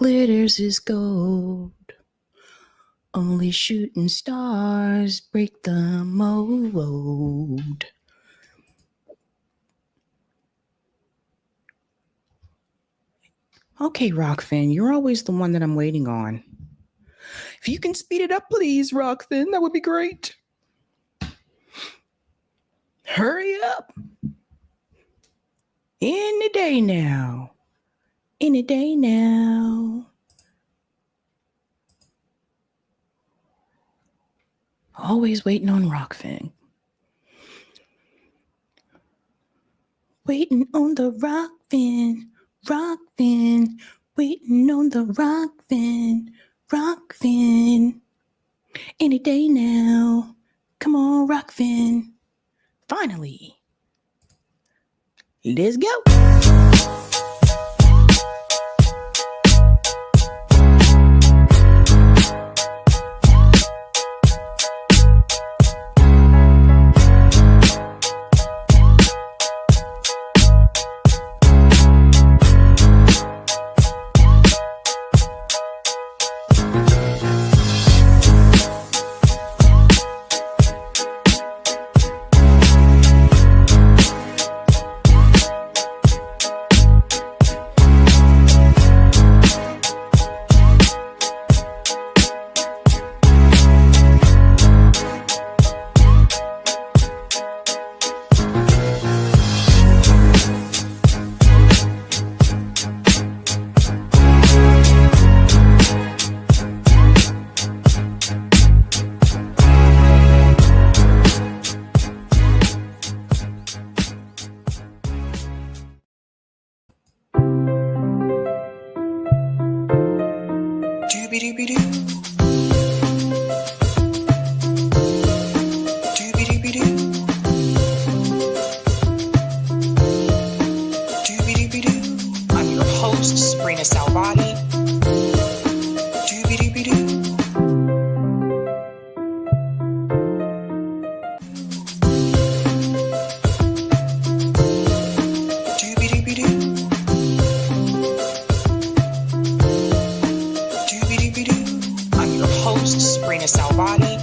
glitters is gold. Only shooting stars break the mold. Okay, Rockfin, you're always the one that I'm waiting on. If you can speed it up, please, Rockfin, that would be great. Hurry up. Any day now. Any day now. Always waiting on Rockfin. Waiting on the Rockfin. Rockfin. Waiting on the Rockfin. Rockfin. Any day now. Come on, Rockfin. Finally. Let's go. I'm your host, sabrinasalvati.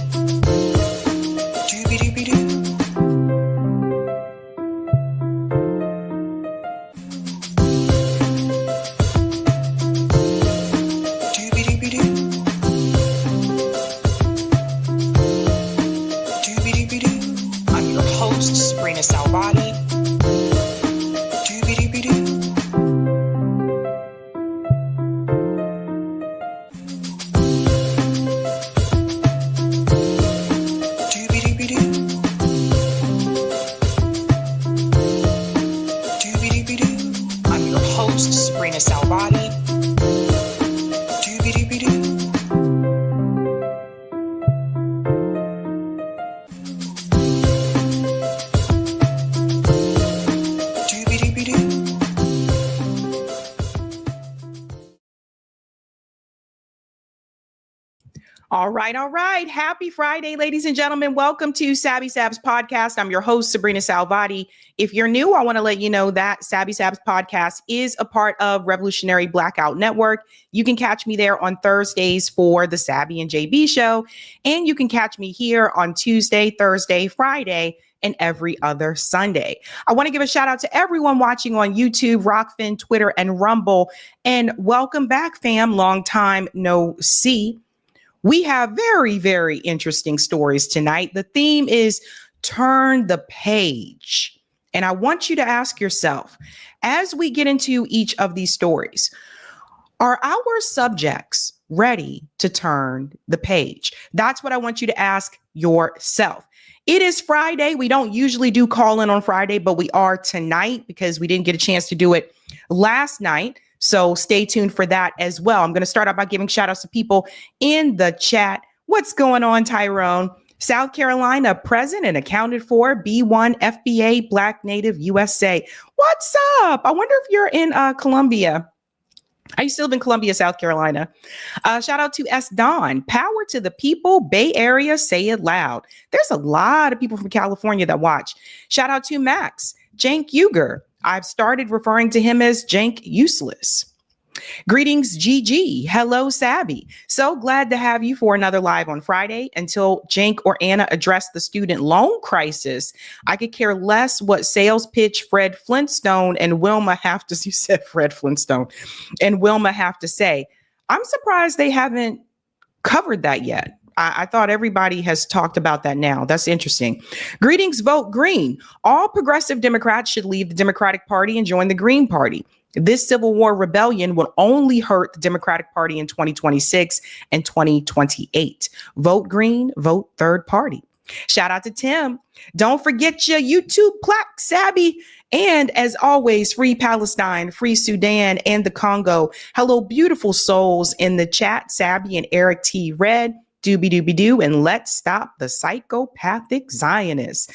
I'm your host, sabrinasalvati. I'm your host, sabrinasalvati. I'm your host, sabrinasalvati. All right. Happy Friday, ladies and gentlemen. Welcome to Sab's podcast. I'm your host, Sabrina Salvati. If you're new, I want to let you know that Sab's podcast is a part of Revolutionary Blackout Network. You can catch me there on Thursdays for the Sabby and JB show. And you can catch me here on Tuesday, Thursday, Friday, and every other Sunday. I want to give a shout out to everyone watching on YouTube, Rockfin, Twitter, and Rumble. And welcome back, fam. Long time no see. We have very, very interesting stories tonight. The theme is turn the page. And I want you to ask yourself, as we get into each of these stories, are our subjects ready to turn the page? That's what I want you to ask yourself. It is Friday. We don't usually do call in on Friday, but we are tonight because we didn't get a chance to do it last night. So stay tuned for that as well. I'm going to start out by giving shout outs to people in the chat. What's going on, Tyrone? South Carolina, present and accounted for. B1 FBA, Black Native USA. What's up? I wonder if you're in Columbia. I used to live in Columbia, South Carolina. Shout out to S. Don. Power to the people, Bay Area, say it loud. There's a lot of people from California that watch. Shout out to Max. Cenk Uygur. I've started referring to him as Cenk Useless. Greetings, Gigi. Hello, Sabby. So glad to have you for another live on Friday. Until Cenk or Anna address the student loan crisis, I could care less what sales pitch Fred Flintstone and Wilma have to, you said Fred Flintstone, and Wilma have to say. I'm surprised they haven't covered that yet. I thought everybody has talked about that now. That's interesting. Greetings, vote Green. All progressive Democrats should leave the Democratic Party and join the Green Party. This Civil War rebellion will only hurt the Democratic Party in 2026 and 2028. Vote Green, vote third party. Shout out to Tim. Don't forget your YouTube plaque, Sabby. And as always, free Palestine, free Sudan and the Congo. Hello, beautiful souls in the chat, Sabby and Eric T. Red, doobie-doobie-doo, and let's stop the psychopathic Zionists.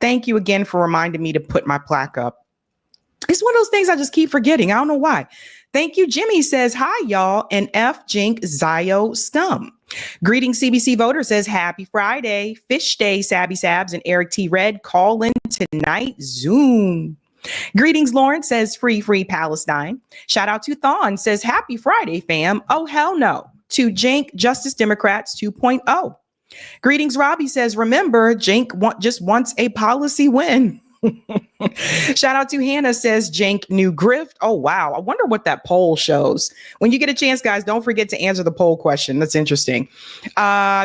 Thank you again for reminding me to put my plaque up. It's one of those things I just keep forgetting. I don't know why. Thank you. Jimmy says, hi, y'all. And F. Jink Zio Scum. Greetings, CBC voter says, happy Friday. Fish Day, Sabby Sabs and Eric T. Red. Call in tonight. Zoom. Greetings, Lawrence says, free Palestine. Shout out to Thon says, happy Friday, fam. Oh, hell no. To Jink Justice Democrats 2.0. Greetings, Robbie says, remember, Jink just wants a policy win. Shout out to Hannah says Cenk new grift. Oh, wow. I wonder what that poll shows. When you get a chance, guys, don't forget to answer the poll question. That's interesting.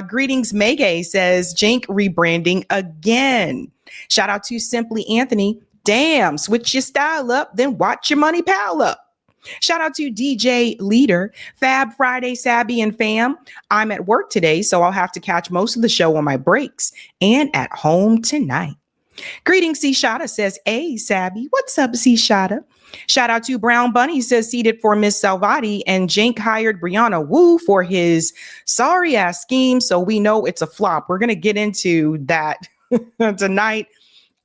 Greetings, Megay says Cenk rebranding again. Shout out to Simply Anthony. Damn, switch your style up, then watch your money pile up. Shout out to DJ Leader, Fab Friday, Sabby and fam. I'm at work today, so I'll have to catch most of the show on my breaks and at home tonight. Greetings, C. Shada says, hey, Sabby. What's up, C. Shada? Shout out to Brown Bunny says, seated for Miss Salvati, and Cenk hired Brianna Wu for his sorry ass scheme. So we know it's a flop. We're going to get into that tonight.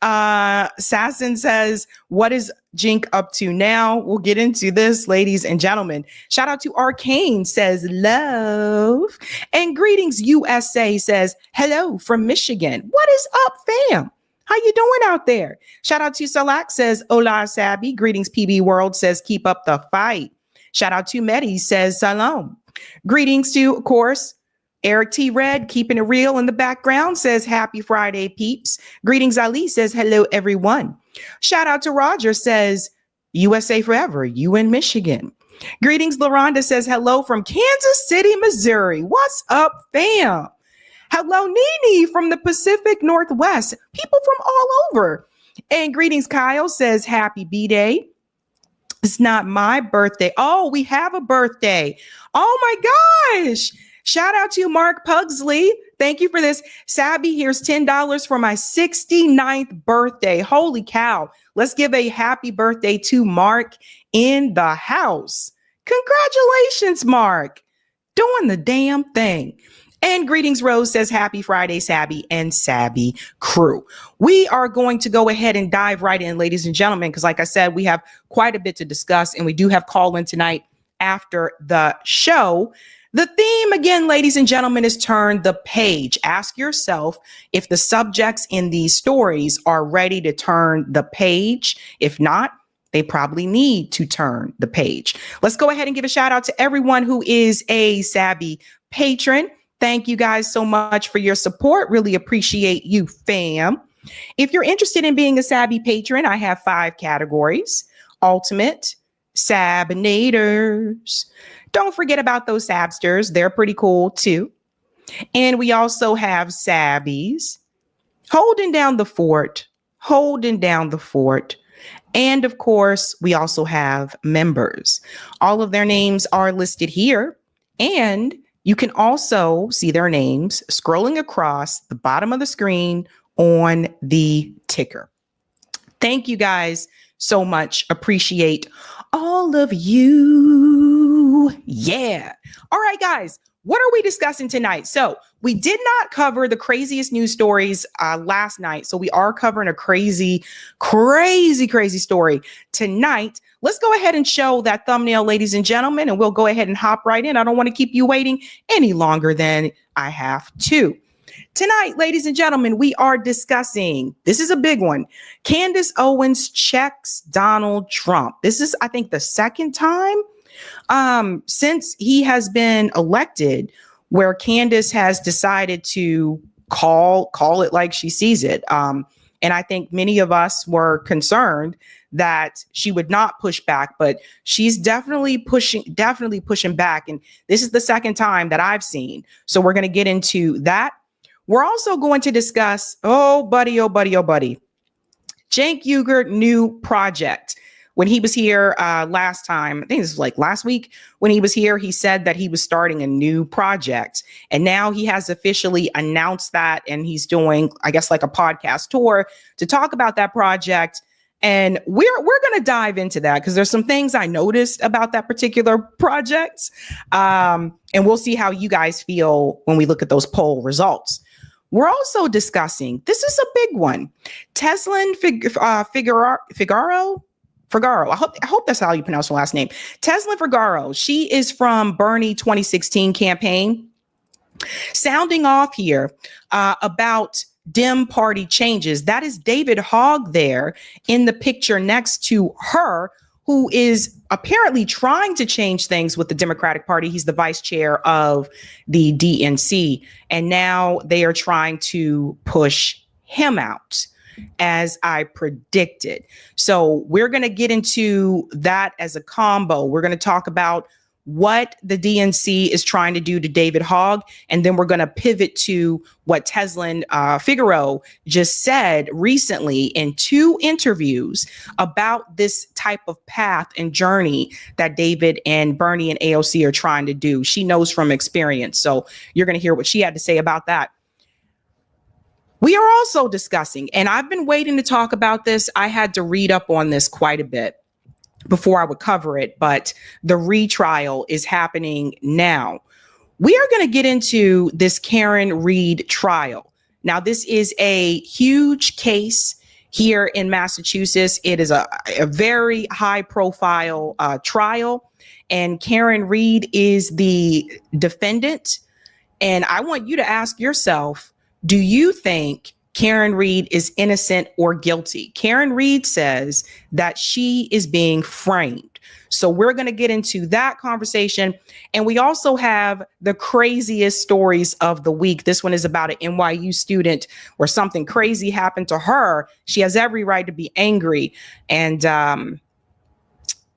Sasson says, what is Cenk up to now? We'll get into this, ladies and gentlemen. Shout out to Arcane says, love. And Greetings, USA says, hello from Michigan. What is up, fam? How you doing out there? Shout out to Salak says, hola, Sabby. Greetings, PB World says, keep up the fight. Shout out to Medi says, salam. Greetings to, of course, Eric T. Red, keeping it real in the background, says, happy Friday, peeps. Greetings, Ali says, hello, everyone. Shout out to Roger says, USA forever, you in Michigan. Greetings, LaRonda says, hello from Kansas City, Missouri. What's up, fam? Hello, Nene from the Pacific Northwest. People from all over. And greetings, Kyle says, happy B-Day. It's not my birthday. Oh, we have a birthday. Oh my gosh. Shout out to Mark Pugsley. Thank you for this. Sabby, here's $10 for my 69th birthday. Holy cow. Let's give a happy birthday to Mark in the house. Congratulations, Mark. Doing the damn thing. And greetings, Rose says, happy Friday, Sabby and Sabby crew. We are going to go ahead and dive right in, ladies and gentlemen, because like I said, we have quite a bit to discuss, and we do have call in tonight after the show. The theme, again, ladies and gentlemen, is turn the page. Ask yourself if the subjects in these stories are ready to turn the page. If not, they probably need to turn the page. Let's go ahead and give a shout out to everyone who is a Sabby patron. Thank you guys so much for your support. Really appreciate you, fam. If you're interested in being a Sabby patron, I have 5 categories. Ultimate, Sabinators. Don't forget about those Sabsters. They're pretty cool too. And we also have Sabbies. Holding down the fort. And of course, we also have members. All of their names are listed here. And you can also see their names scrolling across the bottom of the screen on the ticker. Thank you guys so much. Appreciate all of you. Yeah. All right, guys. What are we discussing tonight? So we did not cover the craziest news stories last night. So we are covering a crazy story tonight. Let's go ahead and show that thumbnail, ladies and gentlemen, and we'll go ahead and hop right in. I don't want to keep you waiting any longer than I have to. Tonight, ladies and gentlemen, we are discussing, this is a big one, Candace Owens checks Donald Trump. This is, I think, the second time since he has been elected, where Candace has decided to call it like she sees it. And I think many of us were concerned that she would not push back, but she's definitely pushing back. And this is the second time that I've seen. So we're going to get into that. We're also going to discuss, oh, buddy. Cenk Uygur new project. When he was here last time, I think this was like last week, when he was here, he said that he was starting a new project. And now he has officially announced that. And he's doing, I guess, like a podcast tour to talk about that project. And we're going to dive into that because there's some things I noticed about that particular project. And we'll see how you guys feel when we look at those poll results. We're also discussing, this is a big one, Teslin Figaro. I hope that's how you pronounce her last name. Teslin Figaro. She is from Bernie 2016 campaign, sounding off here about Dem party changes. That is David Hogg there in the picture next to her, who is apparently trying to change things with the Democratic Party. He's the vice chair of the DNC. And now they are trying to push him out, as I predicted. So we're going to get into that as a combo. We're going to talk about what the DNC is trying to do to David Hogg, and then we're going to pivot to what Teslin Figaro just said recently in 2 interviews about this type of path and journey that David and Bernie and AOC are trying to do. She knows from experience. So you're going to hear what she had to say about that. We are also discussing, and I've been waiting to talk about this. I had to read up on this quite a bit before I would cover it, but the retrial is happening now. We are going to get into this Karen Read trial. Now, this is a huge case here in Massachusetts. It is a very high profile trial, and Karen Read is the defendant. And I want you to ask yourself, do you think Karen Read is innocent or guilty? Karen Read says that she is being framed. So we're going to get into that conversation. And we also have the craziest stories of the week. This one is about an NYU student where something crazy happened to her. She has every right to be angry. And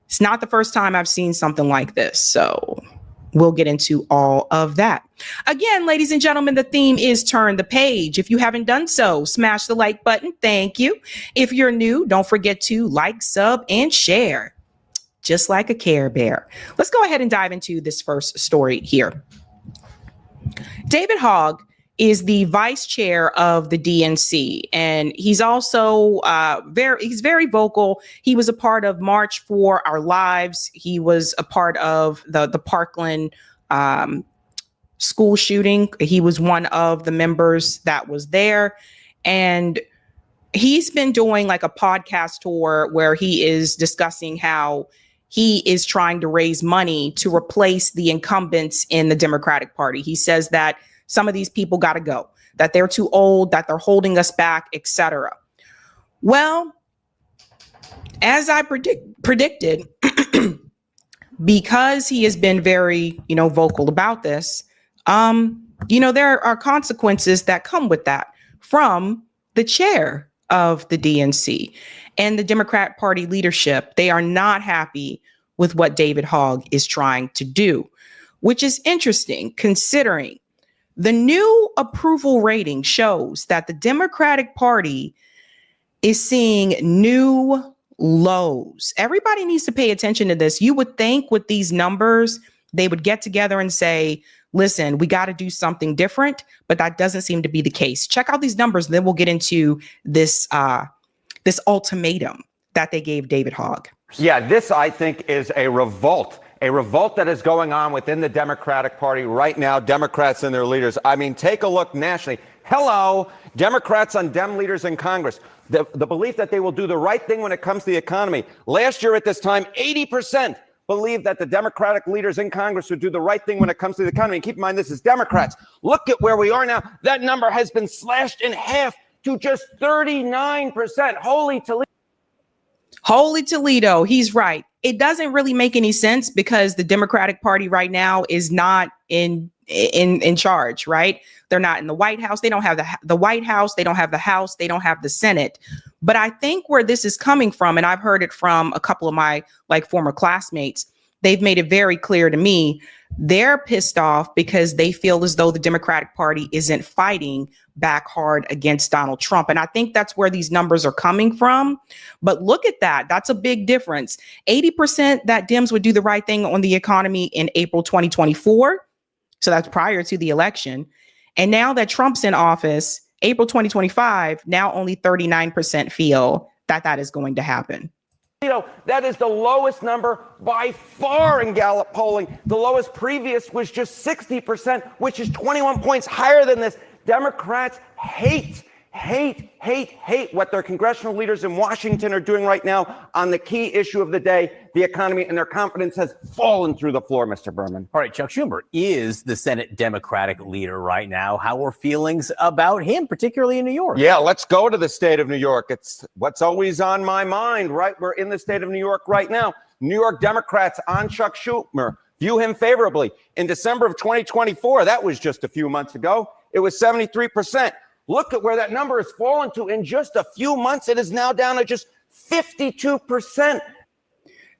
it's not the first time I've seen something like this. So we'll get into all of that. Again, ladies and gentlemen, the theme is Turn the Page. If you haven't done so, smash the like button. Thank you. If you're new, don't forget to like, sub, and share, just like a Care Bear. Let's go ahead and dive into this first story here. David Hogg is the vice chair of the DNC, and he's also very vocal. He was a part of March for Our Lives. He was a part of the Parkland school shooting. He was one of the members that was there, and he's been doing like a podcast tour where he is discussing how he is trying to raise money to replace the incumbents in the Democratic Party. He says that some of these people got to go, that they're too old, that they're holding us back, etc. Well, as I predicted, because he has been very, vocal about this, there are consequences that come with that from the chair of the DNC and the Democrat Party leadership. They are not happy with what David Hogg is trying to do, which is interesting considering the new approval rating shows that the Democratic Party is seeing new lows. Everybody needs to pay attention to this. You would think with these numbers, they would get together and say, listen, we got to do something different, but that doesn't seem to be the case. Check out these numbers, and then we'll get into this ultimatum that they gave David Hogg. Yeah, this, I think, is a revolt that is going on within the Democratic Party right now, Democrats and their leaders. I mean, take a look nationally. Hello, Democrats on Dem leaders in Congress. The belief that they will do the right thing when it comes to the economy. Last year at this time, 80% believed that the Democratic leaders in Congress would do the right thing when it comes to the economy. And keep in mind, this is Democrats. Look at where we are now. That number has been slashed in half to just 39%. Holy Toledo. He's right. it doesn't really make any sense because the Democratic Party right now is not in charge, right? They're not in the White House. They don't have the White House. They don't have the House. They don't have the Senate. But I think where this is coming from, and I've heard it from a couple of my former classmates, they've made it very clear to me, they're pissed off because they feel as though the Democratic Party isn't fighting back hard against Donald Trump. And I think that's where these numbers are coming from. But look at that. That's a big difference. 80% that Dems would do the right thing on the economy in April 2024. So that's prior to the election. And now that Trump's in office, April 2025, now only 39% feel that that is going to happen. That is the lowest number by far in Gallup polling. The lowest previous was just 60%, which is 21 points higher than this. Democrats hate what their congressional leaders in Washington are doing right now on the key issue of the day, the economy, and their confidence has fallen through the floor, Mr. Berman. All right, Chuck Schumer is the Senate Democratic leader right now. How are feelings about him, particularly in New York? Yeah, let's go to the state of New York. It's what's always on my mind, right? We're in the state of New York right now. New York Democrats on Chuck Schumer view him favorably. In December of 2024, that was just a few months ago, it was 73%. Look at where that number has fallen to in just a few months. It is now down to just 52%.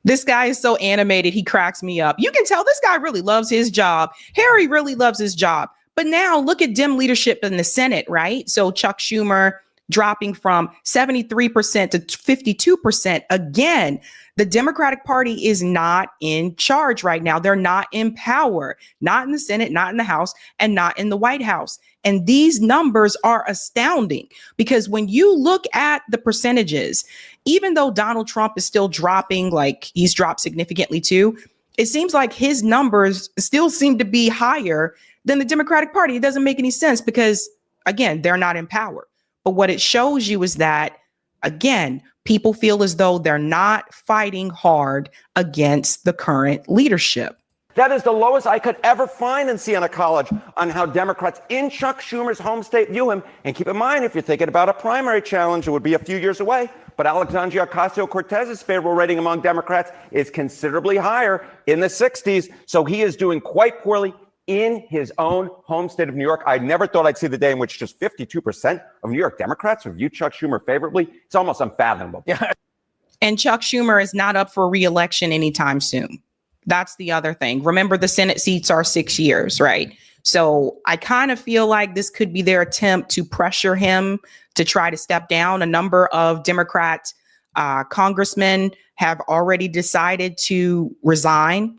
This guy is so animated. He cracks me up. You can tell this guy really loves his job. Harry really loves his job. But now look at Dem leadership in the Senate, right? So Chuck Schumer dropping from 73% to 52%. Again, the Democratic Party is not in charge right now. They're not in power, not in the Senate, not in the House, and not in the White House. And these numbers are astounding because when you look at the percentages, even though Donald Trump is still dropping, like he's dropped significantly too, it seems like his numbers still seem to be higher than the Democratic Party. It doesn't make any sense because, again, they're not in power. But what it shows you is that, again, people feel as though they're not fighting hard against the current leadership. That is the lowest I could ever find in Siena College on how Democrats in Chuck Schumer's home state view him. And keep in mind, if you're thinking about a primary challenge, it would be a few years away. But Alexandria Ocasio-Cortez's favorable rating among Democrats is considerably higher in the 60s. So he is doing quite poorly in his own home state of New York. I never thought I'd see the day in which just 52% of New York Democrats would view Chuck Schumer favorably. It's almost unfathomable. Yeah. And Chuck Schumer is not up for re-election anytime soon. That's the other thing. Remember, the Senate seats are 6 years, right? So I kind of feel like this could be their attempt to pressure him to try to step down. A number of Democrat congressmen have already decided to resign.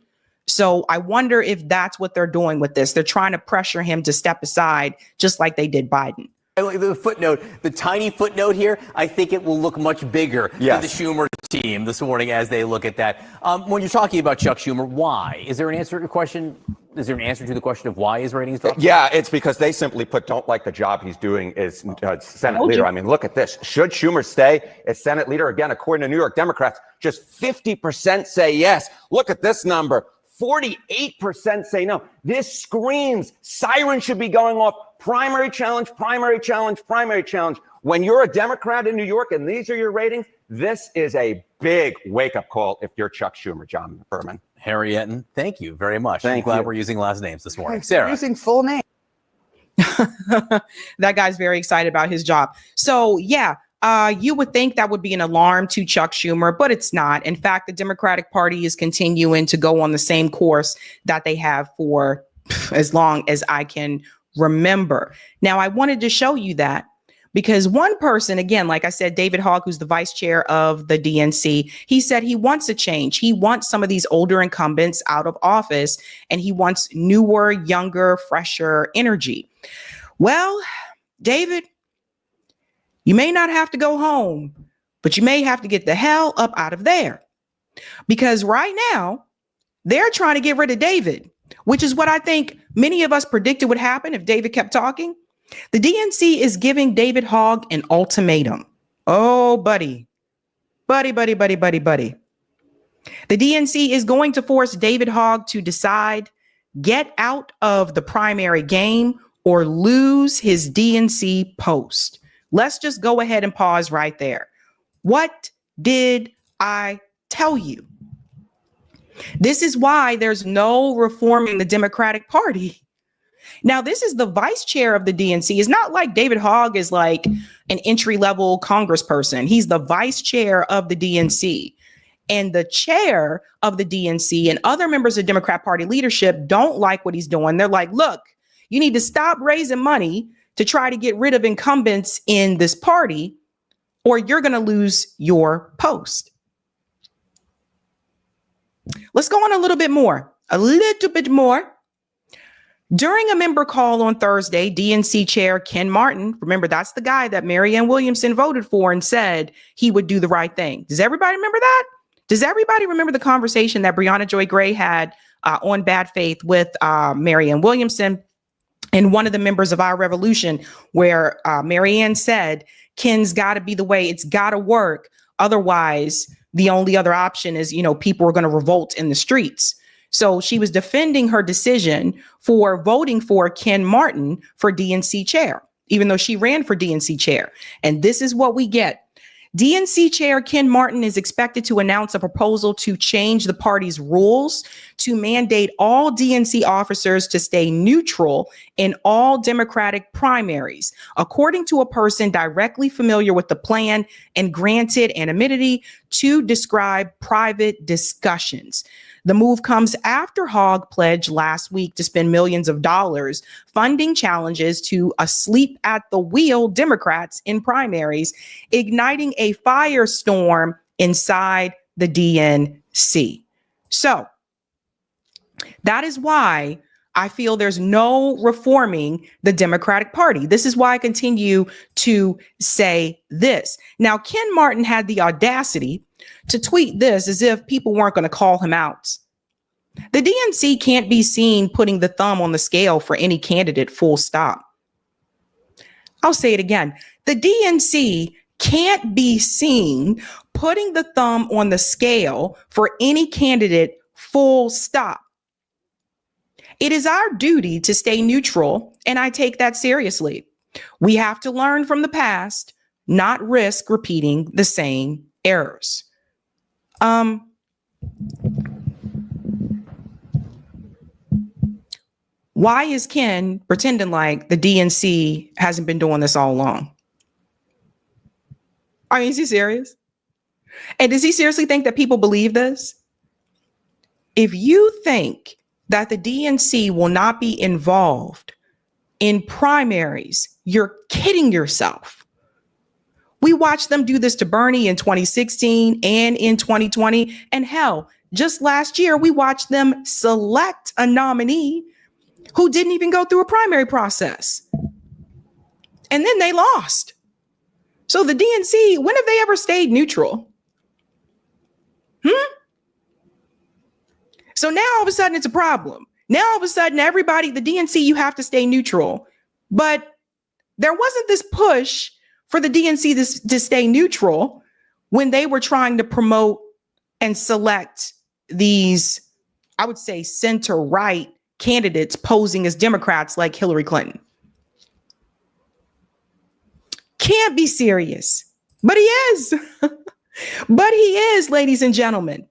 So I wonder if that's what they're doing with this. They're trying to pressure him to step aside, just like they did Biden. The footnote, the tiny footnote here, I think it will look much bigger to the Schumer team this morning as they look at that. When you're talking about Chuck Schumer, why? Is there an answer to the question? Is there an answer to the question of why his ratings dropped? Yeah, it's because they simply don't like the job he's doing as Senate leader. I mean, look at this. Should Schumer stay as Senate leader? Again, according to New York Democrats, just 50% say yes. Look at this number. 48% say no. This screams siren should be going off. Primary challenge, primary challenge, primary challenge. When you're a Democrat in New York and these are your ratings, this is a big wake-up call if you're Chuck Schumer, John Berman. Harry Etten, thank you very much. I'm glad we're using last names this morning. Sarah. Using full name. That guy's very excited about his job. So, yeah. You would think that would be an alarm to Chuck Schumer, but it's not. In fact, the Democratic Party is continuing to go on the same course that they have for as long as I can remember. Now, I wanted to show you that because one person, again, like I said, David Hogg, who's the vice chair of the DNC, he said he wants a change. He wants some of these older incumbents out of office, and he wants newer, younger, fresher energy. Well, David, you may not have to go home, but you may have to get the hell up out of there. Because right now, they're trying to get rid of David, which is what I think many of us predicted would happen if David kept talking. The DNC is giving David Hogg an ultimatum. Oh, buddy. The DNC is going to force David Hogg to decide, get out of the primary game or lose his DNC post. Let's just go ahead and pause right there. What did I tell you? This is why there's no reforming the Democratic Party. Now, this is the vice chair of the DNC. It's not like David Hogg is like an entry-level congressperson. He's the vice chair of the DNC. And the chair of the DNC and other members of Democrat Party leadership don't like what he's doing. They're like, look, you need to stop raising money to try to get rid of incumbents in this party, or you're going to lose your post. Let's go on a little bit more. During a member call on Thursday, DNC Chair Ken Martin, remember that's the guy that Marianne Williamson voted for and said he would do the right thing. Does everybody remember that? Does everybody remember the conversation that Brianna Joy Gray had on Bad Faith with Marianne Williamson and one of the members of Our Revolution, where Marianne said, Ken's got to be the way, it's got to work. Otherwise, the only other option is, people are going to revolt in the streets. So she was defending her decision for voting for Ken Martin for DNC chair, even though she ran for DNC chair. And this is what we get. DNC Chair Ken Martin is expected to announce a proposal to change the party's rules to mandate all DNC officers to stay neutral in all Democratic primaries, according to a person directly familiar with the plan and granted anonymity to describe private discussions. The move comes after Hogg pledged last week to spend millions of dollars funding challenges to asleep at the wheel Democrats in primaries, igniting a firestorm inside the DNC. So that is why I feel there's no reforming the Democratic Party. This is why I continue to say this. Now, Ken Martin had the audacity to tweet this as if people weren't going to call him out. The DNC can't be seen putting the thumb on the scale for any candidate, full stop. I'll say it again. The DNC can't be seen putting the thumb on the scale for any candidate, full stop. It is our duty to stay neutral, and I take that seriously. We have to learn from the past, not risk repeating the same errors. Why is Ken pretending like the DNC hasn't been doing this all along? I mean, is he serious? And does he seriously think that people believe this? If you think that the DNC will not be involved in primaries, you're kidding yourself. We watched them do this to Bernie in 2016 and in 2020. And hell, just last year, we watched them select a nominee who didn't even go through a primary process. And then they lost. So the DNC, when have they ever stayed neutral? So now all of a sudden it's a problem. Now all of a sudden everybody, the DNC, you have to stay neutral. But there wasn't this push for the DNC to stay neutral when they were trying to promote and select these, I would say, center-right candidates posing as Democrats like Hillary Clinton. Can't be serious, but he is. But he is, ladies and gentlemen.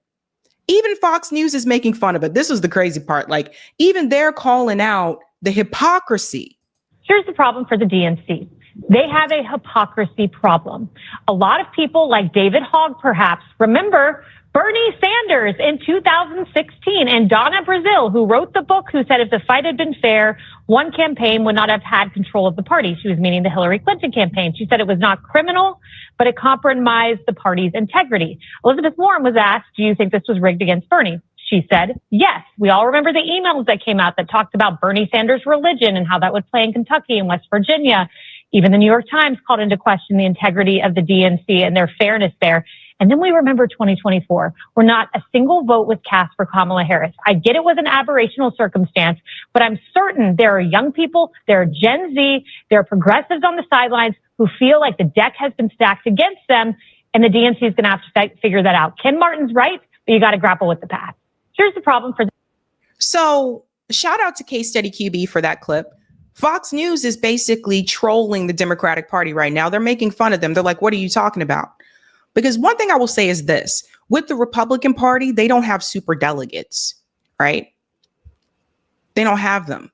Even Fox News is making fun of it. This was the crazy part. Like, even they're calling out the hypocrisy. Here's the problem for the DNC. They have a hypocrisy problem. A lot of people, like David Hogg, perhaps, remember Bernie Sanders in 2016 and Donna Brazile, who wrote the book, who said if the fight had been fair, one campaign would not have had control of the party. She was meaning the Hillary Clinton campaign. She said it was not criminal, but it compromised the party's integrity. Elizabeth Warren was asked, do you think this was rigged against Bernie? She said, yes. We all remember the emails that came out that talked about Bernie Sanders' religion and how that would play in Kentucky and West Virginia. Even the New York Times called into question the integrity of the DNC and their fairness there. And then we remember 2024, where not a single vote was cast for Kamala Harris. I get it was an aberrational circumstance, but I'm certain there are young people, there are Gen Z, there are progressives on the sidelines who feel like the deck has been stacked against them, and the DNC is going to have to figure that out. Ken Martin's right, but you got to grapple with the past. Here's the problem for. So shout out to Case Study QB for that clip. Fox News is basically trolling the Democratic Party right now. They're making fun of them. They're like, what are you talking about? Because one thing I will say is this: with the Republican Party, they don't have super delegates, right? They don't have them.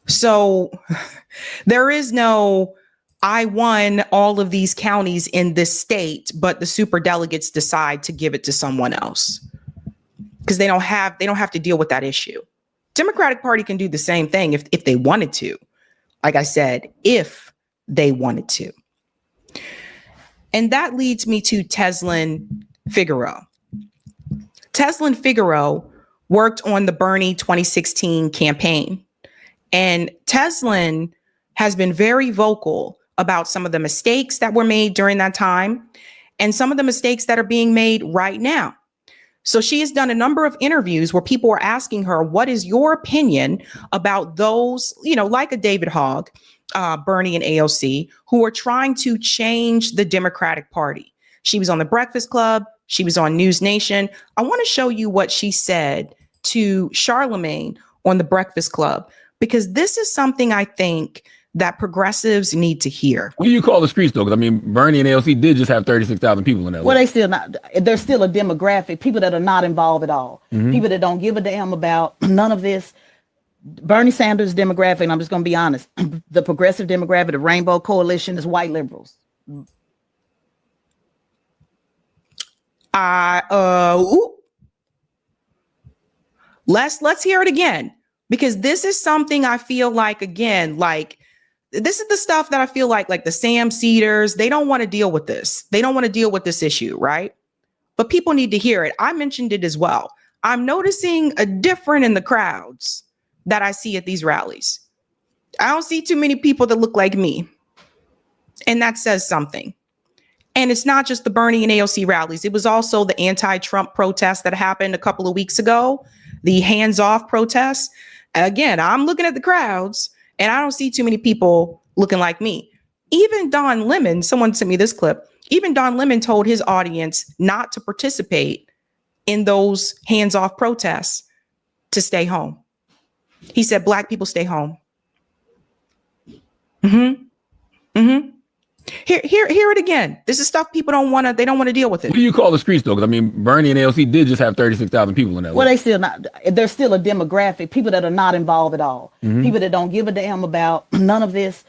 So there is no, I won all of these counties in this state, but the super delegates decide to give it to someone else because they don't have to deal with that issue. Democratic Party can do the same thing if they wanted to. Like I said, if they wanted to. And that leads me to Teslin Figaro. Teslin Figaro worked on the Bernie 2016 campaign. And Teslin has been very vocal about some of the mistakes that were made during that time and some of the mistakes that are being made right now. So she has done a number of interviews where people are asking her, what is your opinion about those, like a David Hogg, Bernie and AOC, who are trying to change the Democratic Party? She was on The Breakfast Club. She was on News Nation. I want to show you what she said to Charlemagne on The Breakfast Club, because this is something I think that progressives need to hear. What do you call the streets, though? Because, Bernie and AOC did just have 36,000 people in that. Well, there's still a demographic, people that are not involved at all. Mm-hmm. People that don't give a damn about none of this. Bernie Sanders demographic, and I'm just going to be honest, the progressive demographic, the Rainbow Coalition is white liberals. Let's hear it again, because this is something I feel like, again, like this is the stuff that I feel like the Sam Cedars, they don't want to deal with this. They don't want to deal with this issue, right? But people need to hear it. I mentioned it as well. I'm noticing a difference in the crowds that I see at these rallies. I don't see too many people that look like me. And that says something. And it's not just the Bernie and AOC rallies. It was also the anti-Trump protests that happened a couple of weeks ago, the hands-off protests. Again, I'm looking at the crowds and I don't see too many people looking like me. Even Don Lemon, someone sent me this clip, even Don Lemon told his audience not to participate in those hands-off protests, to stay home. He said, Black people stay home. Hear it again. This is stuff people don't want to deal with it. What do you call the streets, though? Because Bernie and AOC did just have 36,000 people in that. Well, there's still a demographic, people that are not involved at all. Mm-hmm. People that don't give a damn about none of this.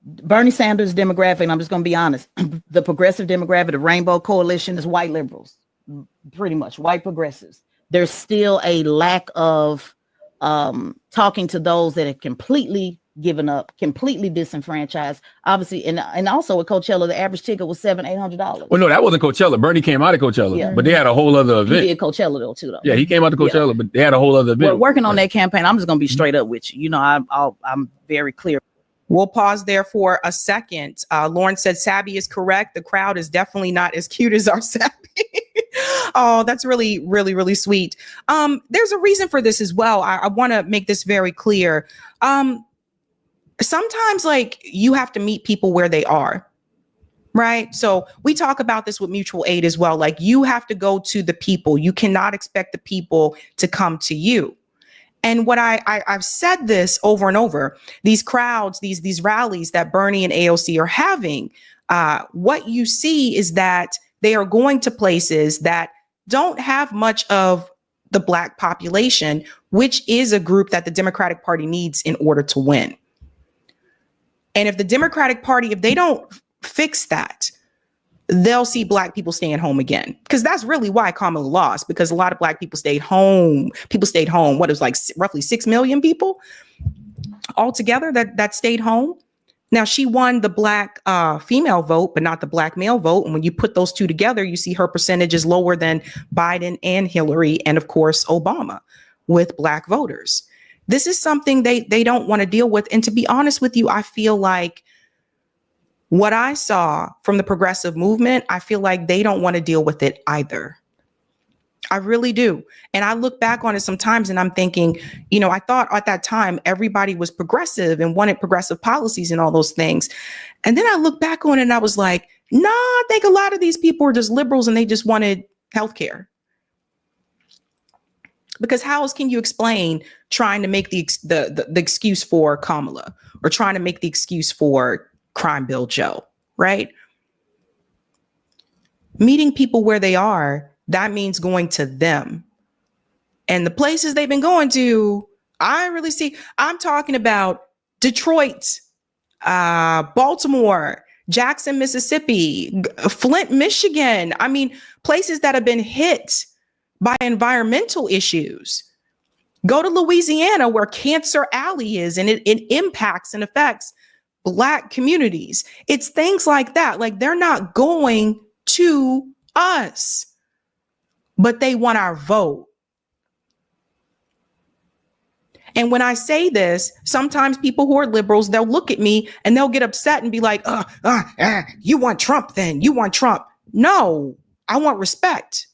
Bernie Sanders demographic, and I'm just going to be honest, the progressive demographic, the Rainbow Coalition is white liberals, pretty much white progressives. There's still a lack of talking to those that have completely given up, completely disenfranchised. Obviously, and also at Coachella, the average ticket was $700-800. Well, no, that wasn't Coachella. Bernie came out of Coachella, but they had a whole other event. He did Coachella though too, though. Yeah, he came out to Coachella, but they had a whole other event. We're working on that campaign. I'm just going to be straight up with you. I'm very clear. We'll pause there for a second. Lauren said Sabby is correct. The crowd is definitely not as cute as our Sabby. Oh, that's really, really, really sweet. There's a reason for this as well. I want to make this very clear. Sometimes you have to meet people where they are, right? So we talk about this with mutual aid as well. You have to go to the people. You cannot expect the people to come to you. And what I've said this over and over, these crowds, these rallies that Bernie and AOC are having, what you see is that they are going to places that don't have much of the Black population, which is a group that the Democratic Party needs in order to win. And if the Democratic Party, if they don't fix that, they'll see Black people staying home again. Because that's really why Kamala lost, because a lot of Black people stayed home. People stayed home. What, it was roughly 6 million people altogether that stayed home. Now, she won the Black female vote, but not the Black male vote. And when you put those two together, you see her percentage is lower than Biden and Hillary and, of course, Obama with Black voters. This is something they don't want to deal with. And to be honest with you, I feel like what I saw from the progressive movement, I feel like they don't want to deal with it either. I really do. And I look back on it sometimes and I'm thinking, I thought at that time, everybody was progressive and wanted progressive policies and all those things. And then I look back on it and I was like, nah, I think a lot of these people are just liberals and they just wanted healthcare. Because how else can you explain trying to make the excuse for Kamala or trying to make the excuse for Crime Bill Joe, right? Meeting people where they are that means going to them. And the places they've been going to, I really see, I'm talking about Detroit, Baltimore, Jackson, Mississippi, Flint, Michigan. I mean, places that have been hit by environmental issues. Go to Louisiana, where Cancer Alley is, and it impacts and affects Black communities. It's things like that. Like, they're not going to us, but they want our vote. And when I say this, sometimes people who are liberals, they'll look at me and they'll get upset and be like, you want Trump then? You want Trump? No, I want respect.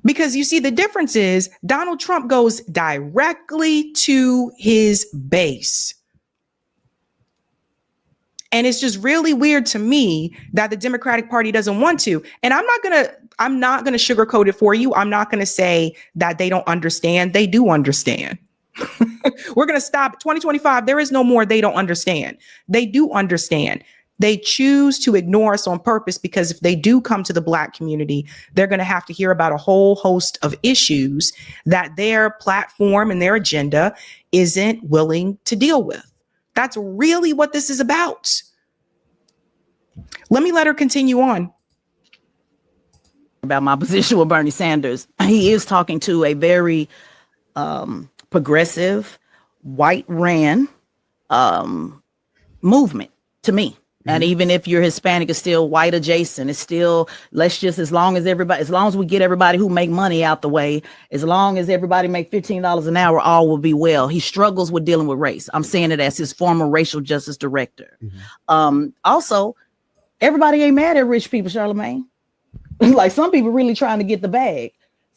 Because you see, the difference is Donald Trump goes directly to his base. And it's just really weird to me that the Democratic Party doesn't want to. And I'm not going to sugarcoat it for you. I'm not going to say that they don't understand. They do understand. We're going to stop 2025. There is no more they don't understand. They do understand. They choose to ignore us on purpose, because if they do come to the Black community, they're going to have to hear about a whole host of issues that their platform and their agenda isn't willing to deal with. That's really what this is about. Let her continue on. About my position with Bernie Sanders. He is talking to a very progressive, white ran movement to me. And even if you're Hispanic, it's still white adjacent. It's still, as long as we get everybody who make money out the way, as long as everybody make $15 an hour, all will be well. He struggles with dealing with race. I'm saying it as his former racial justice director. Also, everybody ain't mad at rich people, Charlamagne. Like, some people really trying to get the bag.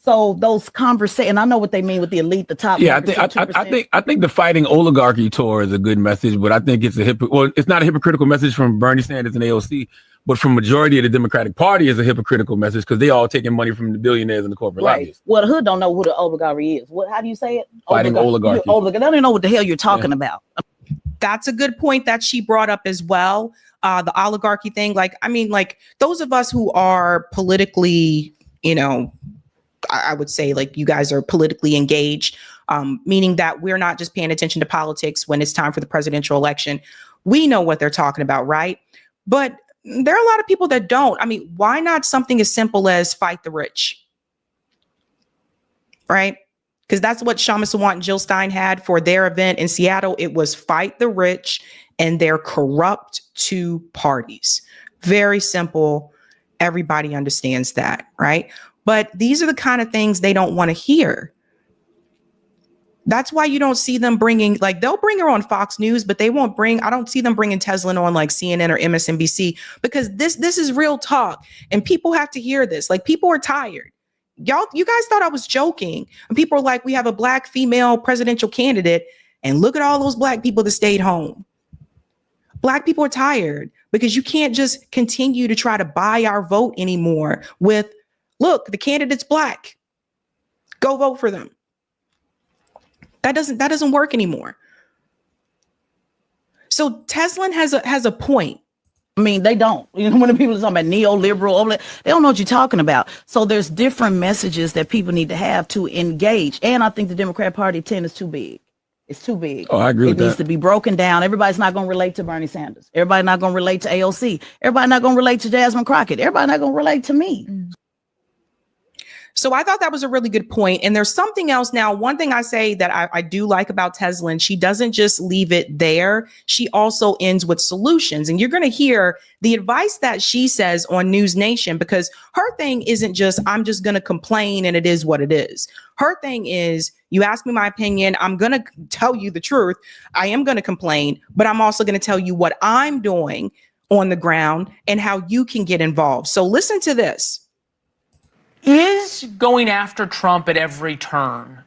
So those conversations, and I know what they mean with the elite, the top. Yeah, I think the fighting oligarchy tour is a good message, but I think it's it's not a hypocritical message from Bernie Sanders and AOC, but from majority of the Democratic Party is a hypocritical message, because they all taking money from the billionaires and the corporate lobbyists. Well, the hood don't know who the oligarchy is. How do you say it? Fighting oligarchy. They don't even know what the hell you're talking about. That's a good point that she brought up as well. The oligarchy thing. Those of us who are politically, I would say, like, you guys are politically engaged, meaning that we're not just paying attention to politics when it's time for the presidential election. We know what they're talking about, right? But there are a lot of people that don't. I mean, why not something as simple as fight the rich? Right? Because that's what Shama Sawant and Jill Stein had for their event in Seattle. It was fight the rich and their corrupt two parties. Very simple. Everybody understands that, right? But these are the kind of things they don't want to hear. That's why you don't see them bringing, they'll bring her on Fox News, but I don't see them bringing Tesla on like CNN or MSNBC, because this is real talk and people have to hear this. Like, people are tired. You guys thought I was joking. And people are like, we have a Black female presidential candidate, and look at all those Black people that stayed home. Black people are tired because you can't just continue to try to buy our vote anymore with, look, the candidate's Black. Go vote for them. That doesn't work anymore. So Teslin has a point. I mean, they don't. When the people are talking about neoliberal, they don't know what you're talking about. So there's different messages that people need to have to engage. And I think the Democrat Party 10 is too big. It's too big. Oh, I agree with that. It needs to be broken down. Everybody's not going to relate to Bernie Sanders. Everybody's not going to relate to AOC. Everybody's not going to relate to Jasmine Crockett. Everybody's not going to relate to me. So I thought that was a really good point. And there's something else now. One thing I say that I do like about Teslin, she doesn't just leave it there. She also ends with solutions. And you're going to hear the advice that she says on News Nation, because her thing isn't just, I'm just going to complain and it is what it is. Her thing is, you ask me my opinion, I'm going to tell you the truth. I am going to complain, but I'm also going to tell you what I'm doing on the ground and how you can get involved. So listen to this. Is going after Trump at every turn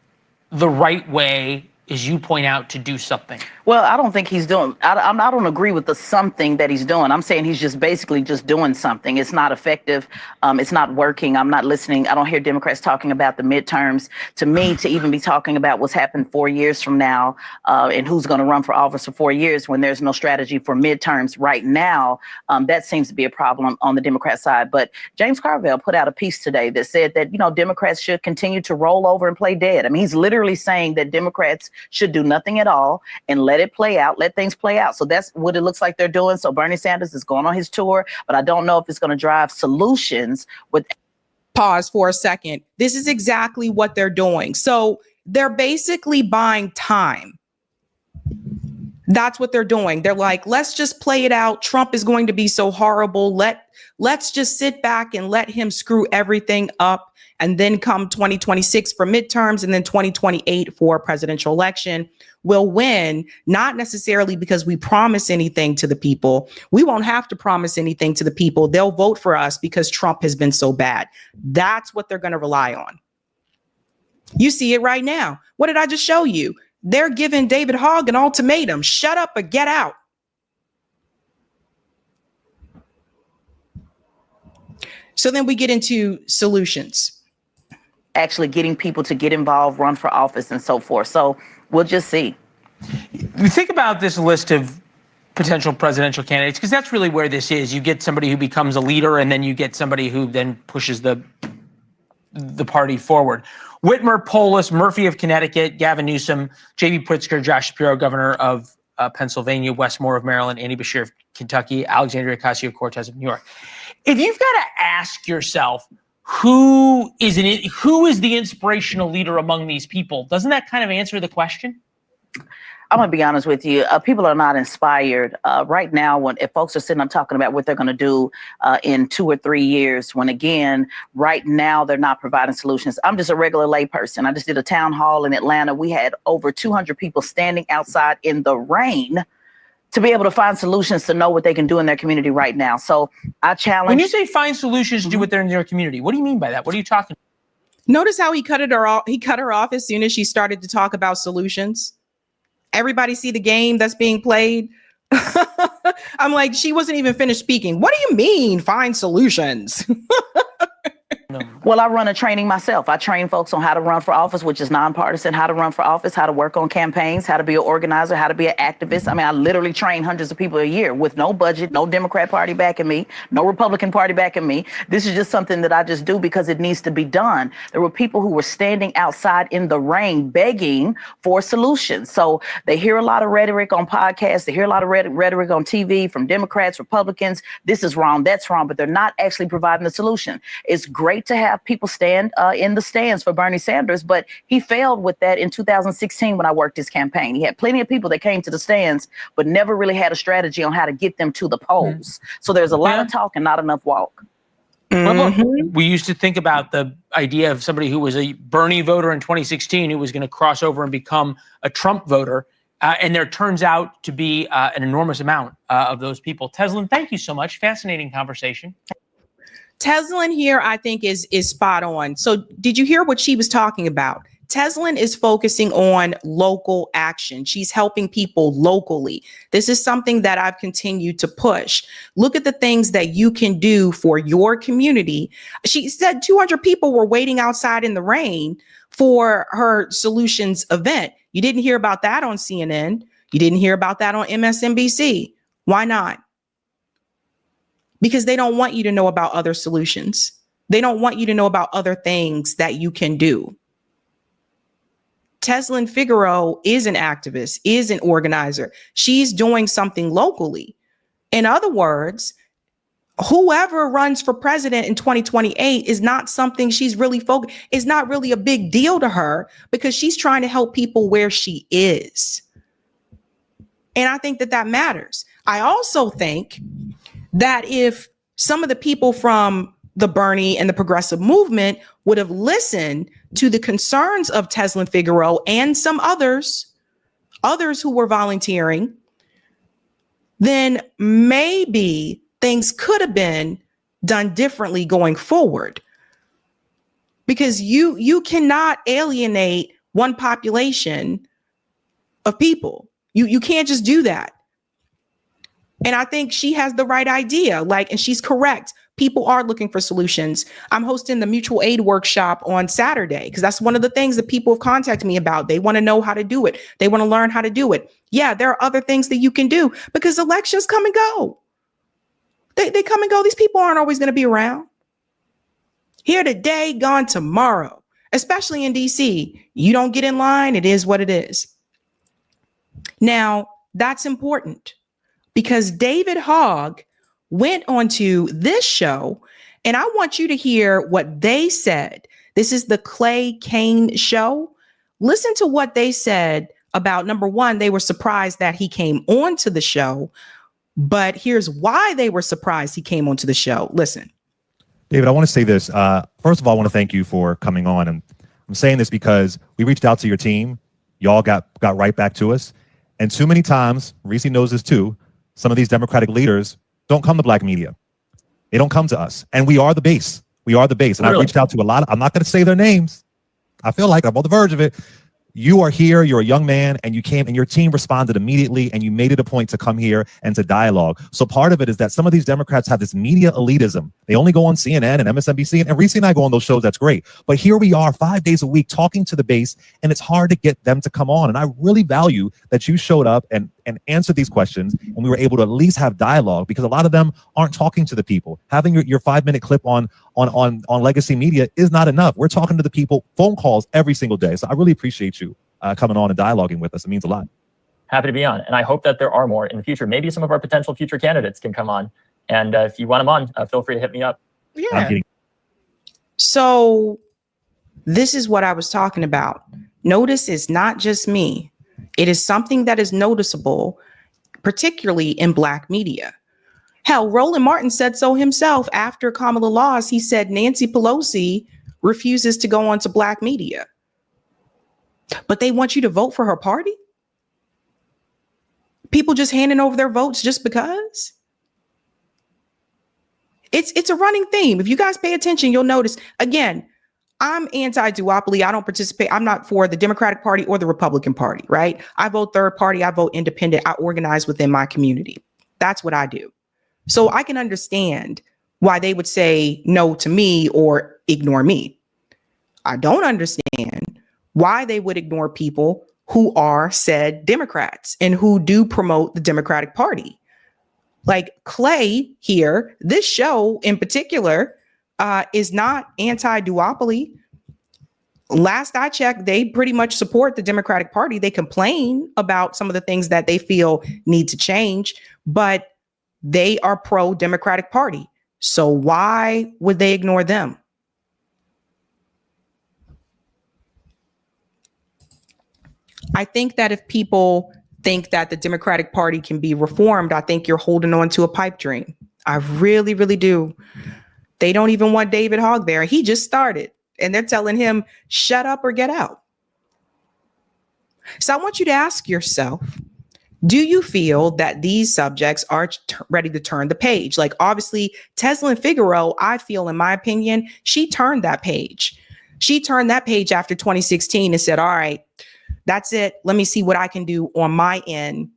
the right way as you point out, to do something? Well, I don't think he's doing, I don't agree with the something that he's doing. I'm saying he's just basically just doing something. It's not effective. It's not working. I'm not listening. I don't hear Democrats talking about the midterms. To me, to even be talking about what's happened 4 years from now and who's going to run for office for 4 years when there's no strategy for midterms right now, that seems to be a problem on the Democrat side. But James Carville put out a piece today that said that, you know, Democrats should continue to roll over and play dead. I mean, he's literally saying that Democrats should do nothing at all and let it play out, let things play out. So that's what it looks like they're doing. So Bernie Sanders is going on his tour, but I don't know if it's going to drive solutions with. Pause for a second. This is exactly what they're doing. So they're basically buying time. That's what they're doing. They're like, let's just play it out. Trump is going to be so horrible. Let's just sit back and let him screw everything up. And then come 2026 for midterms and then 2028 for a presidential election, we'll win, not necessarily because we promise anything to the people. We won't have to promise anything to the people. They'll vote for us because Trump has been so bad. That's what they're going to rely on. You see it right now. What did I just show you? They're giving David Hogg an ultimatum. Shut up or get out. So then we get into solutions. Actually getting people to get involved, run for office and so forth. So we'll just see. You think about this list of potential presidential candidates, because that's really where this is. You get somebody who becomes a leader, and then you get somebody who then pushes the party forward. Whitmer, Polis, Murphy of Connecticut, Gavin Newsom, J.B. Pritzker, Josh Shapiro, governor of Pennsylvania, Wes Moore of Maryland, Andy Beshear of Kentucky, Alexandria Ocasio-Cortez of New York. If you've got to ask yourself, who is the inspirational leader among these people? Doesn't that kind of answer the question? I'm going to be honest with you. People are not inspired right now. If folks are sitting up talking about what they're going to do in 2 or 3 years, when again, right now they're not providing solutions. I'm just a regular layperson. I just did a town hall in Atlanta. We had over 200 people standing outside in the rain to be able to find solutions to know what they can do in their community right now. So I challenge. When you say find solutions to do what they're in their community, what do you mean by that? What are you talking about? Notice how he cut her off as soon as she started to talk about solutions. Everybody see the game that's being played? I'm like, she wasn't even finished speaking. What do you mean find solutions? Well, I run a training myself. I train folks on how to run for office, which is nonpartisan, how to run for office, how to work on campaigns, how to be an organizer, how to be an activist. I mean, I literally train hundreds of people a year with no budget, no Democrat Party backing me, no Republican Party backing me. This is just something that I just do because it needs to be done. There were people who were standing outside in the rain begging for solutions. So they hear a lot of rhetoric on podcasts. They hear a lot of rhetoric on TV from Democrats, Republicans. This is wrong, that's wrong, but they're not actually providing the solution. It's great to have people stand in the stands for Bernie Sanders, but he failed with that in 2016 when I worked his campaign. He had plenty of people that came to the stands, but never really had a strategy on how to get them to the polls. So there's a lot of talk and not enough walk. We used to think about the idea of somebody who was a Bernie voter in 2016 who was going to cross over and become a Trump voter. And there turns out to be an enormous amount of those people. Teslin, thank you so much. Fascinating conversation. Teslin here, I think, is spot on. So did you hear what she was talking about? Teslin is focusing on local action. She's helping people locally. This is something that I've continued to push. Look at the things that you can do for your community. She said 200 people were waiting outside in the rain for her solutions event. You didn't hear about that on CNN. You didn't hear about that on MSNBC. Why not? Because they don't want you to know about other solutions. They don't want you to know about other things that you can do. Teslin Figaro is an activist, is an organizer. She's doing something locally. In other words, whoever runs for president in 2028 is not something she's really focused. It's not really a big deal to her because she's trying to help people where she is. And I think that that matters. I also think that if some of the people from the Bernie and the progressive movement would have listened to the concerns of Teslin Figaro and some others who were volunteering, then maybe things could have been done differently going forward. Because you cannot alienate one population of people. You can't just do that. And I think she has the right idea, and she's correct. People are looking for solutions. I'm hosting the mutual aid workshop on Saturday because that's one of the things that people have contacted me about. They want to know how to do it. They want to learn how to do it. Yeah, there are other things that you can do because elections come and go. They come and go. These people aren't always going to be around. Here today, gone tomorrow, especially in DC. You don't get in line. It is what it is. Now, that's important because David Hogg went onto this show, and I want you to hear what they said. This is the Clay Kane show. Listen to what they said about, number one, they were surprised that he came onto the show, but here's why they were surprised he came onto the show. Listen. David, I want to say this. First of all, I want to thank you for coming on. And I'm saying this because we reached out to your team. Y'all got right back to us. And too many times, Reese knows this too, some of these Democratic leaders don't come to Black media. They don't come to us. And we are the base. We are the base. And I've reached out to a lot. I'm not going to say their names. I feel like I'm on the verge of it. You are here, you're a young man, and you came and your team responded immediately, and you made it a point to come here and to dialogue. So part of it is that some of these Democrats have this media elitism. They only go on CNN and MSNBC, and Reese and I go on those shows, that's great. But here we are 5 days a week talking to the base, and it's hard to get them to come on. And I really value that you showed up and answered these questions, and we were able to at least have dialogue because a lot of them aren't talking to the people. Having your 5-minute clip on legacy media is not enough. We're talking to the people, phone calls every single day. So I really appreciate you coming on and dialoguing with us. It means a lot. Happy to be on. And I hope that there are more in the future. Maybe some of our potential future candidates can come on. And if you want them on, feel free to hit me up. Yeah. So this is what I was talking about. Notice it's not just me. It is something that is noticeable, particularly in Black media. Hell, Roland Martin said so himself after Kamala lost. He said Nancy Pelosi refuses to go onto Black media. But they want you to vote for her party? People just handing over their votes just because? It's a running theme. If you guys pay attention, you'll notice. Again, I'm anti-duopoly. I don't participate. I'm not for the Democratic Party or the Republican Party, right? I vote third party. I vote independent. I organize within my community. That's what I do. So I can understand why they would say no to me or ignore me. I don't understand why they would ignore people who are said Democrats and who do promote the Democratic Party. Like Clay here, this show in particular is not anti-duopoly. Last I checked, they pretty much support the Democratic Party. They complain about some of the things that they feel need to change, but they are pro-Democratic Party. So why would they ignore them? I think that if people think that the Democratic Party can be reformed, I think you're holding on to a pipe dream. I really, really do. They don't even want David Hogg there. He just started and they're telling him, shut up or get out. So I want you to ask yourself, do you feel that these subjects are ready to turn the page? Like obviously Teslin Figaro, I feel in my opinion, she turned that page. She turned that page after 2016 and said, all right, that's it. Let me see what I can do on my end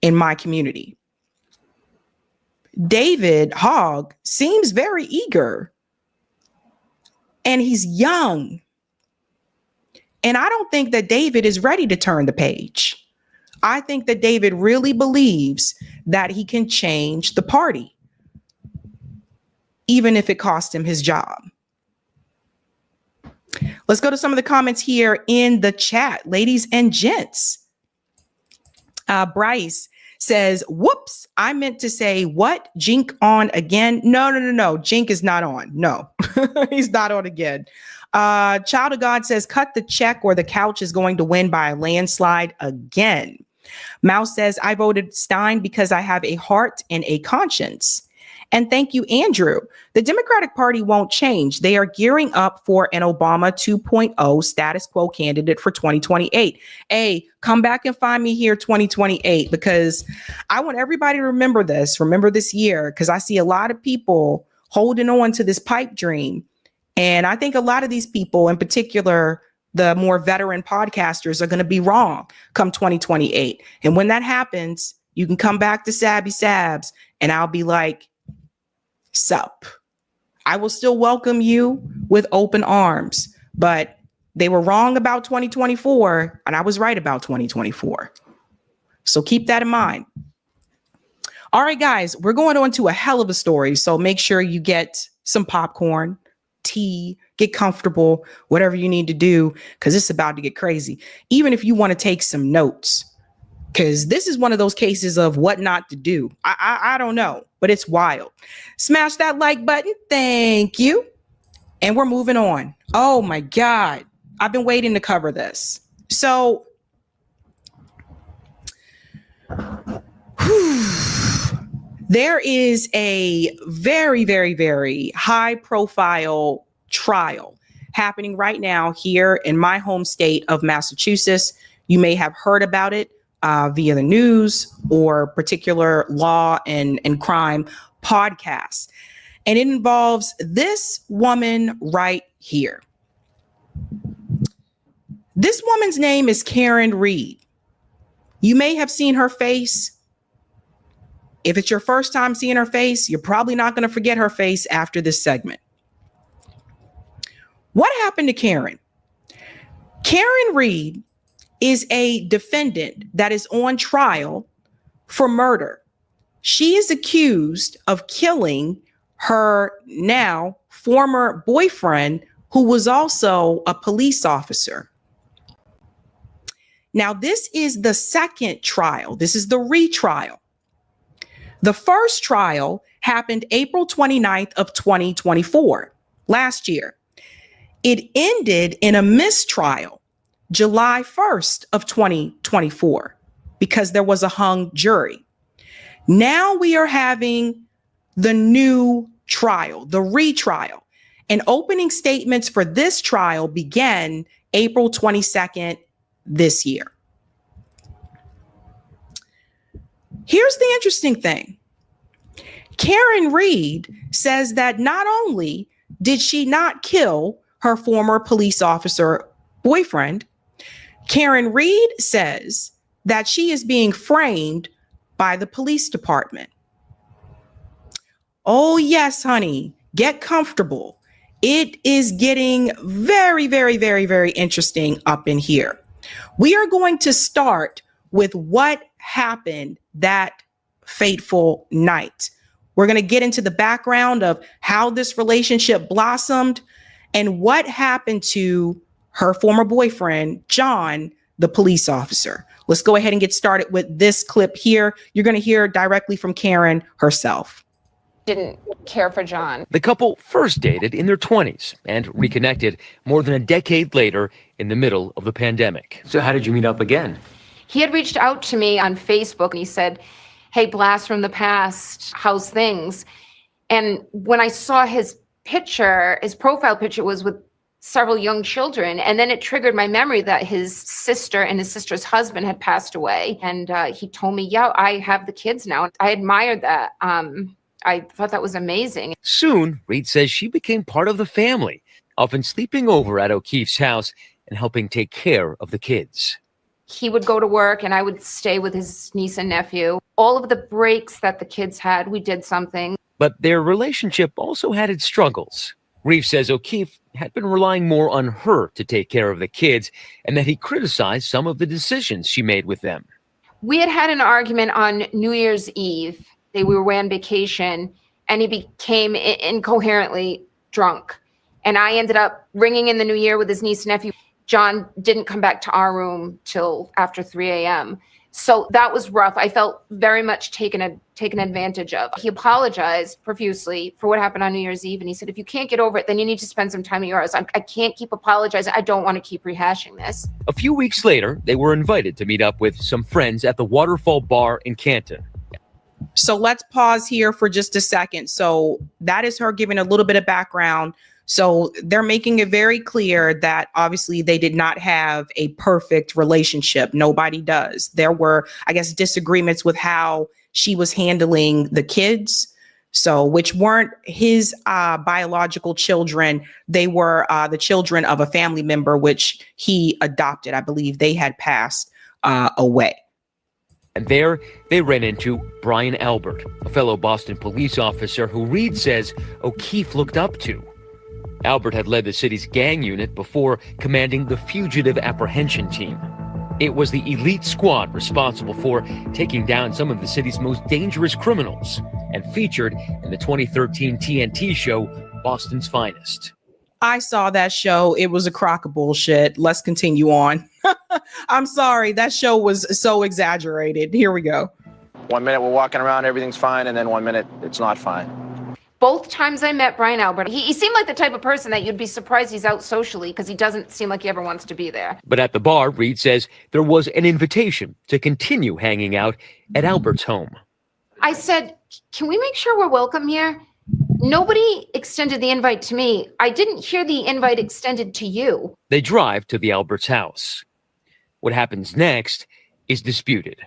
in my community. David Hogg seems very eager and he's young. And I don't think that David is ready to turn the page. I think that David really believes that he can change the party, even if it cost him his job. Let's go to some of the comments here in the chat, ladies and gents. Bryce says, whoops, I meant to say what? Cenk on again? No. Cenk is not on. No, he's not on again. Child of God says, cut the check or the couch is going to win by a landslide again. Mouse says, I voted Stein because I have a heart and a conscience. And thank you, Andrew. The Democratic Party won't change. They are gearing up for an Obama 2.0 status quo candidate for 2028. Hey, come back and find me here 2028, because I want everybody to remember this year, because I see a lot of people holding on to this pipe dream. And I think a lot of these people in particular the more veteran podcasters are going to be wrong come 2028. And when that happens, you can come back to Sabby Sabs and I'll be like, sup. I will still welcome you with open arms, but they were wrong about 2024 and I was right about 2024. So keep that in mind. All right, guys, we're going on to a hell of a story. So make sure you get some popcorn, tea, get comfortable, whatever you need to do, because it's about to get crazy. Even if you want to take some notes, because this is one of those cases of what not to do. I don't know, but it's wild. Smash that like button. Thank you. And we're moving on. Oh my God. I've been waiting to cover this. So, there is a very, very, very high profile trial happening right now here in my home state of Massachusetts. You may have heard about it via the news or particular law and crime podcasts. And it involves this woman right here. This woman's name is Karen Read. You may have seen her face. If it's your first time seeing her face, you're probably not going to forget her face after this segment. What happened to Karen? Karen Read is a defendant that is on trial for murder. She is accused of killing her now former boyfriend, who was also a police officer. Now, this is the second trial. This is the retrial. The first trial happened April 29th of 2024, last year. It ended in a mistrial July 1st of 2024 because there was a hung jury. Now we are having the new trial, the retrial. And opening statements for this trial began April 22nd this year. Here's the interesting thing. Karen Read says that not only did she not kill her former police officer boyfriend, Karen Read says that she is being framed by the police department. Oh, yes, honey, get comfortable. It is getting very, very, very, very interesting up in here. We are going to start with what happened that fateful night. We're going to get into the background of how this relationship blossomed and what happened to her former boyfriend, John, the police officer. Let's go ahead and get started with this clip here. You're going to hear directly from Karen herself. Didn't care for John. The couple first dated in their 20s and reconnected more than a decade later in the middle of the pandemic. So how did you meet up again? He had reached out to me on Facebook and he said, "Hey, blast from the past, how's things?" And when I saw his picture, his profile picture was with several young children. And then it triggered my memory that his sister and his sister's husband had passed away. And he told me, "Yeah, I have the kids now." I admired that. I thought that was amazing. Soon, Reed says she became part of the family, often sleeping over at O'Keefe's house and helping take care of the kids. He would go to work and I would stay with his niece and nephew. All of the breaks that the kids had, we did something. But their relationship also had its struggles. Reeves says O'Keefe had been relying more on her to take care of the kids and that he criticized some of the decisions she made with them. We had an argument on New Year's Eve. We were away on vacation and he became incoherently drunk. And I ended up ringing in the new year with his niece and nephew. John didn't come back to our room till after 3 a.m. So that was rough. I felt very much taken advantage of. He apologized profusely for what happened on New Year's Eve. And he said, "If you can't get over it, then you need to spend some time at yours. I can't keep apologizing. I don't want to keep rehashing this." A few weeks later, they were invited to meet up with some friends at the Waterfall Bar in Canton. So let's pause here for just a second. So that is her giving a little bit of background. So they're making it very clear that obviously they did not have a perfect relationship. Nobody does. There were, I guess, disagreements with how she was handling the kids. So, which weren't his biological children. They were the children of a family member, which he adopted. I believe they had passed away. And there they ran into Brian Albert, a fellow Boston police officer who Reed says O'Keefe looked up to. Albert had led the city's gang unit before commanding the Fugitive Apprehension Team. It was the elite squad responsible for taking down some of the city's most dangerous criminals and featured in the 2013 TNT show, Boston's Finest. I saw that show. It was a crock of bullshit. Let's continue on. I'm sorry. That show was so exaggerated. Here we go. 1 minute we're walking around, everything's fine, and then 1 minute it's not fine. Both times I met Brian Albert, he seemed like the type of person that you'd be surprised he's out socially because he doesn't seem like he ever wants to be there. But at the bar, Reed says there was an invitation to continue hanging out at Albert's home. I said, can we make sure we're welcome here? Nobody extended the invite to me. I didn't hear the invite extended to you. They drive to the Albert's house. What happens next is disputed.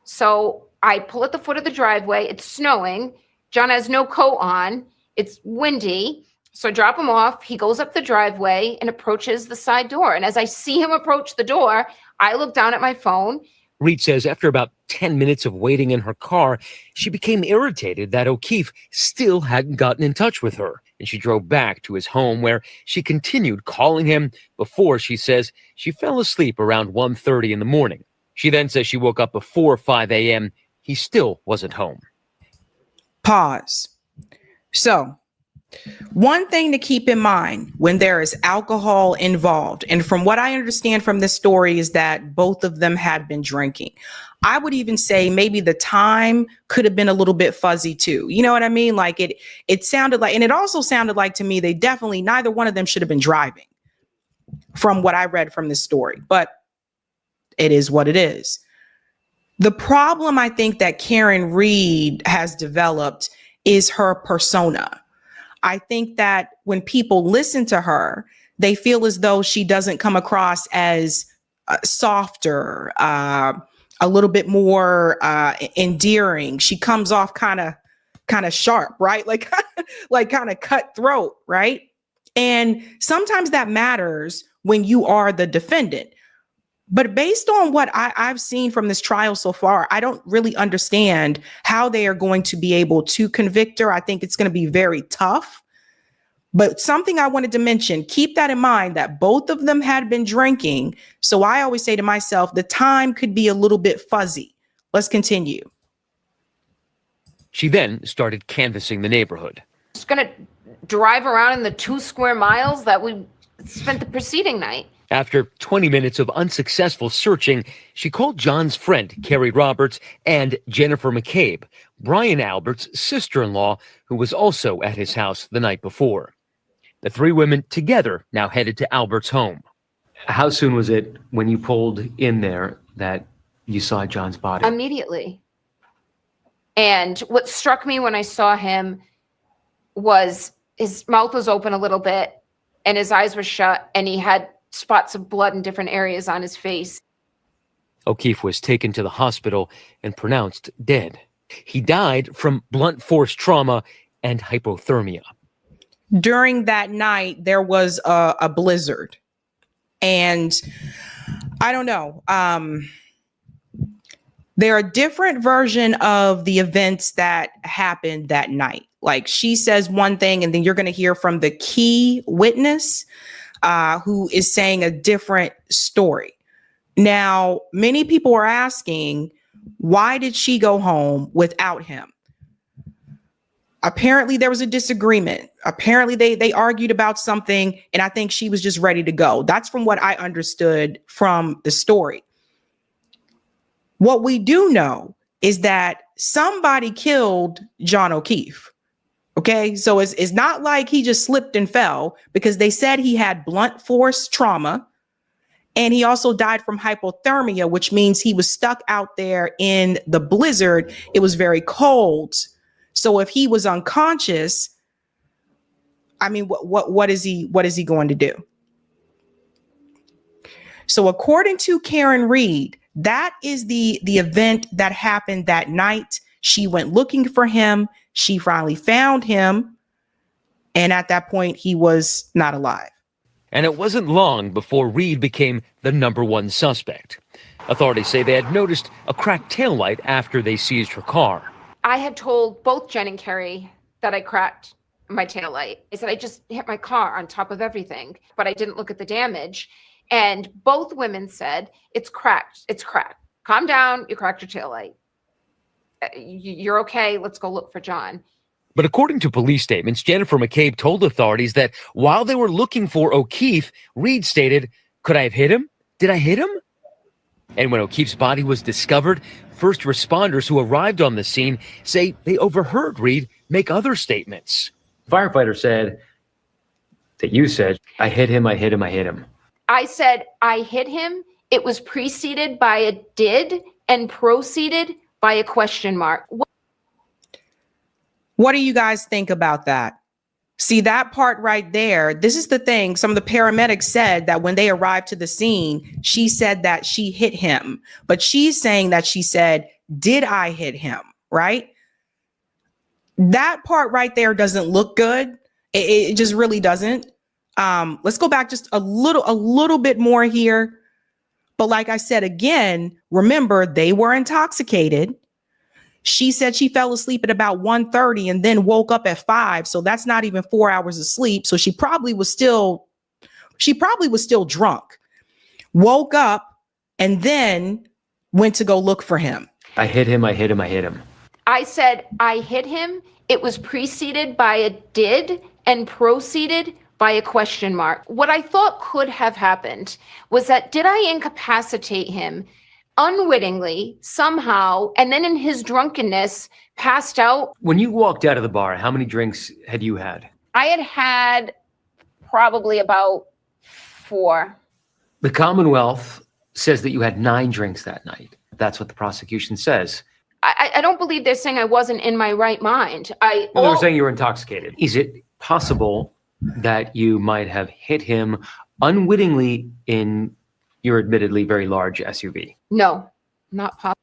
So I pull at the foot of the driveway. It's snowing. John has no coat on. It's windy. So I drop him off. He goes up the driveway and approaches the side door. And as I see him approach the door, I look down at my phone. Reed says after about 10 minutes of waiting in her car, she became irritated that O'Keefe still hadn't gotten in touch with her. And she drove back to his home where she continued calling him before, she says, she fell asleep around 1:30 in the morning. She then says she woke up before 5 a.m. He still wasn't home. Pause. So, one thing to keep in mind when there is alcohol involved, and from what I understand from this story is that both of them had been drinking. I would even say maybe the time could have been a little bit fuzzy too. You know what I mean? Like it sounded like, and it also sounded like to me, neither one of them should have been driving from what I read from this story, but it is what it is. The problem I think that Karen Reed has developed is her persona. I think that when people listen to her, they feel as though she doesn't come across as softer, a little bit more endearing. She comes off kind of sharp, right? Like kind of cutthroat, right? And sometimes that matters when you are the defendant. But based on what I've seen from this trial so far, I don't really understand how they are going to be able to convict her. I think it's going to be very tough. But something I wanted to mention, keep that in mind that both of them had been drinking. So I always say to myself, the time could be a little bit fuzzy. Let's continue. She then started canvassing the neighborhood. Just going to drive around in the 2 square miles that we spent the preceding night. After 20 minutes of unsuccessful searching, she called John's friend, Carrie Roberts, and Jennifer McCabe, Brian Albert's sister-in-law, who was also at his house the night before. The 3 women together now headed to Albert's home. How soon was it when you pulled in there that you saw John's body? Immediately. And what struck me when I saw him was his mouth was open a little bit and his eyes were shut and he had spots of blood in different areas on his face. O'Keefe was taken to the hospital and pronounced dead. He died from blunt force trauma and hypothermia. During that night, there was a blizzard. And I don't know. There are different versions of the events that happened that night. Like she says one thing, and then you're going to hear from the key witness who is saying a different story. Now, many people are asking, why did she go home without him? Apparently there was a disagreement. Apparently they argued about something, and I think she was just ready to go. That's from what I understood from the story. What we do know is that somebody killed John O'Keefe. Okay, so it's not like he just slipped and fell, because they said he had blunt force trauma and he also died from hypothermia, which means he was stuck out there in the blizzard. It was very cold. So if he was unconscious, I mean, what is he going to do? So according to Karen Reed, that is the event that happened that night. She went looking for him. She finally found him. And at that point, he was not alive. And it wasn't long before Reed became the #1 suspect. Authorities say they had noticed a cracked taillight after they seized her car. I had told both Jen and Carrie that I cracked my taillight. I said, I just hit my car on top of everything, but I didn't look at the damage. And both women said, it's cracked. It's cracked. Calm down. You cracked your taillight. You're okay. Let's go look for John. But according to police statements, Jennifer McCabe told authorities that while they were looking for O'Keefe, Reed stated, "Could I have hit him? Did I hit him?" And when O'Keefe's body was discovered, first responders who arrived on the scene say they overheard Reed make other statements. Firefighter said that you said, "I hit him, I hit him, I hit him." I said, I hit him. It was preceded by a did and proceeded by a question mark. What do you guys think about that? See, that part right there, this is the thing. Some of the paramedics said that when they arrived to the scene, she said that she hit him, but she's saying that she said, did I hit him, right? That part right there doesn't look good. It just really doesn't. Let's go back just a little bit more here. But like I said, again, remember, they were intoxicated. She said she fell asleep at about 1:30 and then woke up at 5. So that's not even 4 hours of sleep. So she probably was still drunk, woke up and then went to go look for him. I hit him, I hit him, I hit him. I said, I hit him. It was preceded by a did and proceeded by a question mark. What I thought could have happened was that, did I incapacitate him unwittingly, somehow, and then in his drunkenness, passed out? When you walked out of the bar, how many drinks had you had? I had probably about 4. The Commonwealth says that you had 9 drinks that night. That's what the prosecution says. I don't believe they're saying I wasn't in my right mind. Well, they were saying you were intoxicated. Is it possible that you might have hit him unwittingly in your admittedly very large SUV? No, not possible.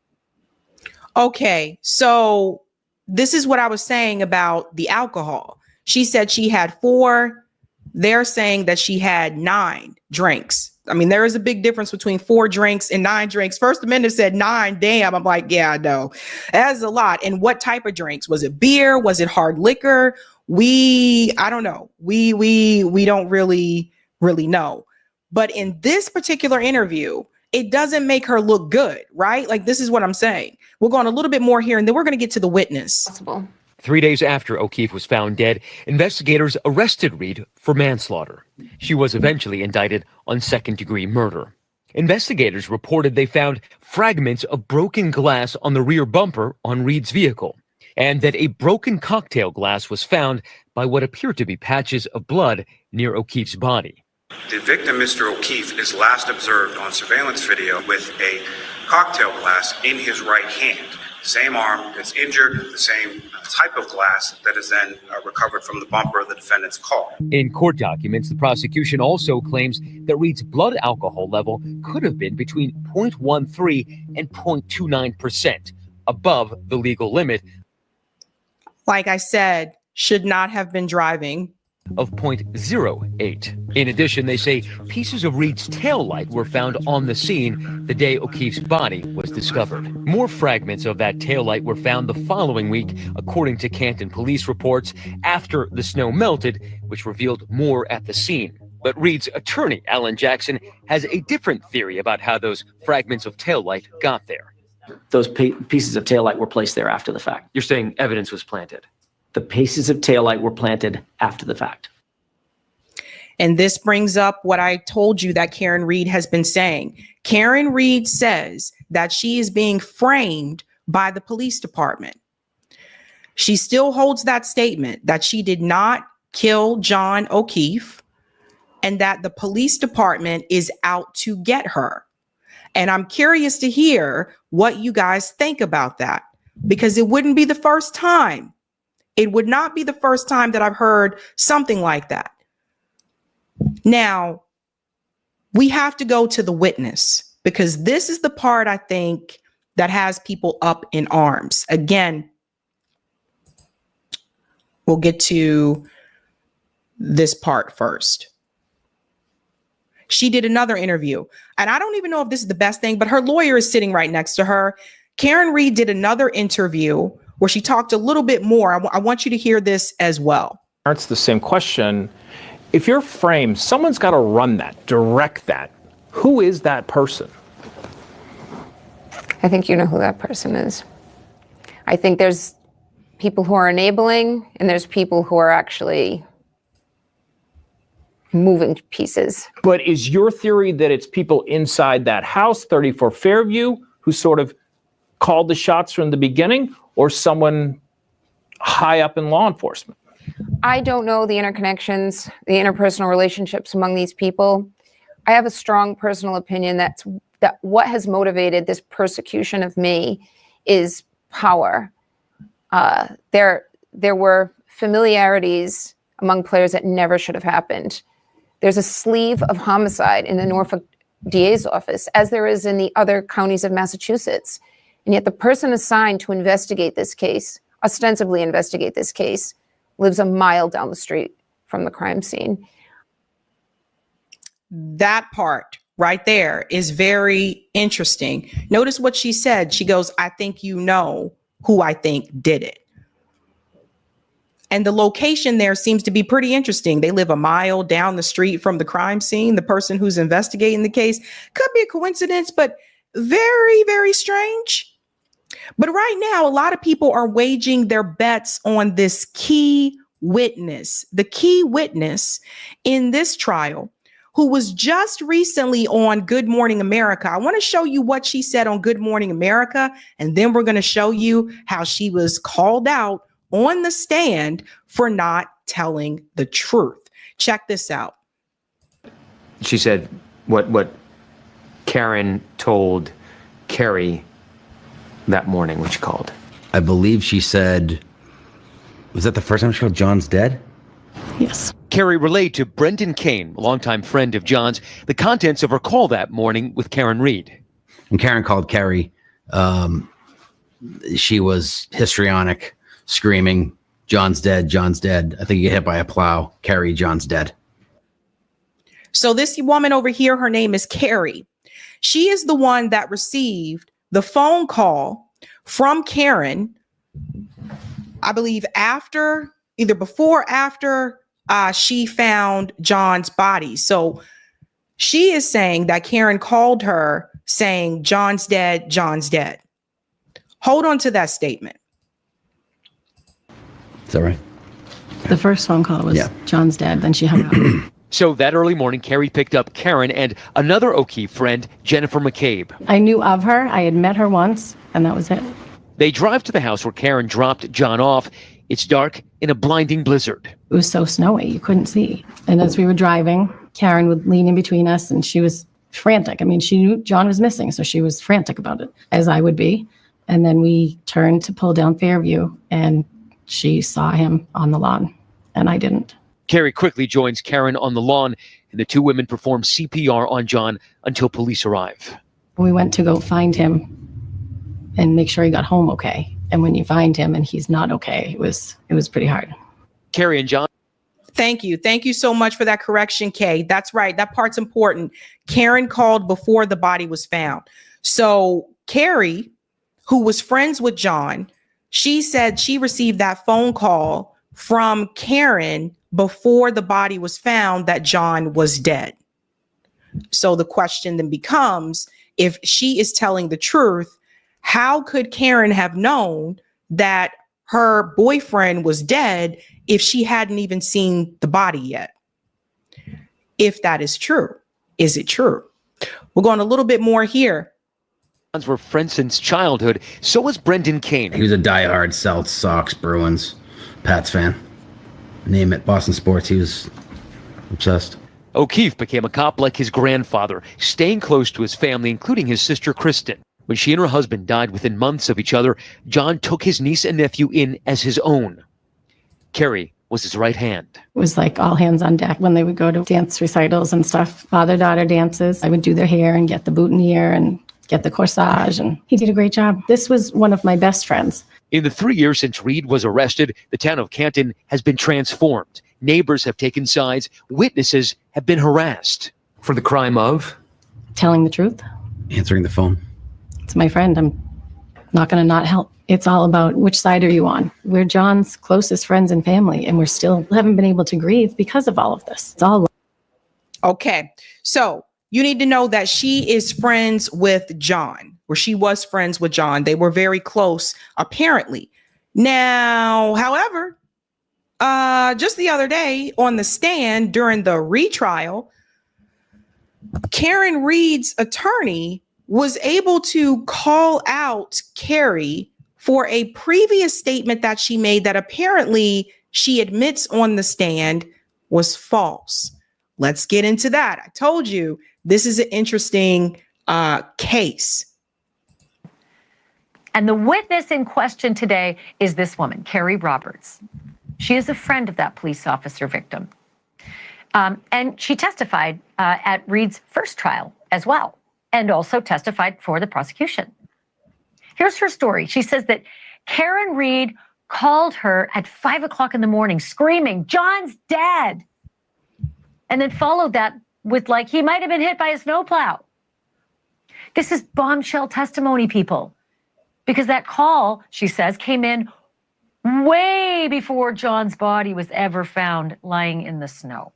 Okay, so this is what I was saying about the alcohol. She said she had 4. They're saying that she had 9 drinks. I mean, there is a big difference between 4 drinks and 9 drinks. First Amendment said 9. Damn. I'm like, yeah, I know. That's a lot. And what type of drinks? Was it beer? Was it hard liquor? I don't know. We don't really know. But in this particular interview, it doesn't make her look good, right? Like, this is what I'm saying. We're going a little bit more here, and then we're going to get to the witness. Possible. 3 days after O'Keefe was found dead, investigators arrested Reed for manslaughter. She was eventually indicted on second-degree murder. Investigators reported they found fragments of broken glass on the rear bumper on Reed's vehicle, and that a broken cocktail glass was found by what appeared to be patches of blood near O'Keefe's body. The victim, Mr. O'Keefe, is last observed on surveillance video with a cocktail glass in his right hand. Same arm that's injured, the same type of glass that is then recovered from the bumper of the defendant's car. In court documents, the prosecution also claims that Reed's blood alcohol level could have been between 0.13 and 0.29%, above the legal limit. Like I said, should not have been driving. Of 0.08. In addition, they say pieces of Reed's taillight were found on the scene the day O'Keefe's body was discovered. More fragments of that taillight were found the following week, according to Canton police reports, after the snow melted, which revealed more at the scene. But Reed's attorney, Alan Jackson, has a different theory about how those fragments of taillight got there. Those pieces of taillight were placed there after the fact. You're saying evidence was planted? The pieces of taillight were planted after the fact. And this brings up what I told you that Karen Reed has been saying. Karen Reed says that she is being framed by the police department. She still holds that statement that she did not kill John O'Keefe and that the police department is out to get her. And I'm curious to hear what you guys think about that, because it wouldn't be the first time. It would not be the first time that I've heard something like that. Now, we have to go to the witness, because this is the part, I think, that has people up in arms. Again, We'll get to this part first. She did another interview, and I don't even know if this is the best thing, but her lawyer is sitting right next to her. Karen Reed did another interview where she talked a little bit more. I want you to hear this as well. It's the same question. If you're framed, someone's got to run that, direct that. Who is that person? I think you know who that person is. I think there's people who are enabling, and there's people who are actually moving pieces. But is your theory that it's people inside that house, 34 Fairview, who sort of called the shots from the beginning, or someone high up in law enforcement? I don't know the interconnections, the interpersonal relationships among these people. I have a strong personal opinion that what has motivated this persecution of me is power. There were familiarities among players that never should have happened. There's a sleeve of homicide in the Norfolk DA's office, as there is in the other counties of Massachusetts. And yet the person assigned to investigate this case, ostensibly investigate this case, lives a mile down the street from the crime scene. That part right there is very interesting. Notice what she said. She goes, I think you know who I think did it. And the location there seems to be pretty interesting. They live a mile down the street from the crime scene. The person who's investigating the case could be a coincidence, but very, very strange. But right now, a lot of people are waging their bets on this key witness, the key witness in this trial, who was just recently on Good Morning America. I want to show you what she said on Good Morning America, and then we're going to show you how she was called out on the stand for not telling the truth. Check this out. She said what Karen told Carrie that morning when she called. I believe she said, was that the first time she called John's dead? Yes. Carrie relayed to Brendan Kane, a longtime friend of John's, the contents of her call that morning with Karen Reed. When Karen called Carrie, she was histrionic, screaming, John's dead, John's dead. I think you get hit by a plow. Carrie, John's dead. So this woman over here, her name is Carrie. She is the one that received the phone call from Karen, I believe either before or after she found John's body. So she is saying that Karen called her saying, John's dead, John's dead. Hold on to that statement. Is that right? The first phone call was John's dead, then she hung up. So that early morning, Carrie picked up Karen and another O'Keefe friend, Jennifer McCabe. I knew of her. I had met her once, and that was it. They drive to the house where Karen dropped John off. It's dark in a blinding blizzard. It was so snowy, you couldn't see. And as we were driving, Karen would lean in between us, and she was frantic. I mean, she knew John was missing, so she was frantic about it, as I would be. And then we turned to pull down Fairview, and she saw him on the lawn, and I didn't. Carrie quickly joins Karen on the lawn, and the two women perform CPR on John until police arrive. We went to go find him and make sure he got home okay. And when you find him and he's not okay, it was pretty hard. Carrie and John. Thank you. Thank you so much for that correction, Kay. That's right. That part's important. Karen called before the body was found. So Carrie, who was friends with John, she said she received that phone call from Karen before the body was found that John was dead. So the question then becomes, if she is telling the truth, how could Karen have known that her boyfriend was dead if she hadn't even seen the body yet? If that is true, is it true? We're going a little bit more here. Were friends since childhood. So was Brendan Kane. He was a diehard Celts, Sox, Bruins, Pats fan. Name it, Boston sports. He was obsessed. O'Keefe became a cop like his grandfather, staying close to his family, including his sister Kristen. When she and her husband died within months of each other, John took his niece and nephew in as his own. Carrie was his right hand. It was like all hands on deck when they would go to dance recitals and stuff, father-daughter dances. I would do their hair and get the boutonniere and get the corsage, and he did a great job. This was one of my best friends. In the 3 years since Reed was arrested, the town of Canton has been transformed. Neighbors have taken sides. Witnesses have been harassed. For the crime of? Telling the truth. Answering the phone. It's my friend. I'm not going to not help. It's all about which side are you on? We're John's closest friends and family, and we're still haven't been able to grieve because of all of this. It's all. Okay. So you need to know that she is friends with John, or she was friends with John. They were very close, apparently. Now, however, just the other day on the stand during the retrial, Karen Reed's attorney was able to call out Carrie for a previous statement that she made that apparently she admits on the stand was false. Let's get into that. I told you this is an interesting case. And the witness in question today is this woman, Carrie Roberts. She is a friend of that police officer victim. And she testified at Reed's first trial as well, and also testified for the prosecution. Here's her story. She says that Karen Reed called her at 5 o'clock in the morning screaming, "John's dead." And then followed that with like, he might have been hit by a snowplow. This is bombshell testimony, people. Because that call, she says, came in way before John's body was ever found lying in the snow.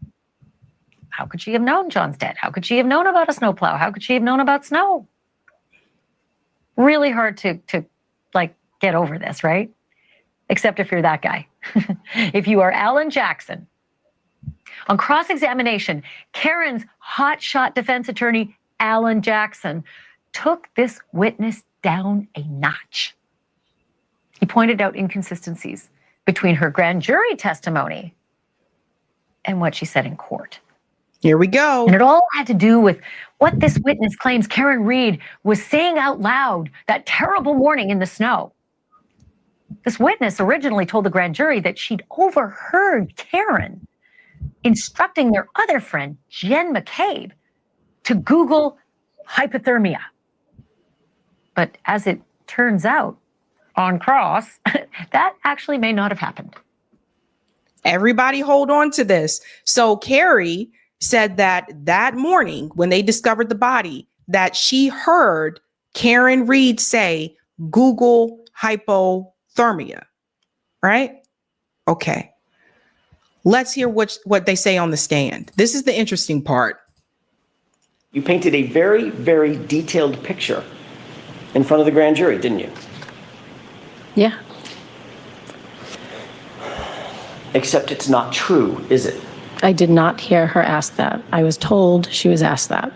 How could she have known John's dead? How could she have known about a snowplow? How could she have known about snow? Really hard to like get over this, right? Except if you're that guy. If you are Alan Jackson. On cross-examination, Karen's hotshot defense attorney, Alan Jackson, took this witness down a notch. He pointed out inconsistencies between her grand jury testimony and what she said in court. Here we go. And it all had to do with what this witness claims Karen Reed was saying out loud that terrible morning in the snow. This witness originally told the grand jury that she'd overheard Karen instructing their other friend, Jen McCabe, to Google hypothermia. But as it turns out, on cross, that actually may not have happened. Everybody hold on to this. So Carrie said that morning when they discovered the body, that she heard Karen Reed say, "Google hypothermia," right? Okay. Let's hear what they say on the stand. This is the interesting part. You painted a very, very detailed picture in front of the grand jury, didn't you? Yeah. Except it's not true, is it? I did not hear her ask that. I was told she was asked that.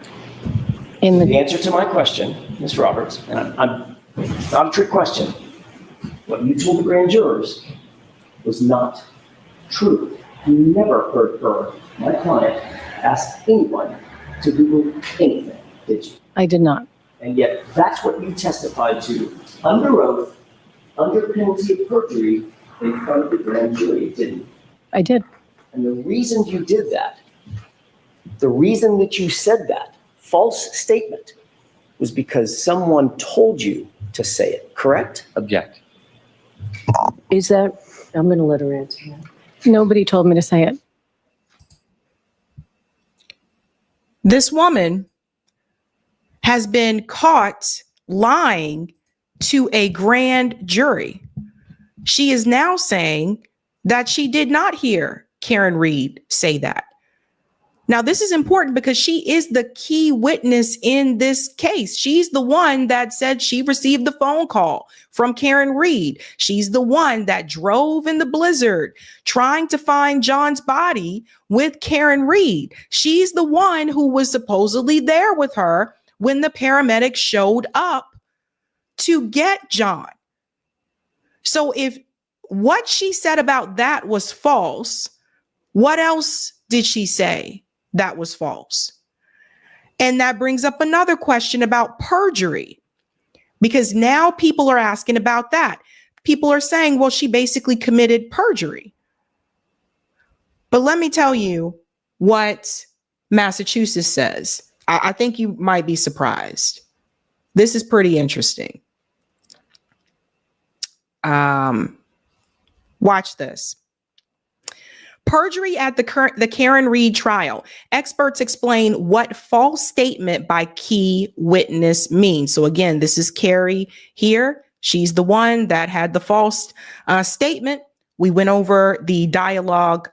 The answer to my question, Ms. Roberts, and I'm not a trick question, what you told the grand jurors was not true. You never heard her, my client, ask anyone to Google anything, did you? I did not. And yet that's what you testified to under oath, under penalty of perjury in front of the grand jury, didn't you? I did. And the reason you did that, the reason that you said that false statement was because someone told you to say it, correct? Object. Is that, I'm going to let her answer that. Nobody told me to say it. This woman has been caught lying to a grand jury. She is now saying that she did not hear Karen Reed say that. Now, this is important because she is the key witness in this case. She's the one that said she received the phone call from Karen Reed. She's the one that drove in the blizzard trying to find John's body with Karen Reed. She's the one who was supposedly there with her when the paramedics showed up to get John. So if what she said about that was false, what else did she say that was false? And that brings up another question about perjury, because now people are asking about that. People are saying, well, she basically committed perjury. But let me tell you what Massachusetts says. I think you might be surprised. This is pretty interesting. Watch this. Perjury at the Karen Reed trial. Experts explain what false statement by key witness means. So again, this is Carrie here. She's the one that had the false statement. We went over the dialogue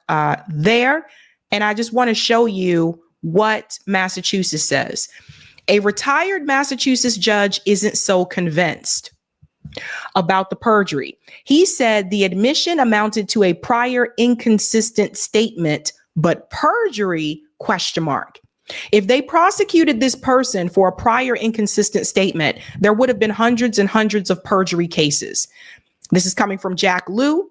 there, and I just want to show you what Massachusetts says. A retired Massachusetts judge isn't so convinced about the perjury. He said the admission amounted to a prior inconsistent statement, but perjury, ? If they prosecuted this person for a prior inconsistent statement, there would have been hundreds and hundreds of perjury cases. This is coming from Jack Liu.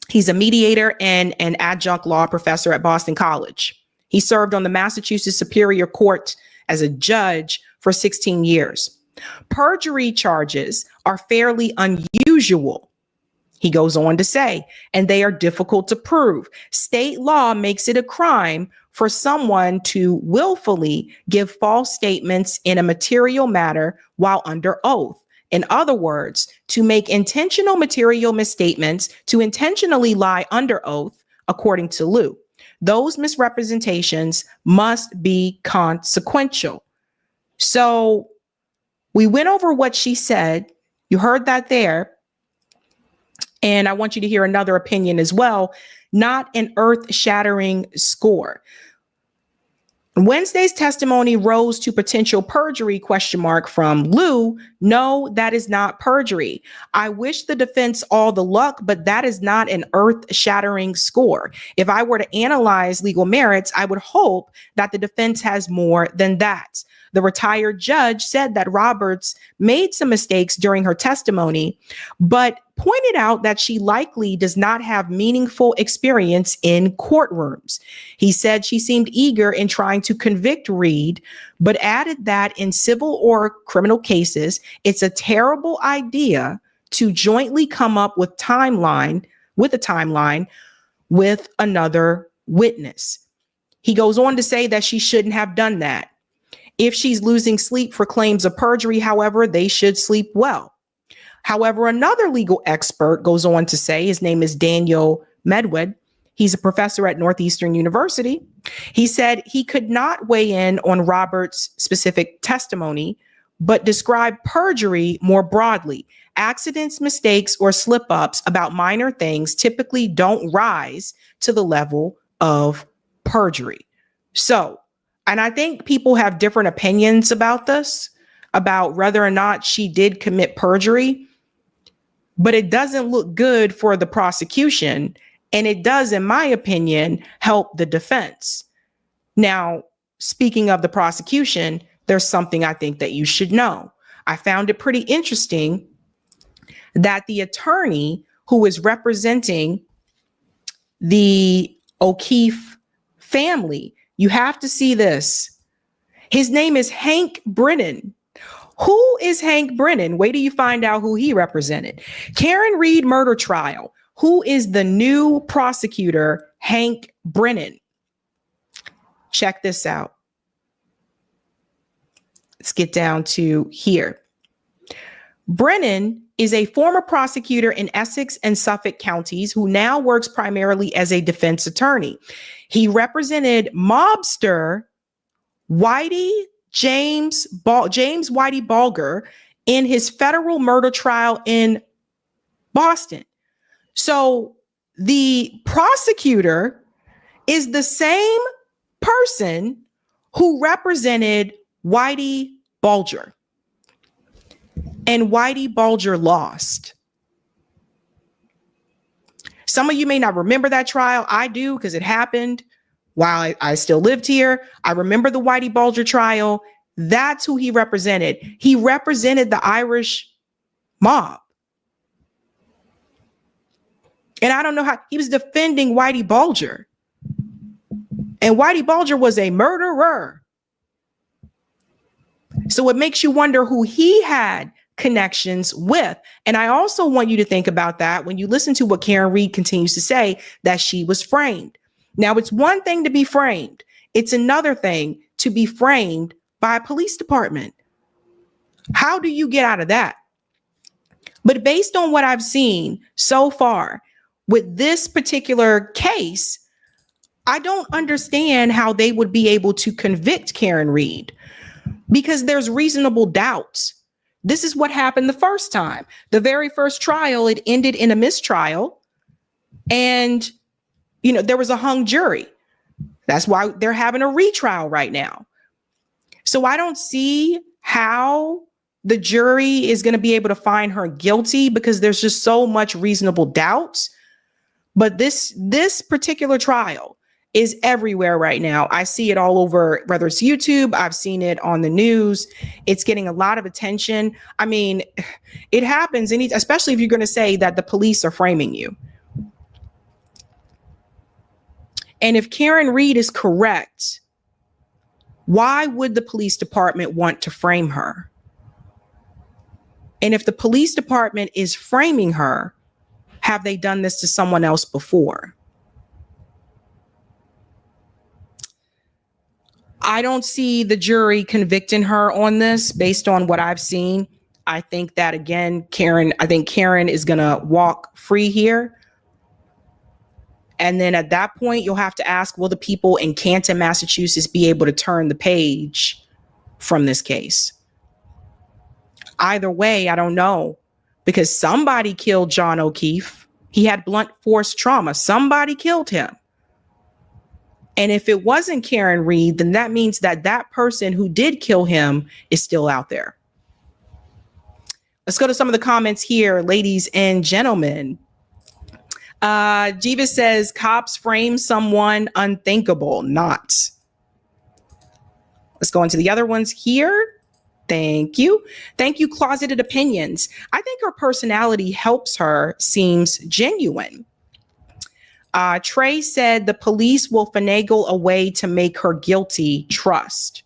He's a mediator and an adjunct law professor at Boston College. He served on the Massachusetts Superior Court as a judge for 16 years. Perjury charges are fairly unusual, he goes on to say, and they are difficult to prove. State law makes it a crime for someone to willfully give false statements in a material matter while under oath. In other words, to make intentional material misstatements, to intentionally lie under oath, according to Liu. Those misrepresentations must be consequential. So we went over what she said. You heard that there. And I want you to hear another opinion as well. Not an earth-shattering score. Wednesday's testimony rose to potential perjury ? From Liu. No, that is not perjury. I wish the defense all the luck, but that is not an earth-shattering score. If I were to analyze legal merits, I would hope that the defense has more than that. The retired judge said that Roberts made some mistakes during her testimony, but pointed out that she likely does not have meaningful experience in courtrooms. He said she seemed eager in trying to convict Reed, but added that in civil or criminal cases, it's a terrible idea to jointly come up with a timeline with another witness. He goes on to say that she shouldn't have done that. If she's losing sleep for claims of perjury, however, they should sleep well. However, another legal expert goes on to say, his name is Daniel Medwood. He's a professor at Northeastern University. He said he could not weigh in on Roberts' specific testimony, but described perjury more broadly. Accidents, mistakes, or slip-ups about minor things typically don't rise to the level of perjury. So, and I think people have different opinions about this, about whether or not she did commit perjury, but it doesn't look good for the prosecution. And it does, in my opinion, help the defense. Now, speaking of the prosecution, there's something I think that you should know. I found it pretty interesting that the attorney who is representing the O'Keefe family, you have to see this. His name is Hank Brennan. Who is Hank Brennan? Wait till you find out who he represented. Karen Reed murder trial. Who is the new prosecutor, Hank Brennan? Check this out. Let's get down to here. Brennan is a former prosecutor in Essex and Suffolk counties who now works primarily as a defense attorney. He represented mobster James Whitey Bulger in his federal murder trial in Boston. So the prosecutor is the same person who represented Whitey Bulger. And Whitey Bulger lost. Some of you may not remember that trial. I do, because it happened while I still lived here. I remember the Whitey Bulger trial. That's who he represented. He represented the Irish mob. And I don't know how he was defending Whitey Bulger. And Whitey Bulger was a murderer. So it makes you wonder who he had connections with. And I also want you to think about that when you listen to what Karen Reed continues to say, that she was framed. Now, it's one thing to be framed. It's another thing to be framed by a police department. How do you get out of that? But based on what I've seen so far with this particular case, I don't understand how they would be able to convict Karen Reed because there's reasonable doubts. This is what happened the first time. The very first trial, it ended in a mistrial. And, there was a hung jury. That's why they're having a retrial right now. So I don't see how the jury is going to be able to find her guilty because there's just so much reasonable doubts. But this particular trial is everywhere right now. I see it all over, whether it's YouTube, I've seen it on the news. It's getting a lot of attention. I mean, it happens, especially if you're going to say that the police are framing you. And if Karen Reed is correct, why would the police department want to frame her? And if the police department is framing her, have they done this to someone else before? I don't see the jury convicting her on this based on what I've seen. I think that, again, Karen is going to walk free here. And then at that point, you'll have to ask, will the people in Canton, Massachusetts be able to turn the page from this case? Either way, I don't know, because somebody killed John O'Keefe. He had blunt force trauma. Somebody killed him. And if it wasn't Karen Reed, then that means that that person who did kill him is still out there. Let's go to some of the comments here, ladies and gentlemen. Jiva says, cops frame someone unthinkable, not. Let's go into the other ones here. Thank you. Thank you, Closeted Opinions. I think her personality helps her, seems genuine. Trey said the police will finagle a way to make her guilty. Trust.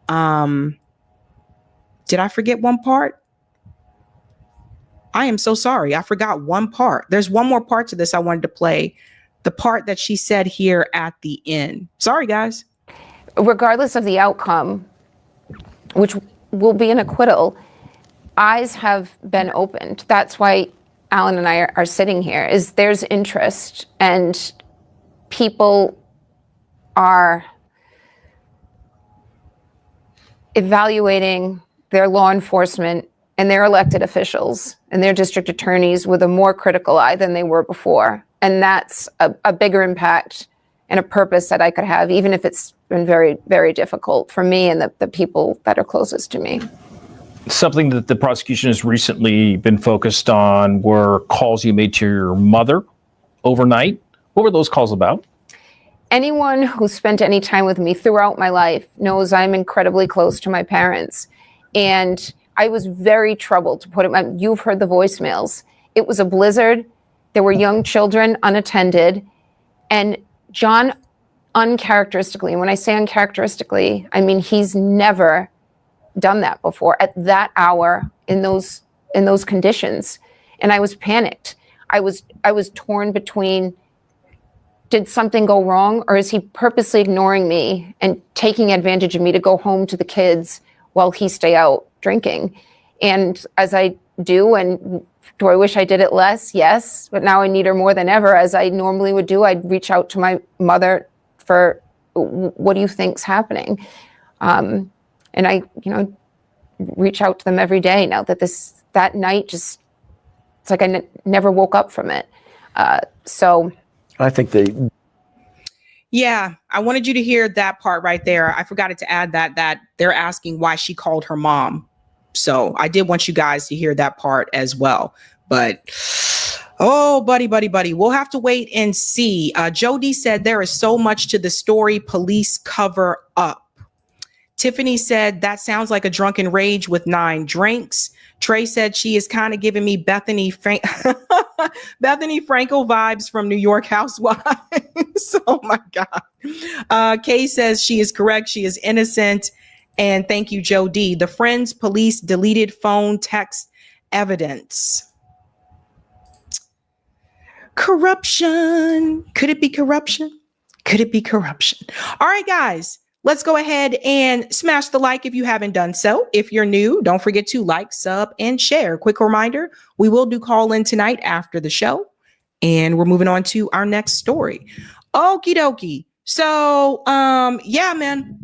Did I forget one part? I am so sorry. I forgot one part. There's one more part to this I wanted to play. The part that she said here at the end. Sorry, guys. Regardless of the outcome, which will be an acquittal, eyes have been opened. That's why Alan and I are sitting here, is there's interest and people are evaluating their law enforcement and their elected officials and their district attorneys with a more critical eye than they were before. And that's a bigger impact and a purpose that I could have, even if it's been very, very difficult for me and the people that are closest to me. Something that the prosecution has recently been focused on were calls you made to your mother overnight. What were those calls about? Anyone who spent any time with me throughout my life knows I'm incredibly close to my parents. And I was very troubled, to put it. You've heard the voicemails. It was a blizzard. There were young children unattended. And John, uncharacteristically, and when I say uncharacteristically, I mean he's never done that before at that hour in those conditions. And I was panicked. I was torn between, did something go wrong, or is he purposely ignoring me and taking advantage of me to go home to the kids while he stay out drinking? And as I do, and do I wish I did it less? Yes, but now I need her more than ever. As I normally would do, I'd reach out to my mother for, what do you think's happening? And I, reach out to them every day now that night just, it's like I never woke up from it. So I think Yeah, I wanted you to hear that part right there. I forgot to add that they're asking why she called her mom. So I did want you guys to hear that part as well. But, oh, buddy. We'll have to wait and see. Jody said there is so much to the story police cover up. Tiffany said that sounds like a drunken rage with 9 drinks. Trey said she is kind of giving me Bethany Frankel vibes from New York Housewives. Oh my God. Kay says she is correct. She is innocent. And thank you, Joe D. The friends police deleted phone text evidence. Corruption. Could it be corruption? Could it be corruption? All right, guys. let's go ahead and smash the like if you haven't done so. If you're new, don't forget to like, sub, and share. Quick reminder, we will do call in tonight after the show. And we're moving on to our next story. Okie dokie. So, yeah, man.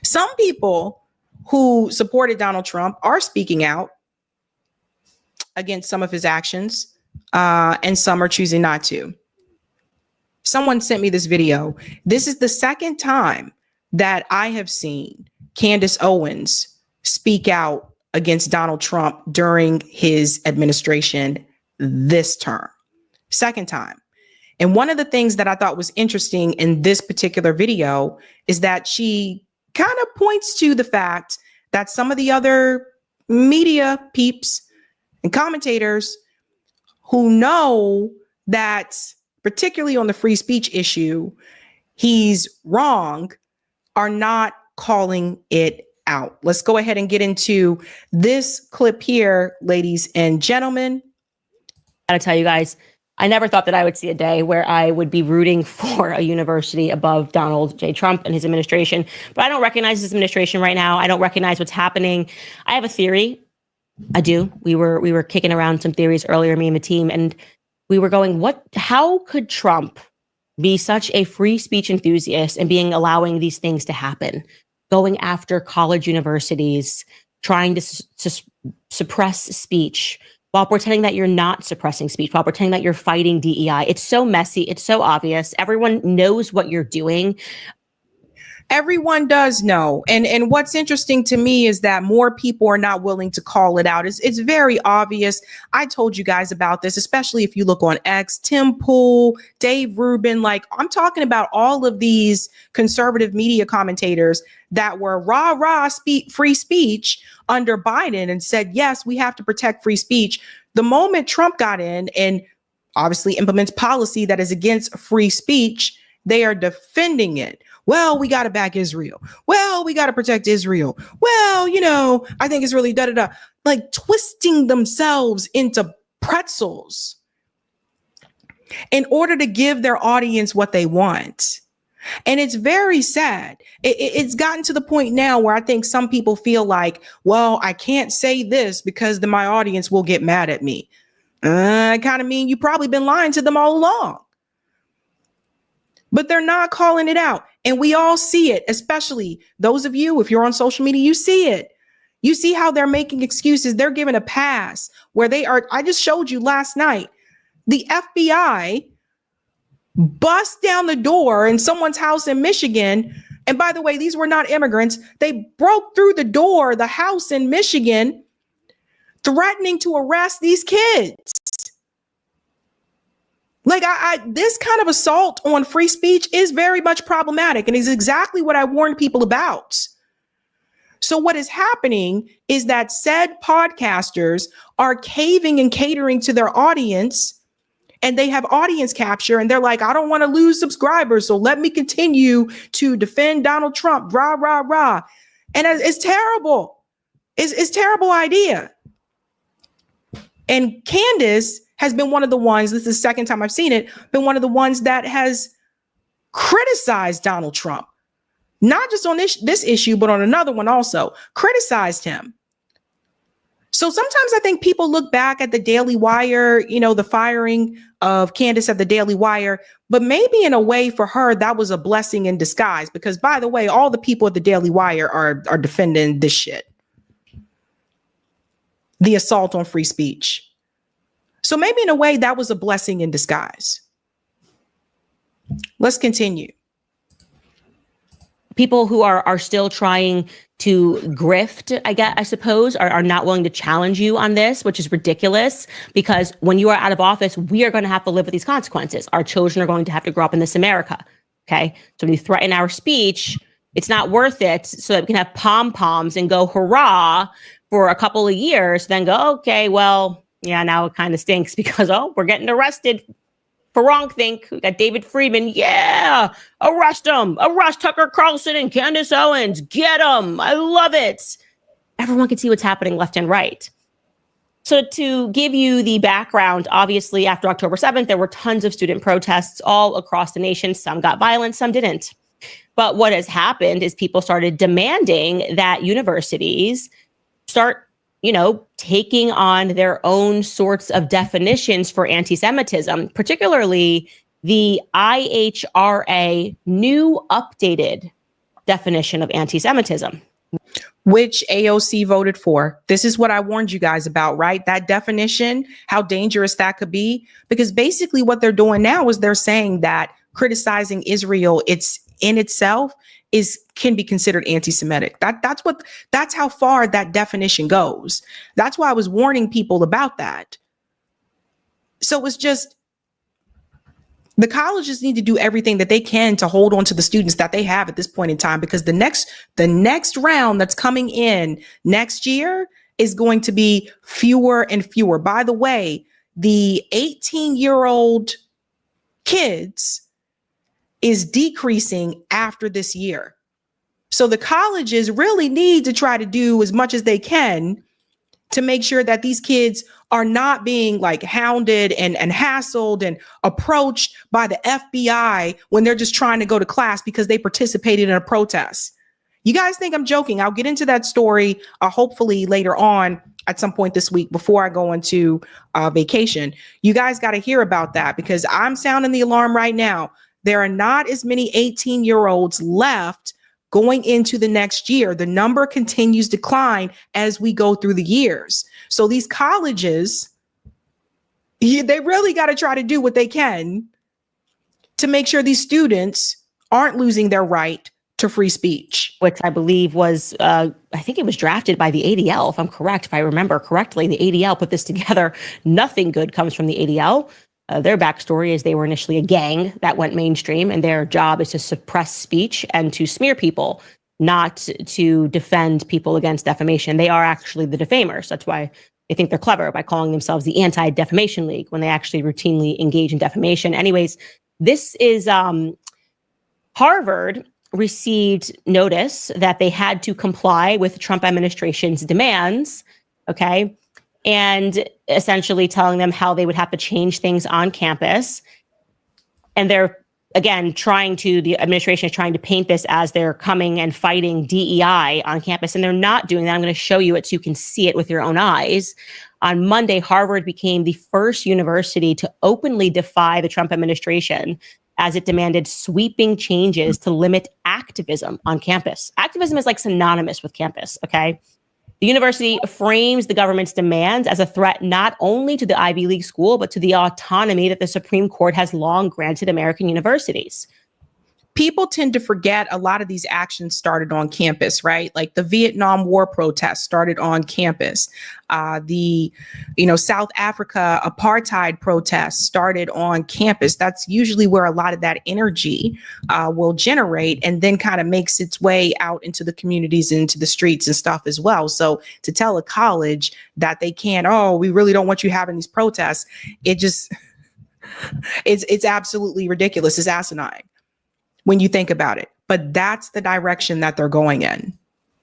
Some people who supported Donald Trump are speaking out against some of his actions, and some are choosing not to. Someone sent me this video. This is the second time that I have seen Candace Owens speak out against Donald Trump during his administration this term. Second time. And one of the things that I thought was interesting in this particular video is that she kind of points to the fact that some of the other media peeps and commentators who know that, particularly on the free speech issue, he's wrong, are not calling it out. Let's go ahead and get into this clip here, ladies and gentlemen. I gotta tell you guys, I never thought that I would see a day where I would be rooting for a university above Donald J. Trump and his administration. But I don't recognize his administration right now. I don't recognize what's happening. I have a theory. I do. We were kicking around some theories earlier, me and the team, and we were going, how could Trump be such a free speech enthusiast and allowing these things to happen, going after college universities, trying to suppress speech, while pretending that you're not suppressing speech, while pretending that you're fighting DEI. It's so messy. It's so obvious. Everyone knows what you're doing. Everyone does know. And what's interesting to me is that more people are not willing to call it out. It's very obvious. I told you guys about this, especially if you look on X, Tim Pool, Dave Rubin, like I'm talking about all of these conservative media commentators that were free speech under Biden and said, yes, we have to protect free speech. The moment Trump got in and obviously implements policy that is against free speech, they are defending it. Well, we got to back Israel. Well, we got to protect Israel. Well, I think it's really da-da-da. Like twisting themselves into pretzels in order to give their audience what they want. And it's very sad. It's gotten to the point now where I think some people feel like, well, I can't say this because then my audience will get mad at me. I kind of mean you've probably been lying to them all along. But they're not calling it out. And we all see it, especially those of you, if you're on social media, you see it. You see how they're making excuses. They're giving a pass where they are. I just showed you last night, the FBI bust down the door in someone's house in Michigan. And by the way, these were not immigrants. They broke through the door, the house in Michigan, threatening to arrest these kids. Like this kind of assault on free speech is very much problematic and is exactly what I warned people about. So what is happening is that said podcasters are caving and catering to their audience, and they have audience capture, and they're like, I don't want to lose subscribers, so let me continue to defend Donald Trump, rah, rah, rah. And it's terrible. It's terrible idea. And Candace has been one of the ones, this is the second time I've seen it, been one of the ones that has criticized Donald Trump, not just on this issue, but on another one also, criticized him. So sometimes I think people look back at the Daily Wire, the firing of Candace at the Daily Wire, but maybe in a way for her, that was a blessing in disguise, because by the way, all the people at the Daily Wire are defending this shit. The assault on free speech. So maybe in a way that was a blessing in disguise. Let's continue. People who are still trying to grift, I suppose, are not willing to challenge you on this, which is ridiculous, because when you are out of office, we are going to have to live with these consequences. Our children are going to have to grow up in this America. Okay. So when you threaten our speech, it's not worth it so that we can have pom-poms and go hurrah for a couple of years, then go, okay, well, yeah, now it kind of stinks because, we're getting arrested for wrongthink. We got David Friedman. Yeah, arrest him. Arrest Tucker Carlson and Candace Owens. Get them. I love it. Everyone can see what's happening left and right. So to give you the background, obviously after October 7th, there were tons of student protests all across the nation. Some got violent, some didn't. But what has happened is people started demanding that universities start, taking on their own sorts of definitions for anti-Semitism, particularly the IHRA new updated definition of anti-Semitism. Which AOC voted for. This is what I warned you guys about, right? That definition, how dangerous that could be. Because basically what they're doing now is they're saying that criticizing Israel, it's in itself can be considered anti-Semitic. That's how far that definition goes. That's why I was warning people about that. So it's just, the colleges need to do everything that they can to hold on to the students that they have at this point in time, because the next round that's coming in next year is going to be fewer and fewer. By the way, the 18-year-old kids is decreasing after this year. So the colleges really need to try to do as much as they can to make sure that these kids are not being like hounded and hassled and approached by the FBI when they're just trying to go to class because they participated in a protest. You guys think I'm joking? I'll get into that story hopefully later on at some point this week before I go into vacation. You guys got to hear about that because I'm sounding the alarm right now. There are not as many 18-year-olds left going into the next year. The number continues to decline as we go through the years. So these colleges, they really got to try to do what they can to make sure these students aren't losing their right to free speech. Which I believe was, I think it was drafted by the ADL, if I'm correct, if I remember correctly. The ADL put this together. Nothing good comes from the ADL. Their backstory is they were initially a gang that went mainstream, and their job is to suppress speech and to smear people, not to defend people against defamation. They are actually the defamers. That's why they think they're clever by calling themselves the Anti-Defamation League when they actually routinely engage in defamation. Anyways, this is Harvard received notice that they had to comply with the Trump administration's demands, okay? And essentially telling them how they would have to change things on campus. And they're, again, the administration is trying to paint this as they're coming and fighting DEI on campus. And they're not doing that. I'm going to show you it so you can see it with your own eyes. On Monday, Harvard became the first university to openly defy the Trump administration as it demanded sweeping changes to limit activism on campus. Activism is like synonymous with campus, okay? The university frames the government's demands as a threat not only to the Ivy League school, but to the autonomy that the Supreme Court has long granted American universities. People tend to forget a lot of these actions started on campus, right? Like the Vietnam War protests started on campus. The South Africa apartheid protests started on campus. That's usually where a lot of that energy will generate and then kind of makes its way out into the communities, into the streets and stuff as well. So to tell a college that they can't, we really don't want you having these protests, it's absolutely ridiculous. It's asinine when you think about it. But that's the direction that they're going in.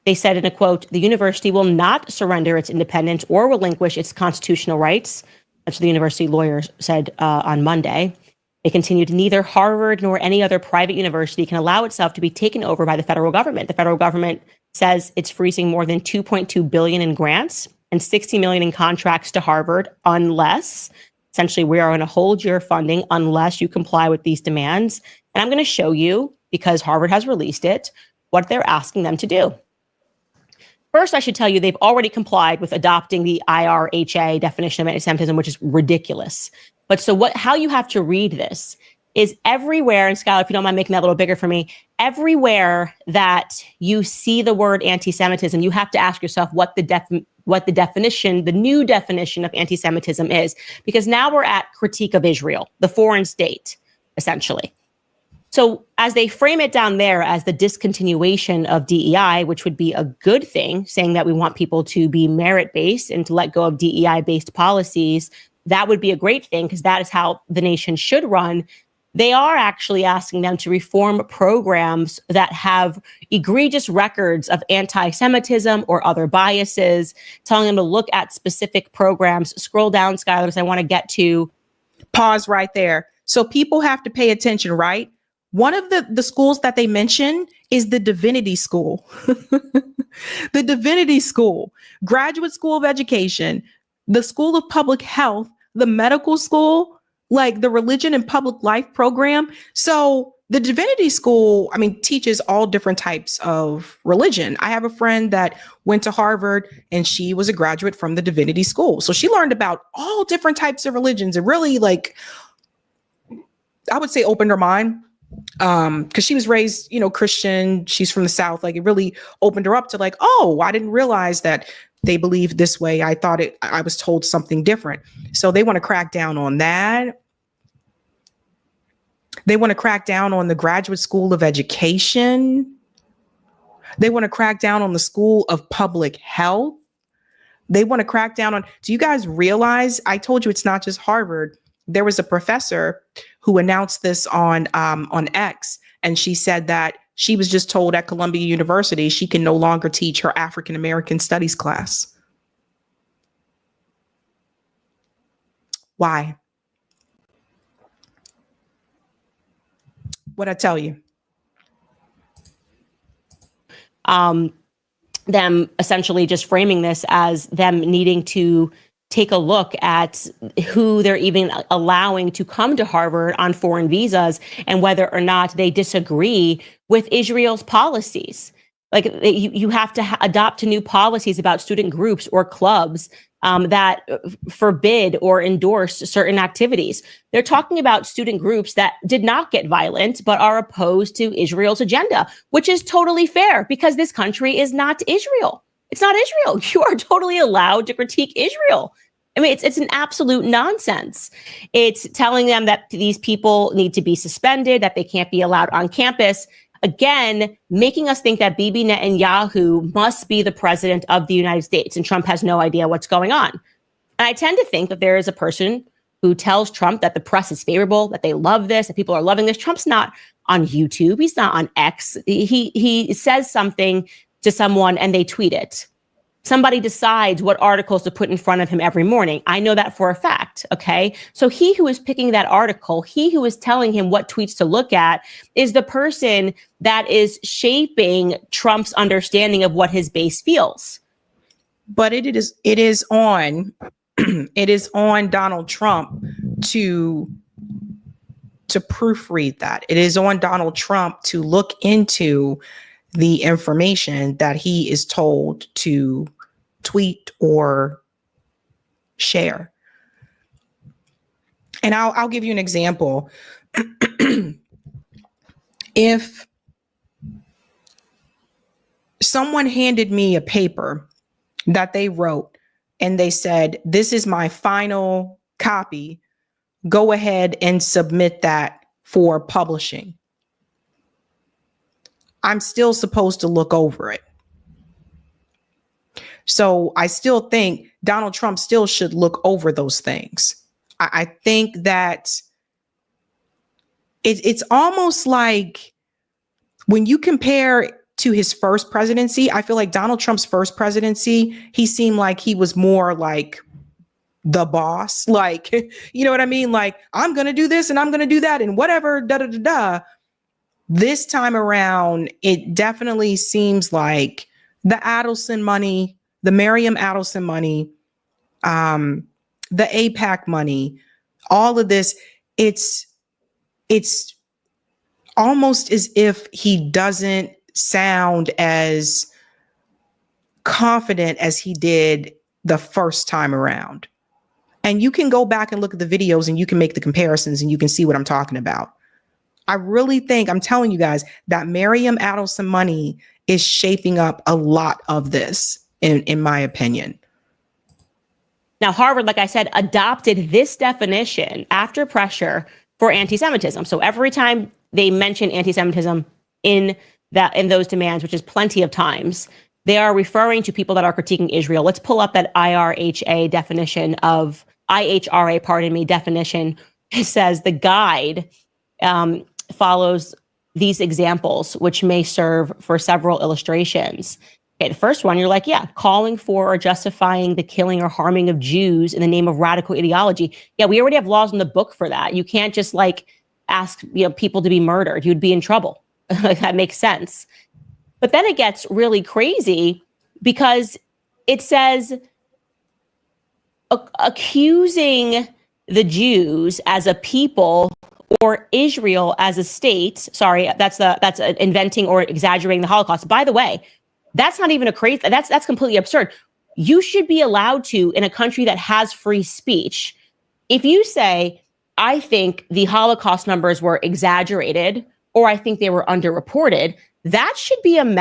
They said in a quote, "The university will not surrender its independence or relinquish its constitutional rights." That's what the university lawyers said on Monday. They continued, "Neither Harvard nor any other private university can allow itself to be taken over by the federal government." The federal government says it's freezing more than $2.2 billion in grants and $60 million in contracts to Harvard unless, essentially, we are going to hold your funding unless you comply with these demands. And I'm going to show you, because Harvard has released it, what they're asking them to do. First, I should tell you they've already complied with adopting the IRHA definition of anti-Semitism, which is ridiculous. But so how you have to read this is everywhere, and Skylar, if you don't mind making that a little bigger for me, everywhere that you see the word anti-Semitism, you have to ask yourself what the definition, the new definition of anti-Semitism is, because now we're at critique of Israel, the foreign state, essentially. So as they frame it down there as the discontinuation of DEI, which would be a good thing, saying that we want people to be merit-based and to let go of DEI-based policies, that would be a great thing because that is how the nation should run. They are actually asking them to reform programs that have egregious records of anti-Semitism or other biases, telling them to look at specific programs. Scroll down, Skylar, because I want to get to. Pause right there. So people have to pay attention, right? One of the schools that they mention is the Divinity School. The Divinity School, Graduate School of Education, the School of Public Health, the medical school, like the Religion and Public Life program. So the Divinity School, I mean, teaches all different types of religion. I have a friend that went to Harvard and she was a graduate from the Divinity School. So she learned about all different types of religions and really, like, I would say opened her mind. Because she was raised, Christian. She's from the South. Like, it really opened her up to like, oh, I didn't realize that they believed this way. I thought I was told something different. So they want to crack down on that. They want to crack down on the Graduate School of Education. They want to crack down on the School of Public Health. They want to crack down on, do you guys realize, I told you it's not just Harvard. There was a professor who announced this on X, and she said that she was just told at Columbia University she can no longer teach her African American studies class. Why? What'd I tell you? Them essentially just framing this as them needing to take a look at who they're even allowing to come to Harvard on foreign visas and whether or not they disagree with Israel's policies. Like, you have to adopt new policies about student groups or clubs that forbid or endorse certain activities. They're talking about student groups that did not get violent, but are opposed to Israel's agenda, which is totally fair because this country is not Israel. It's not Israel. You are totally allowed to critique Israel. I mean, it's an absolute nonsense. It's telling them that these people need to be suspended, that they can't be allowed on campus. Again, making us think that Bibi Netanyahu must be the president of the United States and Trump has no idea what's going on. And I tend to think that there is a person who tells Trump that the press is favorable, that they love this, that people are loving this. Trump's not on YouTube. He's not on X. He says something to someone and they tweet it. Somebody decides what articles to put in front of him every morning. I know that for a fact, okay? So he who is picking that article, he who is telling him what tweets to look at is the person that is shaping Trump's understanding of what his base feels. But it is on Donald Trump to proofread that. It is on Donald Trump to look into the information that he is told to tweet or share. And I'll give you an example. If someone handed me a paper that they wrote and they said, this is my final copy, go ahead and submit that for publishing, I'm still supposed to look over it. So I still think Donald Trump still should look over those things. I think that it's almost like when you compare to his first presidency, I feel like Donald Trump's first presidency, he seemed like he was more like the boss. Like, you know what I mean? Like, I'm going to do this and I'm going to do that and whatever, da da da da. This time around, it definitely seems like the Adelson money, the Miriam Adelson money, the APAC money, all of this, it's almost as if he doesn't sound as confident as he did the first time around. And you can go back and look at the videos and you can make the comparisons and you can see what I'm talking about. I really think, I'm telling you guys, that Miriam Adelson money is shaping up a lot of this, in my opinion. Now, Harvard, like I said, adopted this definition after pressure for anti-Semitism. So every time they mention anti-Semitism in those demands, which is plenty of times, they are referring to people that are critiquing Israel. Let's pull up that IHRA definition. It says the guide follows these examples, which may serve for several illustrations. Okay, the first one, you're like, yeah, calling for or justifying the killing or harming of Jews in the name of radical ideology. Yeah, we already have laws in the book for that. You can't just like ask people to be murdered. You'd be in trouble. That makes sense. But then it gets really crazy because it says accusing the Jews as a people or Israel as a state. Sorry, that's inventing or exaggerating the Holocaust. By the way, that's not even that's completely absurd. You should be allowed to, in a country that has free speech, if you say, I think the Holocaust numbers were exaggerated or I think they were underreported, that should be a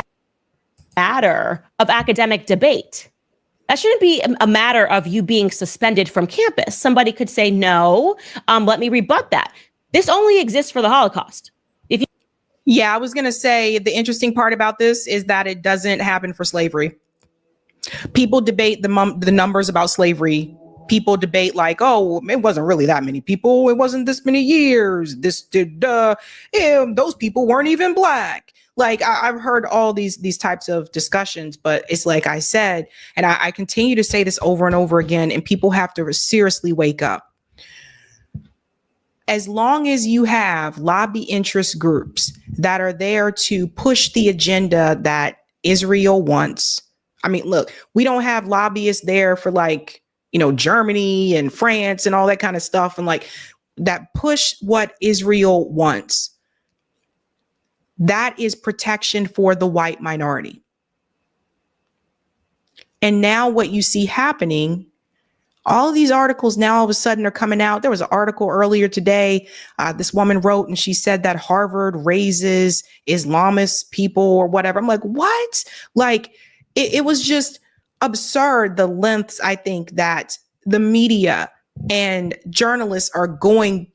matter of academic debate. That shouldn't be a matter of you being suspended from campus. Somebody could say, no, let me rebut that. This only exists for the Holocaust. Yeah, I was going to say the interesting part about this is that it doesn't happen for slavery. People debate the numbers about slavery. People debate like, oh, it wasn't really that many people. It wasn't this many years. Those people weren't even Black. Like I've heard all these types of discussions, but it's like I said, and I continue to say this over and over again, and people have to seriously wake up. As long as you have lobby interest groups that are there to push the agenda that Israel wants. I mean, look, we don't have lobbyists there for Germany and France and all that kind of stuff. And that push what Israel wants. That is protection for the white minority. And now what you see happening, all of these articles now all of a sudden are coming out. There was an article earlier today. This woman wrote and she said that Harvard raises Islamist people or whatever. I'm like, what? It was just absurd, the lengths I think that the media and journalists are going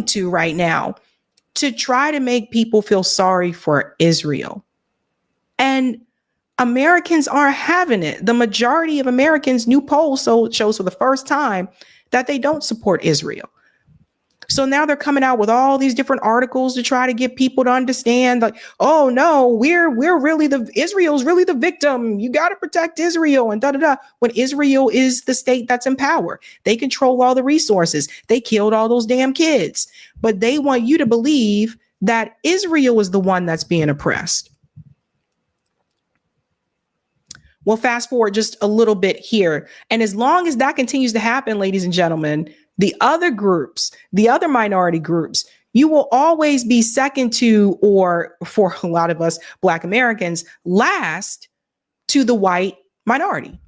to right now to try to make people feel sorry for Israel. And Americans aren't having it. The majority of Americans, new poll shows for the first time that they don't support Israel. So now they're coming out with all these different articles to try to get people to understand, like, oh no, Israel's really the victim. You got to protect Israel and when Israel is the state that's in power. They control all the resources. They killed all those damn kids, but they want you to believe that Israel is the one that's being oppressed. Well, fast forward just a little bit here. And as long as that continues to happen, ladies and gentlemen, the other groups, the other minority groups, you will always be second to, or for a lot of us Black Americans, last to the white minority.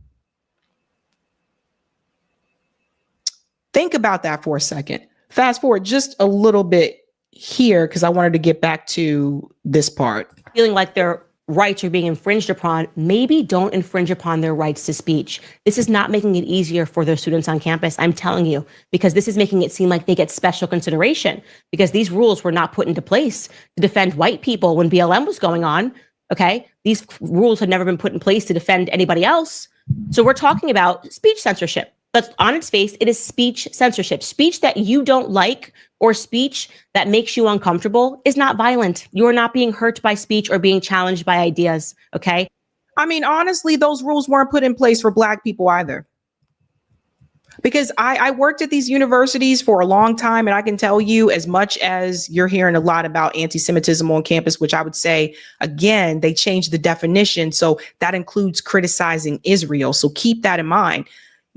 Think about that for a second. Fast forward just a little bit here, because I wanted to get back to this part. Feeling like their rights are being infringed upon, maybe don't infringe upon their rights to speech. This is not making it easier for their students on campus, I'm telling you, because this is making it seem like they get special consideration, because these rules were not put into place to defend white people when BLM was going on, okay? These rules had never been put in place to defend anybody else. So we're talking about speech censorship. But on its face, it is speech censorship. Speech that you don't like or speech that makes you uncomfortable is not violent. You are not being hurt by speech or being challenged by ideas, okay? I mean, honestly, those rules weren't put in place for Black people either. Because I worked at these universities for a long time, and I can tell you, as much as you're hearing a lot about anti-Semitism on campus, which I would say, again, they changed the definition. So that includes criticizing Israel. So keep that in mind.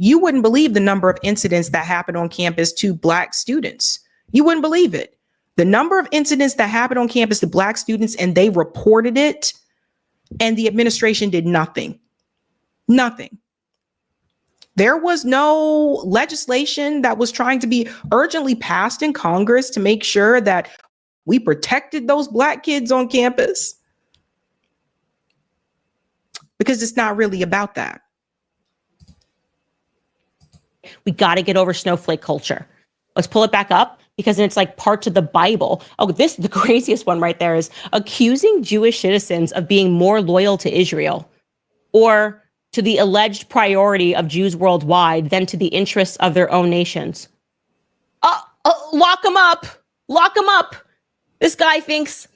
You wouldn't believe the number of incidents that happened on campus to Black students. You wouldn't believe it. The number of incidents that happened on campus to Black students, and they reported it, and the administration did nothing. Nothing. There was no legislation that was trying to be urgently passed in Congress to make sure that we protected those Black kids on campus. Because it's not really about that. We got to get over snowflake culture. Let's pull it back up, because it's like parts of the Bible. Oh, the craziest one right there is accusing Jewish citizens of being more loyal to Israel or to the alleged priority of Jews worldwide than to the interests of their own nations. Lock them up. Lock them up. This guy thinks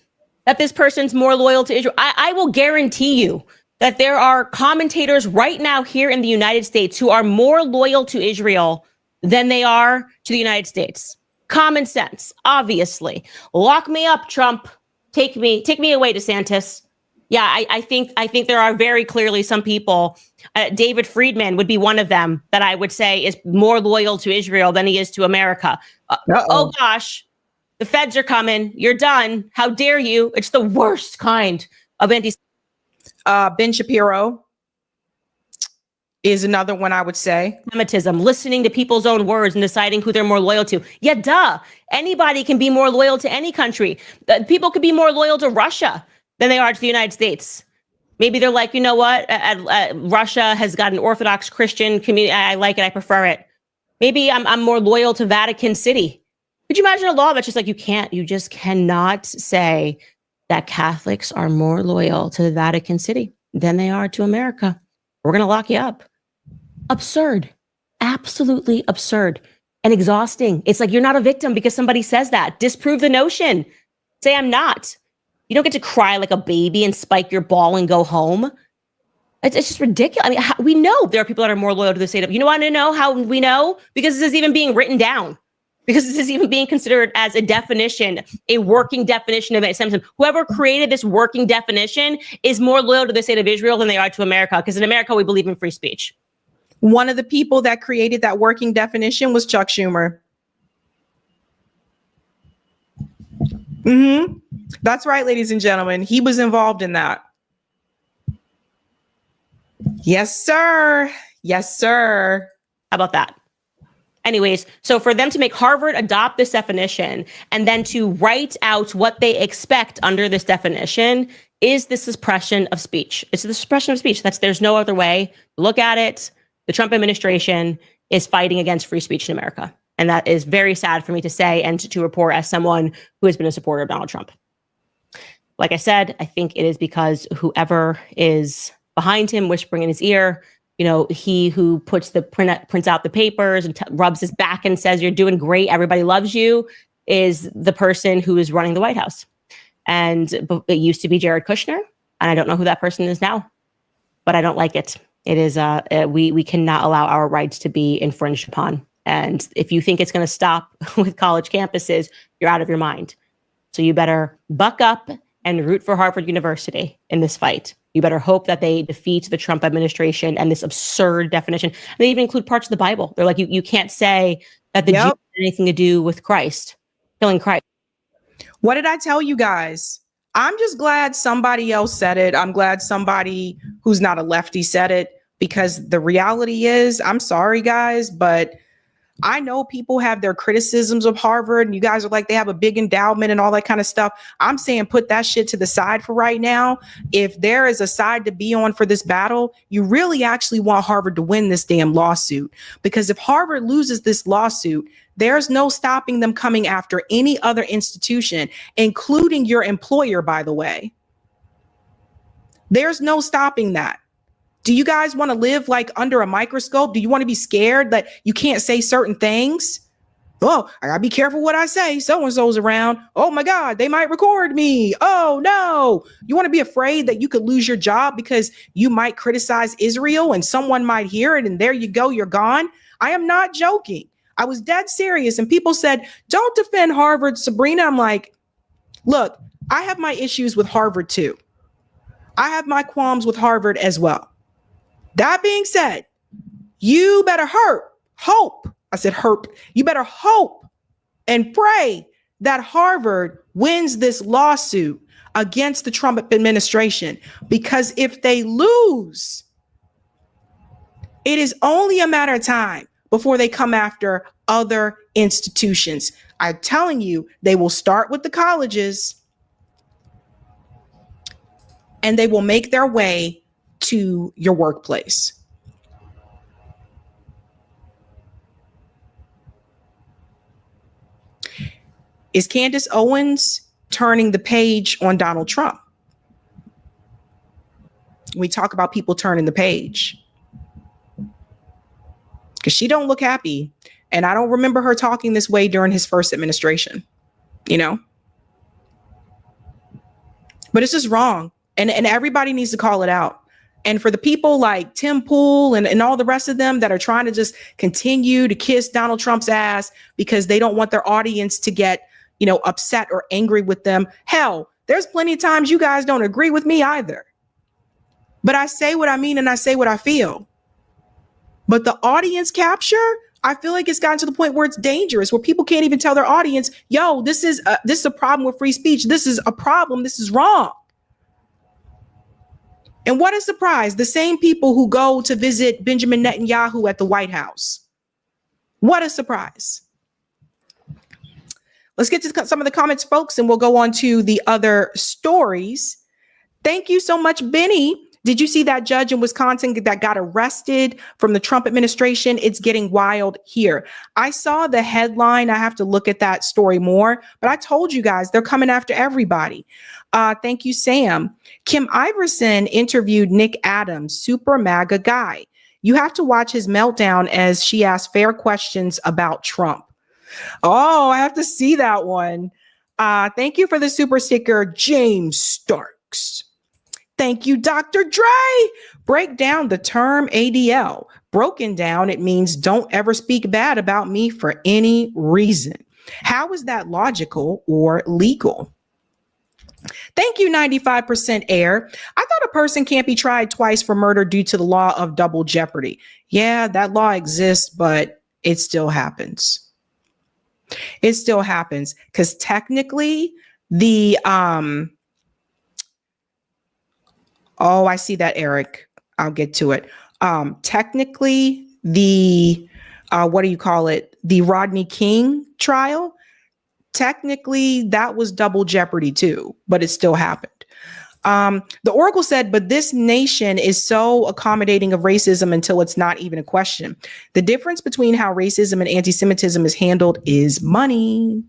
that this person's more loyal to Israel. I will guarantee you that there are commentators right now here in the United States who are more loyal to Israel than they are to the United States. Common sense, obviously. Lock me up, Trump. Take me away, DeSantis. Yeah, I think there are very clearly some people. David Friedman would be one of them that I would say is more loyal to Israel than he is to America. Oh gosh, the feds are coming. You're done. How dare you? It's the worst kind of anti. Ben Shapiro is another one I would say. Semitism, listening to people's own words and deciding who they're more loyal to. Yeah, duh. Anybody can be more loyal to any country. People could be more loyal to Russia than they are to the United States. Maybe they're like, you know what? Russia has got an Orthodox Christian community. I like it. I prefer it. Maybe I'm more loyal to Vatican City. Could you imagine a law that's just like, you just cannot say that Catholics are more loyal to the Vatican City than they are to America. We're going to lock you up. Absurd. Absolutely absurd and exhausting. It's like you're not a victim because somebody says that. Disprove the notion. Say I'm not. You don't get to cry like a baby and spike your ball and go home. It's just ridiculous. I mean, we know there are people that are more loyal to the state of. You want to know how we know? Because this is even being written down. Because this is even being considered as a definition, a working definition of anti-Semitism. Whoever created this working definition is more loyal to the state of Israel than they are to America. Because in America, we believe in free speech. One of the people that created that working definition was Chuck Schumer. Mm-hmm. That's right, ladies and gentlemen. He was involved in that. Yes, sir. Yes, sir. How about that? Anyways, so for them to make Harvard adopt this definition and then to write out what they expect under this definition is the suppression of speech. It's the suppression of speech. There's no other way to look at it. The Trump administration is fighting against free speech in America. And that is very sad for me to say and to report as someone who has been a supporter of Donald Trump. Like I said, I think it is because whoever is behind him, whispering in his ear, he who prints out the papers and rubs his back and says, you're doing great, everybody loves you, is the person who is running the White House. And it used to be Jared Kushner, and I don't know who that person is now, but I don't like it. It is, we cannot allow our rights to be infringed upon. And if you think it's going to stop with college campuses, you're out of your mind. So you better buck up and root for Harvard University in this fight. You better hope that they defeat the Trump administration and this absurd definition. And they even include parts of the Bible. They're like, you can't say that the Jews had anything to do with Christ, killing Christ. What did I tell you guys? I'm just glad somebody else said it. I'm glad somebody who's not a lefty said it, because the reality is, I'm sorry, guys, but I know people have their criticisms of Harvard, and you guys are like, they have a big endowment and all that kind of stuff. I'm saying put that shit to the side for right now. If there is a side to be on for this battle, you really actually want Harvard to win this damn lawsuit. Because if Harvard loses this lawsuit, there's no stopping them coming after any other institution, including your employer, by the way. There's no stopping that. Do you guys want to live like under a microscope? Do you want to be scared that you can't say certain things? Oh, I gotta be careful what I say. So-and-so's around. Oh my God, they might record me. Oh no. You want to be afraid that you could lose your job because you might criticize Israel and someone might hear it and there you go, you're gone? I am not joking. I was dead serious. And people said, don't defend Harvard, Sabrina. I'm like, look, I have my issues with Harvard too. I have my qualms with Harvard as well. That being said, you better hope. I said hope. You better hope and pray that Harvard wins this lawsuit against the Trump administration, because if they lose, it is only a matter of time before they come after other institutions. I'm telling you, they will start with the colleges and they will make their way to your workplace. Is Candace Owens turning the page on Donald Trump? We talk about people turning the page, because she don't look happy. And I don't remember her talking this way during his first administration, But it's just wrong. And everybody needs to call it out. And for the people like Tim Pool and all the rest of them that are trying to just continue to kiss Donald Trump's ass because they don't want their audience to get, upset or angry with them. Hell, there's plenty of times you guys don't agree with me either. But I say what I mean and I say what I feel. But the audience capture, I feel like it's gotten to the point where it's dangerous, where people can't even tell their audience, yo, this is a problem with free speech. This is a problem. This is wrong. And what a surprise. The same people who go to visit Benjamin Netanyahu at the White House. What a surprise. Let's get to some of the comments, folks, and we'll go on to the other stories. Thank you so much, Benny. Did you see that judge in Wisconsin that got arrested from the Trump administration? It's getting wild here. I saw the headline. I have to look at that story more, but I told you guys they're coming after everybody. Thank you, Sam. Kim Iverson interviewed Nick Adams, super MAGA guy. You have to watch his meltdown as she asked fair questions about Trump. Oh, I have to see that one. Thank you for the super sticker, James Starks. Thank you, Dr. Dre. Break down the term ADL. Broken down, it means don't ever speak bad about me for any reason. How is that logical or legal? Thank you, 95% air. I thought a person can't be tried twice for murder due to the law of double jeopardy. Yeah, that law exists, but it still happens. It still happens because technically the, I see that, Eric. I'll get to it. Technically the, the Rodney King trial, technically that was double jeopardy too, but it still happened. The Oracle said, but this nation is so accommodating of racism until it's not even a question. The difference between how racism and anti-Semitism is handled is money.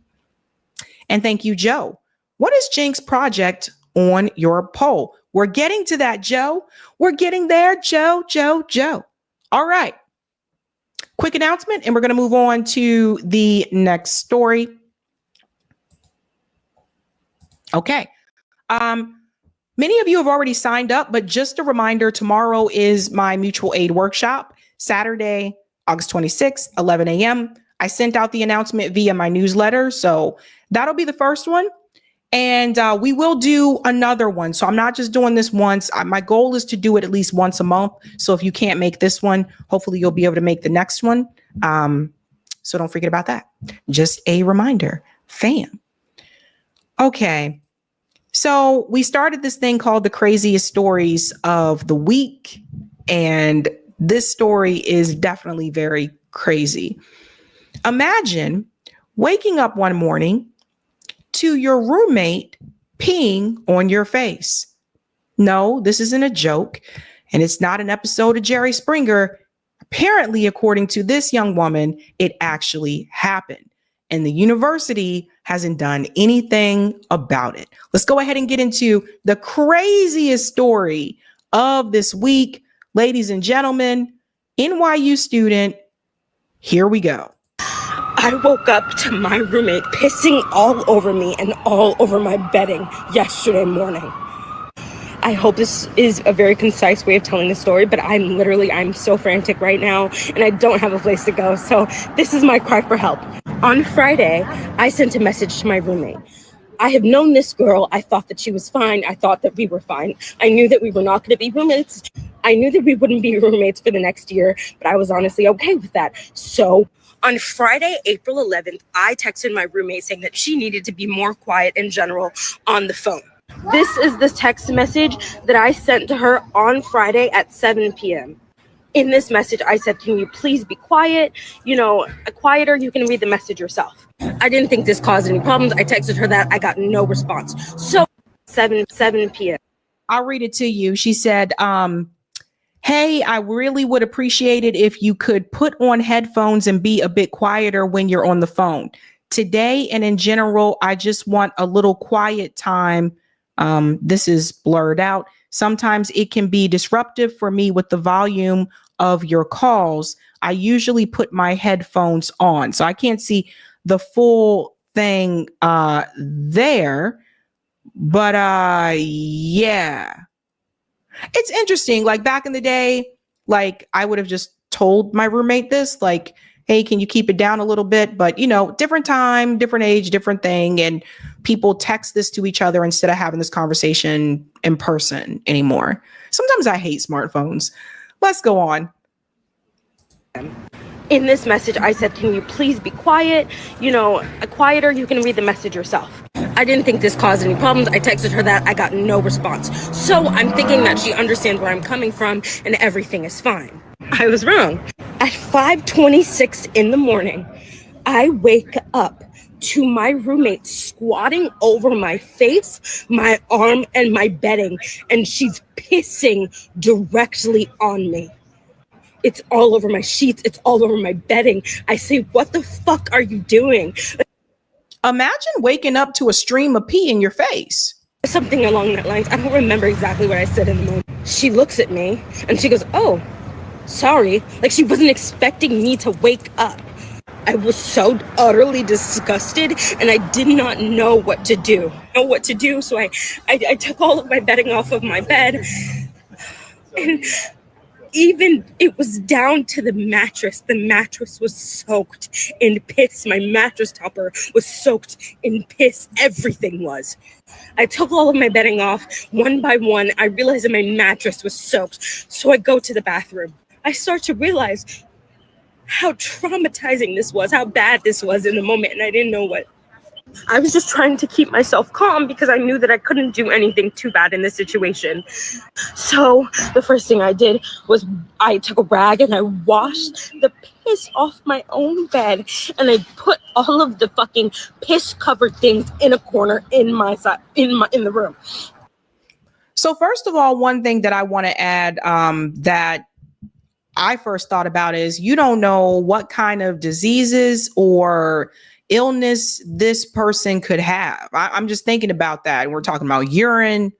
And thank you, Joe. What is Cenk's project on your poll? We're getting to that, Joe. We're getting there, Joe. All right. Quick announcement, and we're going to move on to the next story. Okay. Many of you have already signed up, but just a reminder, tomorrow is my mutual aid workshop, Saturday, August 26th, 11 a.m. I sent out the announcement via my newsletter, so that'll be the first one. And we will do another one. So I'm not just doing this once. My goal is to do it at least once a month. So if you can't make this one, hopefully you'll be able to make the next one. So don't forget about that. Just a reminder, fam. Okay. So we started this thing called the craziest stories of the week. And this story is definitely very crazy. Imagine waking up one morning to your roommate peeing on your face. No, this isn't a joke. And it's not an episode of Jerry Springer. Apparently, according to this young woman, it actually happened. And the university hasn't done anything about it. Let's go ahead and get into the craziest story of this week. Ladies and gentlemen, NYU student, here we go. I woke up to my roommate pissing all over me and all over my bedding yesterday morning. I hope this is a very concise way of telling the story, but I'm so frantic right now and I don't have a place to go. So this is my cry for help. On Friday, I sent a message to my roommate. I have known this girl. I thought that she was fine. I thought that we were fine. I knew that we were not going to be roommates. I knew that we wouldn't be roommates for the next year, but I was honestly okay with that. So on Friday, April 11th, I texted my roommate saying that she needed to be more quiet in general on the phone. This is the text message that I sent to her on Friday at 7 p.m. In this message, I said, can you please be quiet? Quieter, you can read the message yourself. I didn't think this caused any problems. I texted her that. I got no response. So 7 p.m. I'll read it to you. She said, hey, I really would appreciate it if you could put on headphones and be a bit quieter when you're on the phone. Today and in general, I just want a little quiet time. This is blurred out. Sometimes it can be disruptive for me with the volume of your calls. I usually put my headphones on, so I can't see the full thing there. But yeah, it's interesting. Like back in the day, like I would have just told my roommate this, like, hey, can you keep it down a little bit? But you know, different time, different age, different thing. And people text this to each other instead of having this conversation in person anymore. Sometimes I hate smartphones. Let's go on. In this message, I said, can you please be quiet? You know, quieter, you can read the message yourself. I didn't think this caused any problems. I texted her that. I got no response. So I'm thinking that she understands where I'm coming from and everything is fine. I was wrong. At 5:26 in the morning, I wake up to my roommate squatting over my face, my arm, and my bedding, and she's pissing directly on me. It's all over my sheets. It's all over my bedding. I say, what the fuck are you doing? Imagine waking up to a stream of pee in your face. Something along that lines. I don't remember exactly what I said in the moment. She looks at me and she goes, oh, sorry. Like she wasn't expecting me to wake up. I was so utterly disgusted and I did not know what to do. So I took all of my bedding off of my bed, and even it was down to the mattress. The mattress was soaked in piss. My mattress topper was soaked in piss. Everything was. I took all of my bedding off one by one. I realized that my mattress was soaked. So I go to the bathroom. I start to realize how traumatizing this was, how bad this was in the moment, and I didn't know what. I was just trying to keep myself calm because I knew that I couldn't do anything too bad in this situation. So the first thing I did was I took a rag and I washed the piss off my own bed, and I put all of the fucking piss covered things in a corner in the room. So first of all, one thing that I want to add that I first thought about is you don't know what kind of diseases or illness this person could have. I'm just thinking about that. We're talking about urine,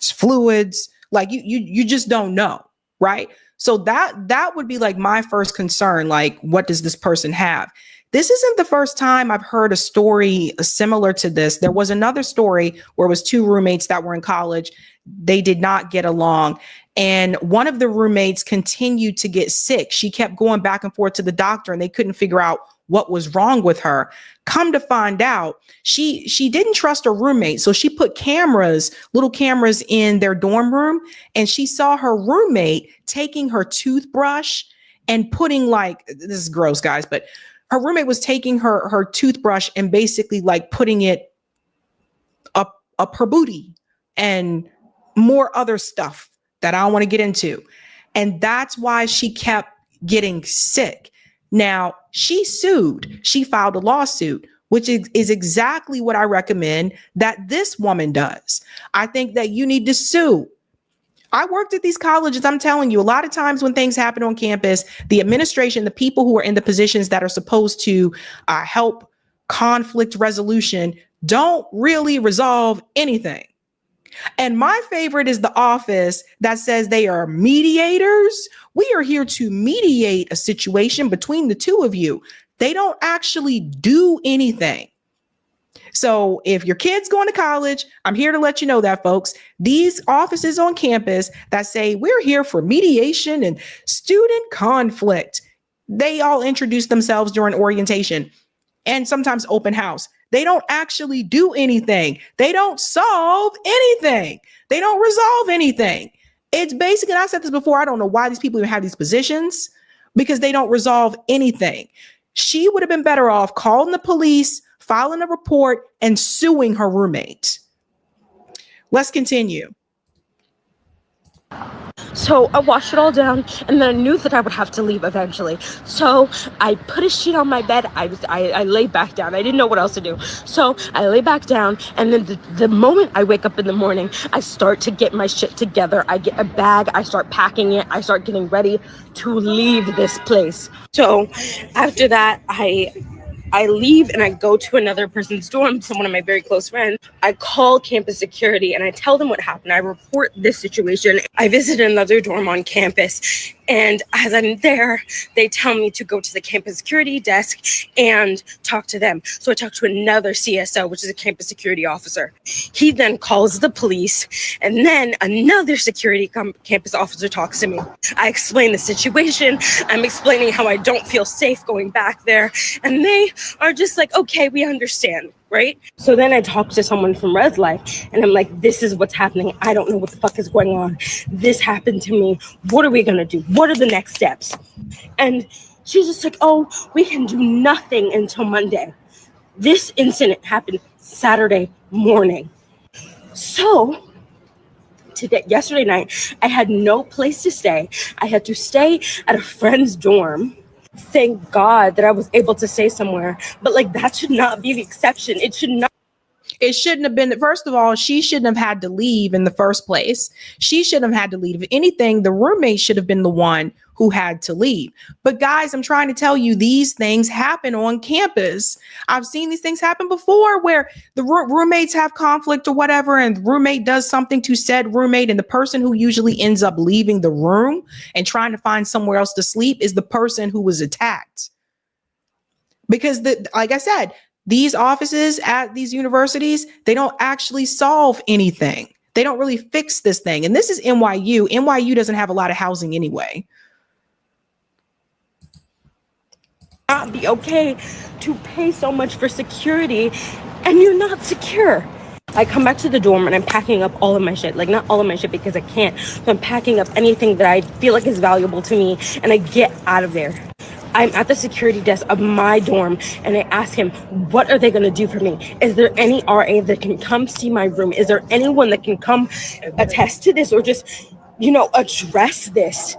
fluids, like you just don't know, right? So that would be like my first concern. Like, what does this person have? This isn't the first time I've heard a story similar to this. There was another story where it was two roommates that were in college. They did not get along. And one of the roommates continued to get sick. She kept going back and forth to the doctor and they couldn't figure out what was wrong with her. Come to find out, she didn't trust her roommate. So she put little cameras in their dorm room, and she saw her roommate taking her toothbrush and putting this is gross, guys, but her roommate was taking her toothbrush and basically like putting it up her booty and more other stuff that I don't want to get into. And that's why she kept getting sick. Now, she sued. She filed a lawsuit, which is exactly what I recommend that this woman does. I think that you need to sue. I worked at these colleges. I'm telling you, a lot of times when things happen on campus, the administration, the people who are in the positions that are supposed to help conflict resolution don't really resolve anything. And my favorite is the office that says they are mediators. We are here to mediate a situation between the two of you. They don't actually do anything. So if your kid's going to college, I'm here to let you know that, folks, these offices on campus that say we're here for mediation and student conflict, they all introduce themselves during orientation and sometimes open house. They don't actually do anything. They don't solve anything. They don't resolve anything. It's basically, and I said this before, I don't know why these people even have these positions, because they don't resolve anything. She would have been better off calling the police, filing a report, and suing her roommate. Let's continue. So I washed it all down, and then I knew that I would have to leave eventually. So I put a sheet on my bed. I lay back down. I didn't know what else to do. So I lay back down, and then the moment I wake up in the morning, I start to get my shit together. I get a bag. I start packing it. I start getting ready to leave this place. So after that, I I leave and I go to another person's dorm, to one of my very close friends. I call campus security and I tell them what happened. I report this situation. I visit another dorm on campus, and as I'm there, they tell me to go to the campus security desk and talk to them. So I talk to another CSO, which is a campus security officer. He then calls the police, and then another security campus officer talks to me. I explain the situation. I'm explaining how I don't feel safe going back there, and they are just like, okay, we understand, right? So then I talk to someone from Res Life, and I'm like, this is what's happening. I don't know what the fuck is going on. This happened to me. What are we gonna do? What are the next steps? And she's just like, oh, we can do nothing until Monday. This incident happened Saturday morning. So yesterday night, I had no place to stay. I had to stay at a friend's dorm. Thank God that I was able to stay somewhere. But like, that should not be the exception. It shouldn't have been. First of all, she shouldn't have had to leave in the first place. She shouldn't have had to leave. If anything, the roommate should have been the one who had to leave. But guys, I'm trying to tell you, these things happen on campus. I've seen these things happen before where the roommates have conflict or whatever, and the roommate does something to said roommate, and the person who usually ends up leaving the room and trying to find somewhere else to sleep is the person who was attacked. Because like I said, these offices at these universities, they don't actually solve anything. They don't really fix this thing. And this is NYU. NYU doesn't have a lot of housing anyway. Not be okay to pay so much for security and you're not secure. I come back to the dorm and I'm packing up all of my shit. Like, not all of my shit because I can't. So I'm packing up anything that I feel like is valuable to me, and I get out of there. I'm at the security desk of my dorm and I ask him, what are they going to do for me? Is there any RA that can come see my room? Is there anyone that can come attest to this or just, address this?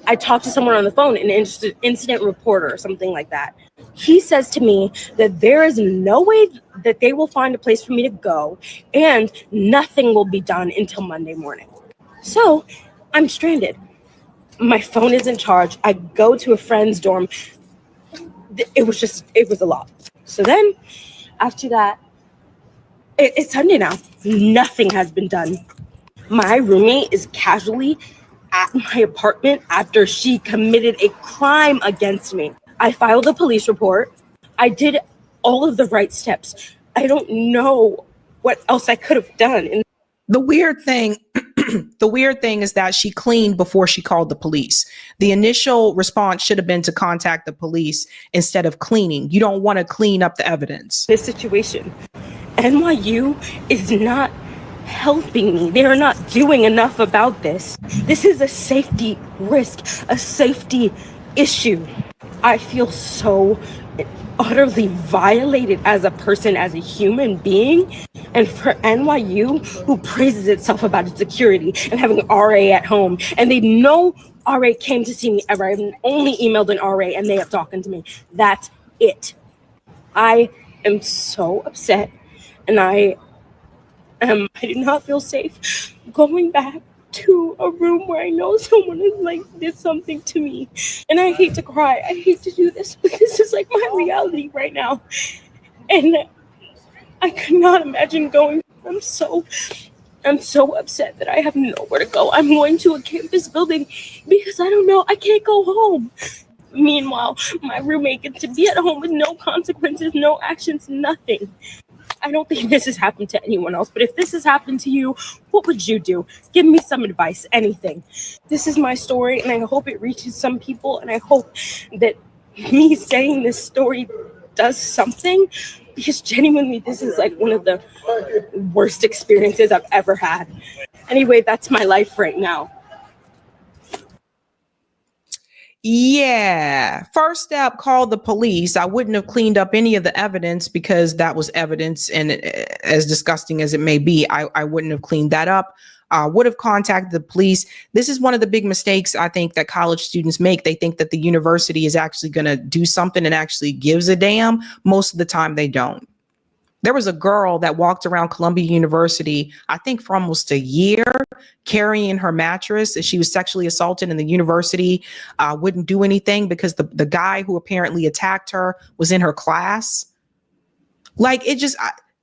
I talked to someone on the phone, an incident reporter or something like that. He says to me that there is no way that they will find a place for me to go and nothing will be done until Monday morning. So I'm stranded. My phone isn't charged. I go to a friend's dorm. It was a lot. So then after that, it's Sunday now. Nothing has been done. My roommate is casually at my apartment after she committed a crime against me. I filed a police report. I did all of the right steps. I don't know what else I could have done. The weird thing is that she cleaned before she called the police. The initial response should have been to contact the police instead of cleaning. You don't want to clean up the evidence. This situation, NYU is not helping me. They are not doing enough about this. This is a safety risk, a safety issue. I feel so utterly violated as a person, as a human being. And for NYU, who praises itself about its security and having an RA at home, and they know RA came to see me ever. I've only emailed an RA and they have talked to me. That's it. I am so upset, and I do not feel safe going back to a room where I know someone has did something to me. And I hate to cry. I hate to do this, but this is my reality right now. And I could not imagine going. I'm so upset that I have nowhere to go. I'm going to a campus building because I don't know. I can't go home. Meanwhile, my roommate gets to be at home with no consequences, no actions, nothing. I don't think this has happened to anyone else, but if this has happened to you, what would you do? Give me some advice, anything. This is my story, and I hope it reaches some people, and I hope that me saying this story does something, because genuinely, this is one of the worst experiences I've ever had. Anyway, that's my life right now. Yeah. First step, call the police. I wouldn't have cleaned up any of the evidence because that was evidence. And as disgusting as it may be, I wouldn't have cleaned that up. Would have contacted the police. This is one of the big mistakes I think that college students make. They think that the university is actually going to do something and actually gives a damn. Most of the time they don't. There was a girl that walked around Columbia University, I think for almost a year, carrying her mattress. She was sexually assaulted, and the university wouldn't do anything because the guy who apparently attacked her was in her class. Like,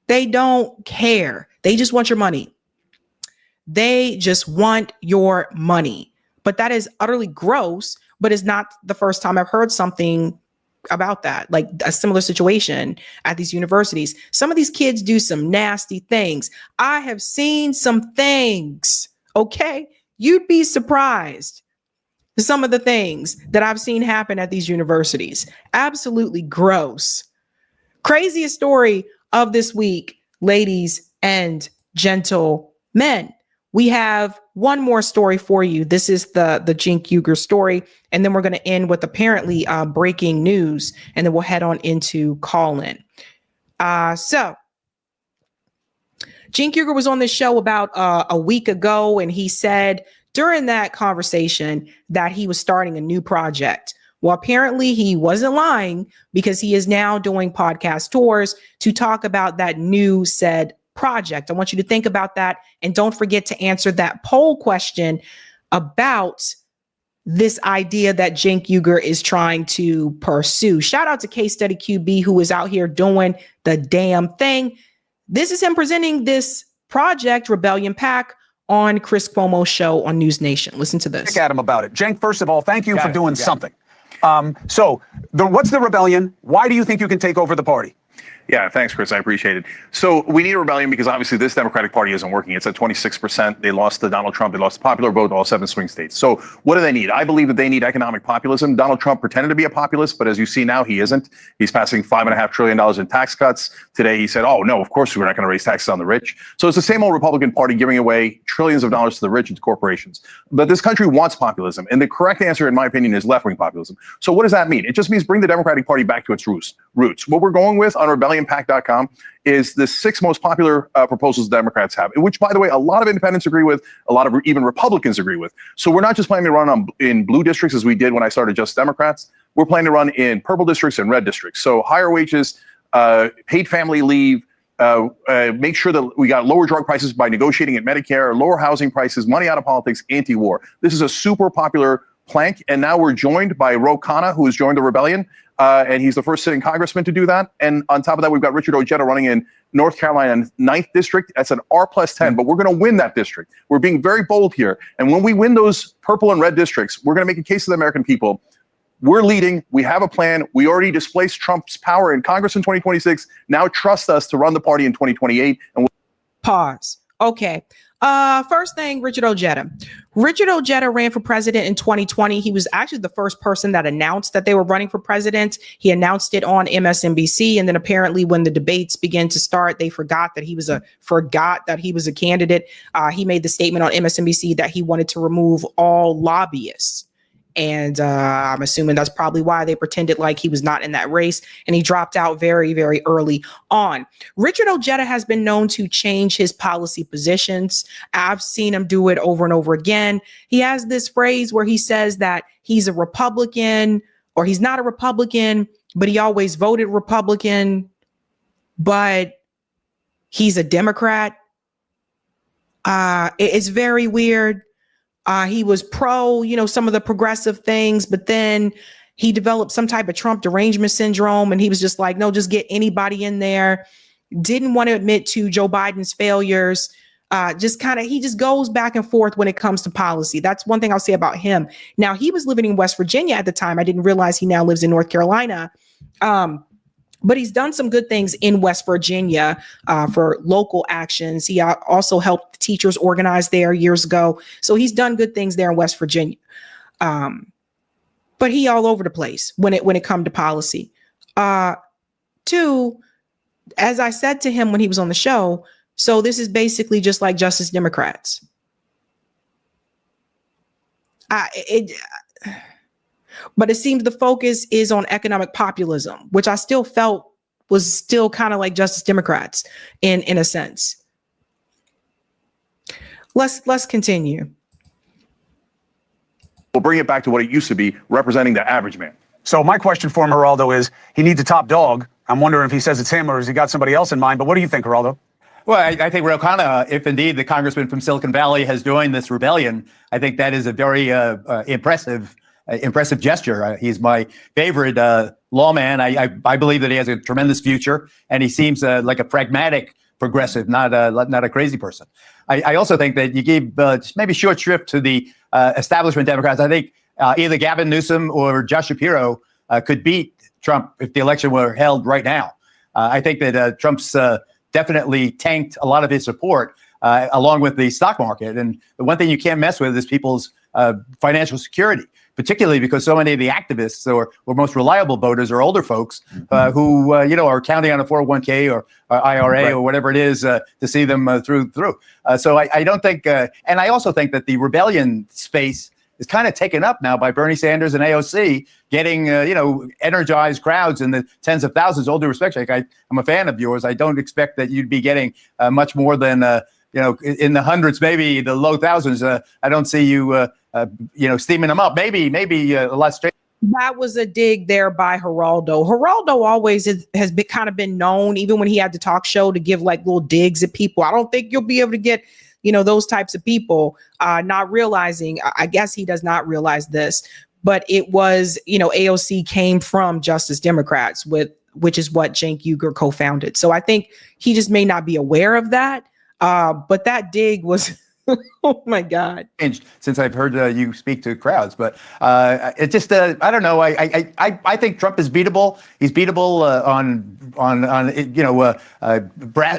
they don't care. They just want your money. They just want your money. But that is utterly gross, but it's not the first time I've heard something about that, like a similar situation at these universities. Some of these kids do some nasty things. I have seen some things, okay? You'd be surprised some of the things that I've seen happen at these universities. Absolutely gross. Craziest story of this week, ladies and gentlemen. We have one more story for you. This is the Cenk Uygur story. And then we're going to end with apparently breaking news. And then we'll head on into call-in. So Cenk Uygur was on this show about a week ago. And he said during that conversation that he was starting a new project. Well, apparently he wasn't lying, because he is now doing podcast tours to talk about that new said project. I want you to think about that, and don't forget to answer that poll question about this idea that Cenk Uygur is trying to pursue. Shout out to Case Study QB, who is out here doing the damn thing. This is him presenting this project, Rebellion PAC, on Chris Cuomo's show on News Nation. Listen to this. At him about it. Cenk, first of all, thank you for doing something. What's the rebellion? Why do you think you can take over the party? Yeah, thanks, Chris. I appreciate it. So we need a rebellion because obviously this Democratic Party isn't working. It's at 26%. They lost to Donald Trump. They lost the popular vote, all 7 swing states. So what do they need? I believe that they need economic populism. Donald Trump pretended to be a populist, but as you see now, he isn't. He's passing $5.5 trillion in tax cuts. Today he said, oh, no, of course we're not going to raise taxes on the rich. So it's the same old Republican Party giving away trillions of dollars to the rich and to corporations. But this country wants populism. And the correct answer, in my opinion, is left-wing populism. So what does that mean? It just means bring the Democratic Party back to its roots. What we're going with on rebellionpac.com is the 6 most popular proposals Democrats have, which, by the way, a lot of independents agree with, a lot of even Republicans agree with. So we're not just planning to run in blue districts as we did when I started Just Democrats. We're planning to run in purple districts and red districts. So higher wages, paid family leave, make sure that we got lower drug prices by negotiating at Medicare, lower housing prices, money out of politics, anti-war. This is a super popular plank. And now we're joined by Ro Khanna, who has joined the rebellion. And he's the first sitting congressman to do that. And on top of that, we've got Richard Ojeda running in North Carolina 9th district. That's an R+10, but we're going to win that district. We're being very bold here. And when we win those purple and red districts, we're going to make a case to the American people. We're leading. We have a plan. We already displaced Trump's power in Congress in 2026. Now trust us to run the party in 2028. And Pause. Okay. First thing, Richard Ojeda. Richard Ojeda ran for president in 2020. He was actually the first person that announced that they were running for president. He announced it on MSNBC, and then apparently when the debates began to start, they forgot that he was a candidate. He made the statement on MSNBC that he wanted to remove all lobbyists. And I'm assuming that's probably why they pretended like he was not in that race, and he dropped out very, very early on. Richard Ojeda has been known to change his policy positions. I've seen him do it over and over again. He has this phrase where he says that he's a Republican, or he's not a Republican, but he always voted Republican, but he's a Democrat. It's very weird. He was pro, some of the progressive things, but then he developed some type of Trump derangement syndrome. And he was just like, no, just get anybody in there. Didn't want to admit to Joe Biden's failures. He just goes back and forth when it comes to policy. That's one thing I'll say about him. Now, he was living in West Virginia at the time. I didn't realize he now lives in North Carolina. But he's done some good things in West Virginia for local actions. He also helped teachers organize there years ago. So he's done good things there in West Virginia. But he all over the place when it come to policy. Two, as I said to him when he was on the show, so this is basically just like Justice Democrats. But it seems the focus is on economic populism, which I still felt was still kind of like Justice Democrats in a sense. Let's continue. we'll bring it back to what it used to be, representing the average man. So my question for him, Geraldo, is he needs a top dog. I'm wondering if he says it's him or has he got somebody else in mind. But what do you think, Geraldo? Well, I think Ro Khanna, if indeed the congressman from Silicon Valley has joined this rebellion, I think that is a very impressive gesture. He's my favorite lawman. I believe that he has a tremendous future, and he seems like a pragmatic progressive, not a crazy person. I also think that you gave maybe short shrift to the establishment Democrats. I think either Gavin Newsom or Josh Shapiro could beat Trump if the election were held right now. I think that Trump's definitely tanked a lot of his support, along with the stock market. And the one thing you can't mess with is people's financial security, particularly because so many of the activists or most reliable voters are older folks who are counting on a 401k or IRA or whatever it is to see them through. So I don't think, and I also think that the rebellion space is kind of taken up now by Bernie Sanders and AOC getting, energized crowds in the tens of thousands. All due respect, Jake, I'm a fan of yours. I don't expect that you'd be getting much more than, in the hundreds, maybe the low thousands. I don't see you, steaming them up. Maybe a lot straight. That was a dig there by Geraldo. Geraldo always has been kind of been known, even when he had the talk show, to give like little digs at people. I don't think you'll be able to get those types of people not realizing, I guess he does not realize this, but it was, AOC came from Justice Democrats, which is what Cenk Uygur co-founded. So I think he just may not be aware of that. But that dig was, oh my God. Since I've heard you speak to crowds, but it just, I don't know. I think Trump is beatable. He's beatable on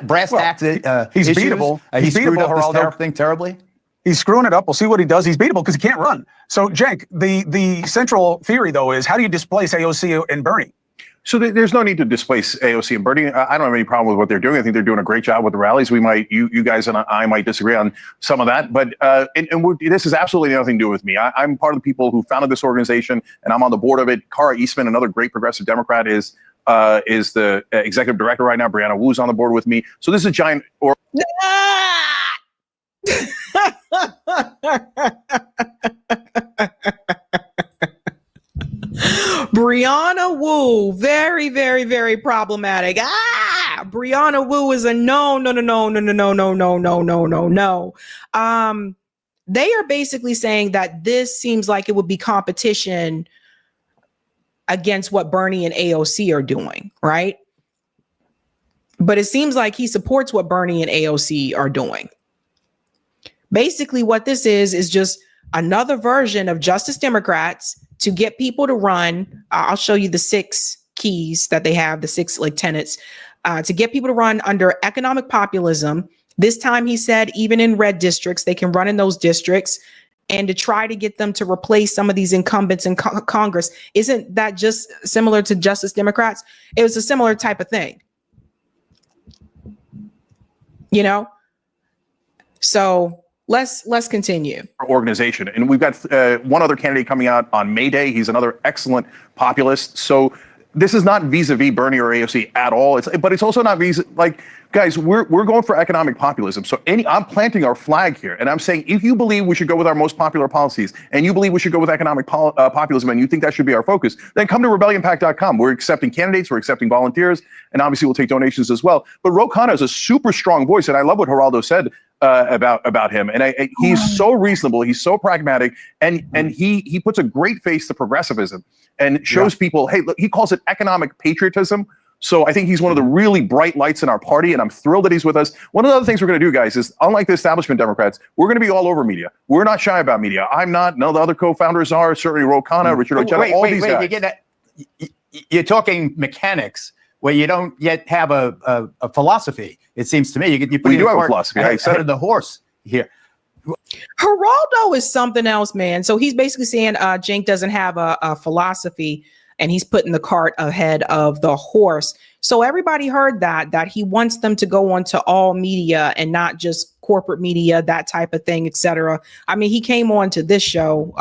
brass tacks. He's beatable. He screwed up this tariff thing terribly. He's screwing it up. We'll see what he does. He's beatable because he can't run. So, Cenk, the central theory, though, is how do you displace AOC and Bernie? So there's no need to displace AOC and Bernie. I don't have any problem with what they're doing. I think they're doing a great job with the rallies. We might, you guys and I might disagree on some of that, but this has absolutely nothing to do with me. I'm part of the people who founded this organization, and I'm on the board of it. Cara Eastman, another great progressive Democrat, is the executive director right now. Brianna Wu's on the board with me. So this is a giant. Brianna Wu, very, very, very problematic. Brianna Wu is a no. They are basically saying that this seems like it would be competition against what Bernie and AOC are doing, right? But it seems like he supports what Bernie and AOC are doing. Basically, what this is just another version of Justice Democrats to get people to run. I'll show you the 6 keys that they have, the 6 tenets, to get people to run under economic populism. This time, he said, even in red districts, they can run in those districts, and to try to get them to replace some of these incumbents in Congress. Isn't that just similar to Justice Democrats? It was a similar type of thing. So let's continue. Organization. And we've got one other candidate coming out on May Day. He's another excellent populist. So this is not vis-a-vis Bernie or AOC at all. But it's also not guys, we're going for economic populism. So I'm planting our flag here, and I'm saying if you believe we should go with our most popular policies, and you believe we should go with economic populism, and you think that should be our focus, then come to rebellionpact.com. We're accepting candidates, we're accepting volunteers, and obviously we'll take donations as well. But Ro Khanna is a super strong voice, and I love what Geraldo said about him. And he's so reasonable, he's so pragmatic, and he puts a great face to progressivism and shows people, hey, look, he calls it economic patriotism. So I think he's one of the really bright lights in our party, and I'm thrilled that he's with us. One of the other things we're going to do, guys, is unlike the establishment Democrats, we're going to be all over media. We're not shy about media. I'm not. No, the other co-founders are. Certainly Ro Khanna, Richard Ojeda, all these guys. You're talking mechanics where you don't yet have a philosophy. It seems to me you put do have a philosophy. I said the horse here. Geraldo is something else, man. So he's basically saying Cenk doesn't have a philosophy, and he's putting the cart ahead of the horse. So everybody heard that he wants them to go onto all media and not just corporate media, that type of thing, etc. I mean, he came on to this show,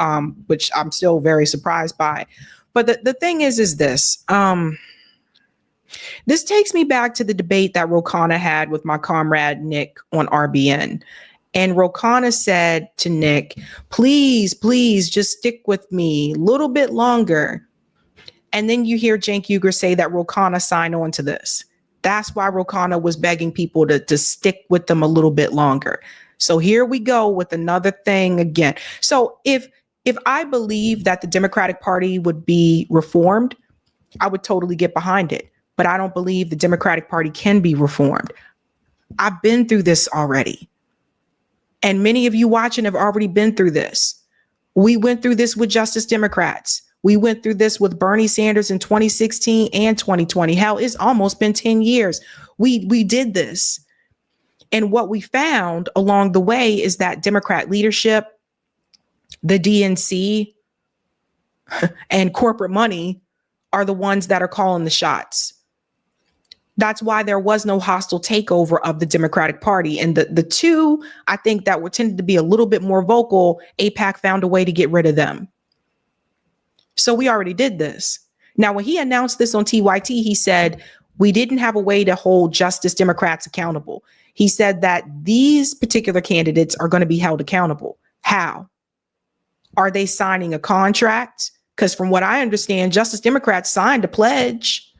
which I'm still very surprised by. But the thing is this. This takes me back to the debate that Ro Khanna had with my comrade Nick on RBN. And Ro Khanna said to Nick, please just stick with me a little bit longer. And then you hear Cenk Uygur say that Ro Khanna signed on to this. That's why Ro Khanna was begging people to stick with them a little bit longer. So here we go with another thing again. So if I believe that the Democratic Party would be reformed, I would totally get behind it. But I don't believe the Democratic Party can be reformed. I've been through this already. And many of you watching have already been through this. We went through this with Justice Democrats. We went through this with Bernie Sanders in 2016 and 2020. Hell, it's almost been 10 years. We did this. And what we found along the way is that Democrat leadership, the DNC, and corporate money are the ones that are calling the shots. That's why there was no hostile takeover of the Democratic Party. And the two, I think, that were tended to be a little bit more vocal, AIPAC found a way to get rid of them. So we already did this. Now, when he announced this on TYT, he said, we didn't have a way to hold Justice Democrats accountable. He said that these particular candidates are going to be held accountable. How? Are they signing a contract? Because from what I understand, Justice Democrats signed a pledge.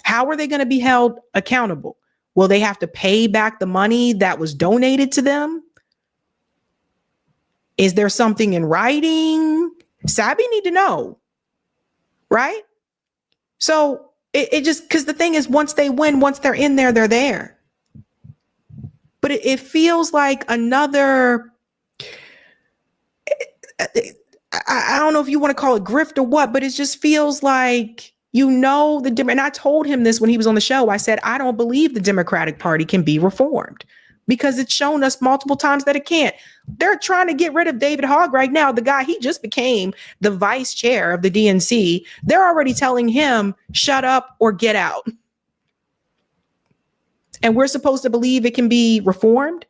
How are they going to be held accountable? Will they have to pay back the money that was donated to them? Is there something in writing? Sabby need to know, right? So it just, because the thing is, once they win, once they're in there, they're there. But it feels like another, I don't know if you want to call it grift or what, but it just feels like, and I told him this when he was on the show. I said, I don't believe the Democratic Party can be reformed because it's shown us multiple times that it can't. They're trying to get rid of David Hogg right now. The guy, he just became the vice chair of the DNC. They're already telling him, shut up or get out. And we're supposed to believe it can be reformed.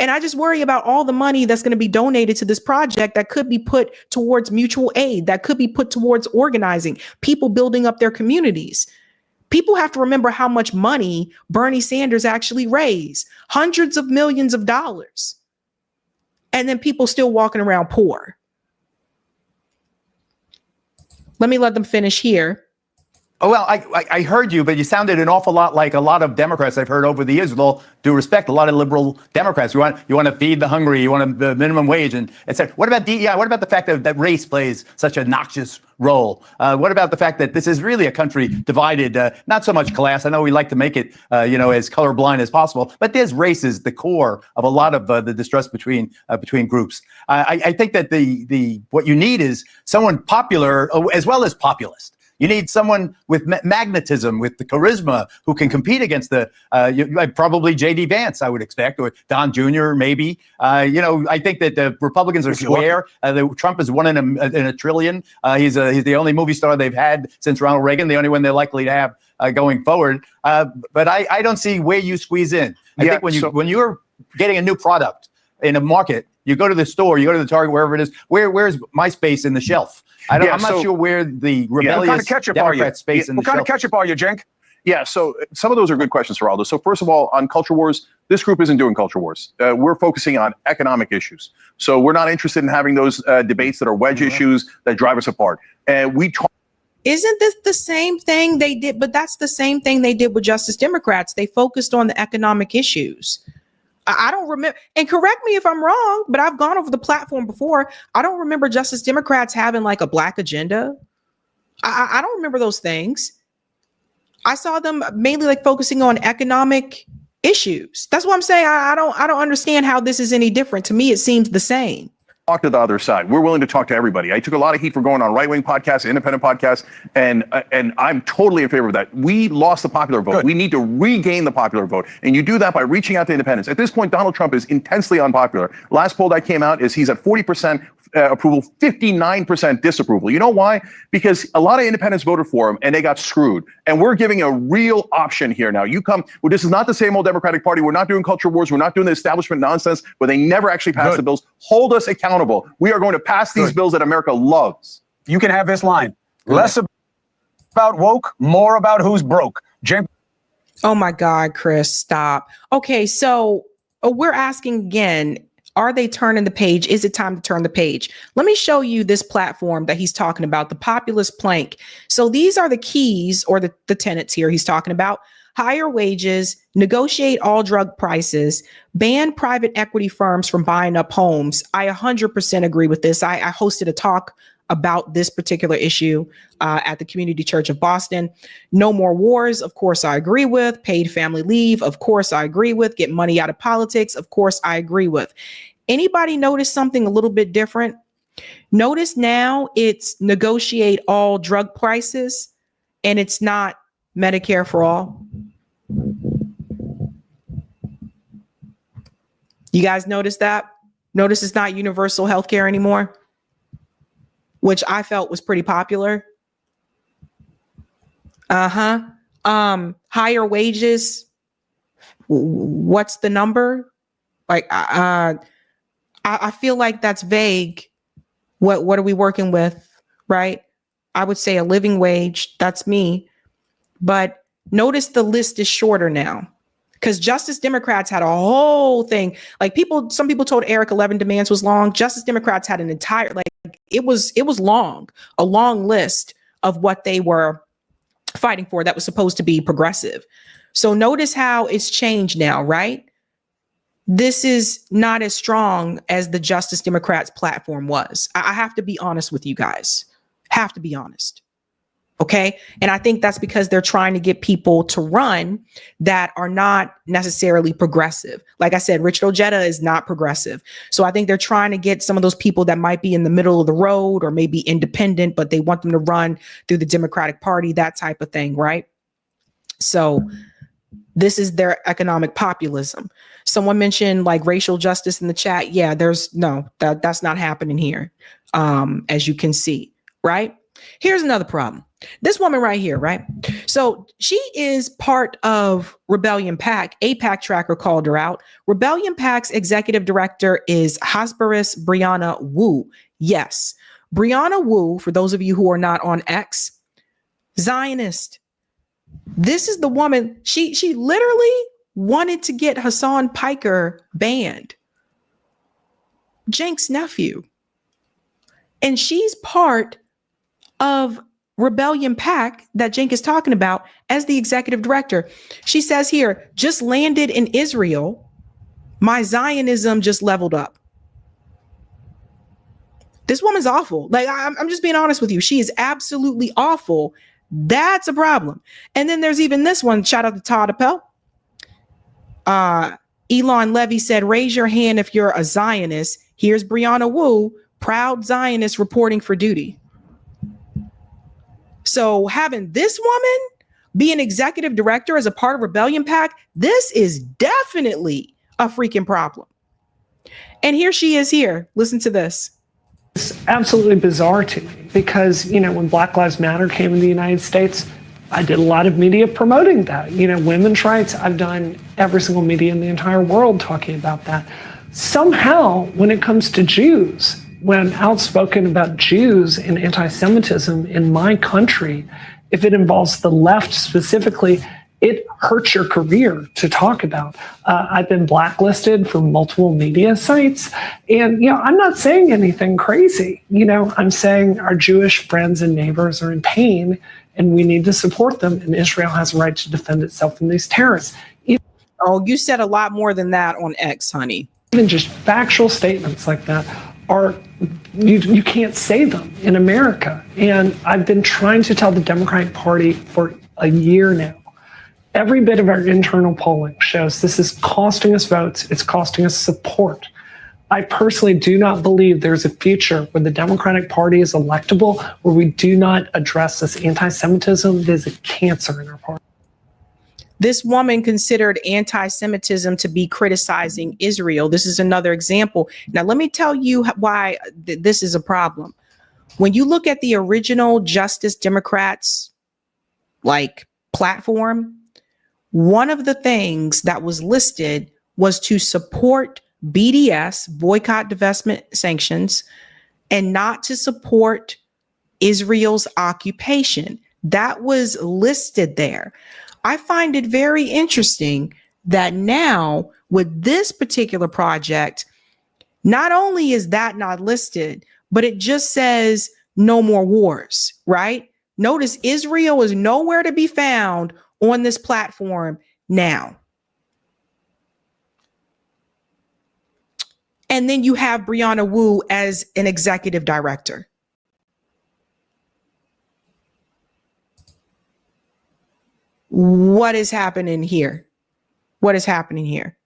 And I just worry about all the money that's going to be donated to this project that could be put towards mutual aid, that could be put towards organizing, people building up their communities. People have to remember how much money Bernie Sanders actually raised, hundreds of millions of dollars. And then people still walking around poor. Let them finish here. Oh, well, I heard you, but you sounded an awful lot like a lot of Democrats I've heard over the years, with all due respect, a lot of liberal Democrats. You want to feed the hungry, you want the minimum wage, and etc. What about DEI? What about the fact that race plays such a noxious role? What about the fact that this is really a country divided, not so much class. I know we like to make it, as colorblind as possible, but there's race is the core of a lot of the distrust between groups. I think that the what you need is someone popular as well as populist. You need someone with magnetism, with the charisma, who can compete against probably J.D. Vance, I would expect, or Don Jr. maybe. I think that the Republicans are square. Trump is one in a trillion. He's the only movie star they've had since Ronald Reagan, the only one they're likely to have going forward. But I don't see where you squeeze in. I think when you're getting a new product in a market, you go to the store, you go to the Target, wherever it is. Where's my space in the shelf? I'm not sure where the rebellious Democrat space in the shelf. What kind of ketchup are you, Cenk? Yeah, so some of those are good questions, Geraldo. So first of all, on culture wars, this group isn't doing culture wars. We're focusing on economic issues. So we're not interested in having those debates that are wedge issues that drive us apart. And Isn't this the same thing they did? But that's the same thing they did with Justice Democrats. They focused on the economic issues. I don't remember, and correct me if I'm wrong, but I've gone over the platform before. I don't remember Justice Democrats having like a black agenda. I don't remember those things. I saw them mainly like focusing on economic issues. That's what I'm saying. I don't understand how this is any different. To me, it seems the same. Talk to the other side. We're willing to talk to everybody. I took a lot of heat for going on right-wing podcasts, independent podcasts, and I'm totally in favor of that. We lost the popular vote. Good. We need to regain the popular vote, and you do that by reaching out to independents. At this point, Donald Trump is intensely unpopular. Last poll that came out is he's at 40% approval, 59% disapproval. You know why? Because a lot of independents voted for him, and they got screwed. And we're giving a real option here now. This is not the same old Democratic Party. We're not doing culture wars. We're not doing the establishment nonsense where they never actually pass the bills. Hold us accountable. We are going to pass these bills that America loves. You can have this line. Less about woke, more about who's broke. Cenk. Oh my God, Chris, stop. Okay, so we're asking again, Are they turning the page? Is it time to turn the page? Let me show you this platform that he's talking about, the populist plank. So these are the keys or the tenets here he's talking about. Higher wages, negotiate all drug prices, ban private equity firms from buying up homes. I 100% agree with this. I hosted a talk about this particular issue at the Community Church of Boston. No more wars, of course I agree with. Paid family leave, of course I agree with. Get money out of politics, of course I agree with. Anybody notice something a little bit different? Notice now it's negotiate all drug prices and it's not Medicare for all. You guys notice that? Notice it's not universal health care anymore, which I felt was pretty popular. Higher wages. What's the number? Like, I feel like that's vague. What are we working with, right? I would say a living wage. That's me. But notice the list is shorter now because Justice Democrats had a whole thing. Like some people told Eric 11 demands was long. Justice Democrats had an entire, it was long, a long list of what they were fighting for that was supposed to be progressive. So notice how it's changed now, right? This is not as strong as the Justice Democrats platform was. I have to be honest with you guys. Have to be honest. Okay. And I think that's because they're trying to get people to run that are not necessarily progressive. Like I said, Richard Ojeda is not progressive. So I think they're trying to get some of those people that might be in the middle of the road or maybe independent, but they want them to run through the Democratic Party, that type of thing. Right. So this is their economic populism. Someone mentioned like racial justice in the chat. Yeah, that's not happening here. As you can see, right? Here's another problem. This woman right here, right? So she is part of Rebellion PAC. APAC Tracker called her out. Rebellion PAC's executive director is Hesperus Brianna Wu. Yes, Brianna Wu, for those of you who are not on X, Zionist. This is the woman, she literally wanted to get Hassan Piker banned. Cenk's nephew. And she's part of Rebellion PAC that Cenk is talking about as the executive director. She says here, just landed in Israel. My Zionism just leveled up. This woman's awful. Like, I'm just being honest with you. She is absolutely awful. That's a problem. And then there's even this one. Shout out to Todd Appel. Elon Levy said, raise your hand if you're a Zionist. Here's Brianna Wu, proud Zionist reporting for duty. So having this woman be an executive director as a part of Rebellion PAC, this is definitely a freaking problem. And here she is here. Listen to this. It's absolutely bizarre to me because, when Black Lives Matter came in the United States, I did a lot of media promoting that. Women's rights, I've done every single media in the entire world talking about that. Somehow, when it comes to Jews, when outspoken about Jews and anti-Semitism in my country, if it involves the left specifically, it hurts your career to talk about. I've been blacklisted from multiple media sites. And, I'm not saying anything crazy. I'm saying our Jewish friends and neighbors are in pain and we need to support them. And Israel has a right to defend itself from these terrorists. Oh, you said a lot more than that on X, honey. Even just factual statements like that are, you can't say them in America. And I've been trying to tell the Democratic Party for a year now. Every bit of our internal polling shows this is costing us votes. It's costing us support. I personally do not believe there's a future where the Democratic Party is electable, where we do not address this anti-Semitism. It is a cancer in our party. This woman considered anti-Semitism to be criticizing Israel. This is another example. Now, let me tell you why this is a problem. When you look at the original Justice Democrats platform, one of the things that was listed was to support BDS, boycott, divestment, sanctions, and not to support Israel's occupation. That was listed there. I find it very interesting that now with this particular project, Not only is that not listed, but it just says no more wars, right? Notice Israel is nowhere to be found on this platform now. And then you have Brianna Wu as an executive director. What is happening here? What is happening here?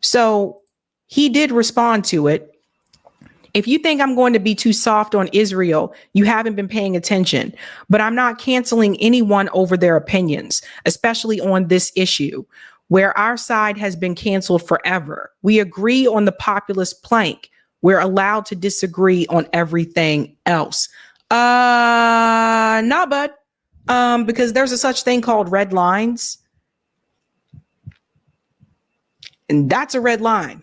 So he did respond to it. If you think I'm going to be too soft on Israel, you haven't been paying attention. But I'm not canceling anyone over their opinions, especially on this issue, where our side has been canceled forever. We agree on the populist plank. We're allowed to disagree on everything else. Nah, bud. Because there's a such thing called red lines. And that's a red line.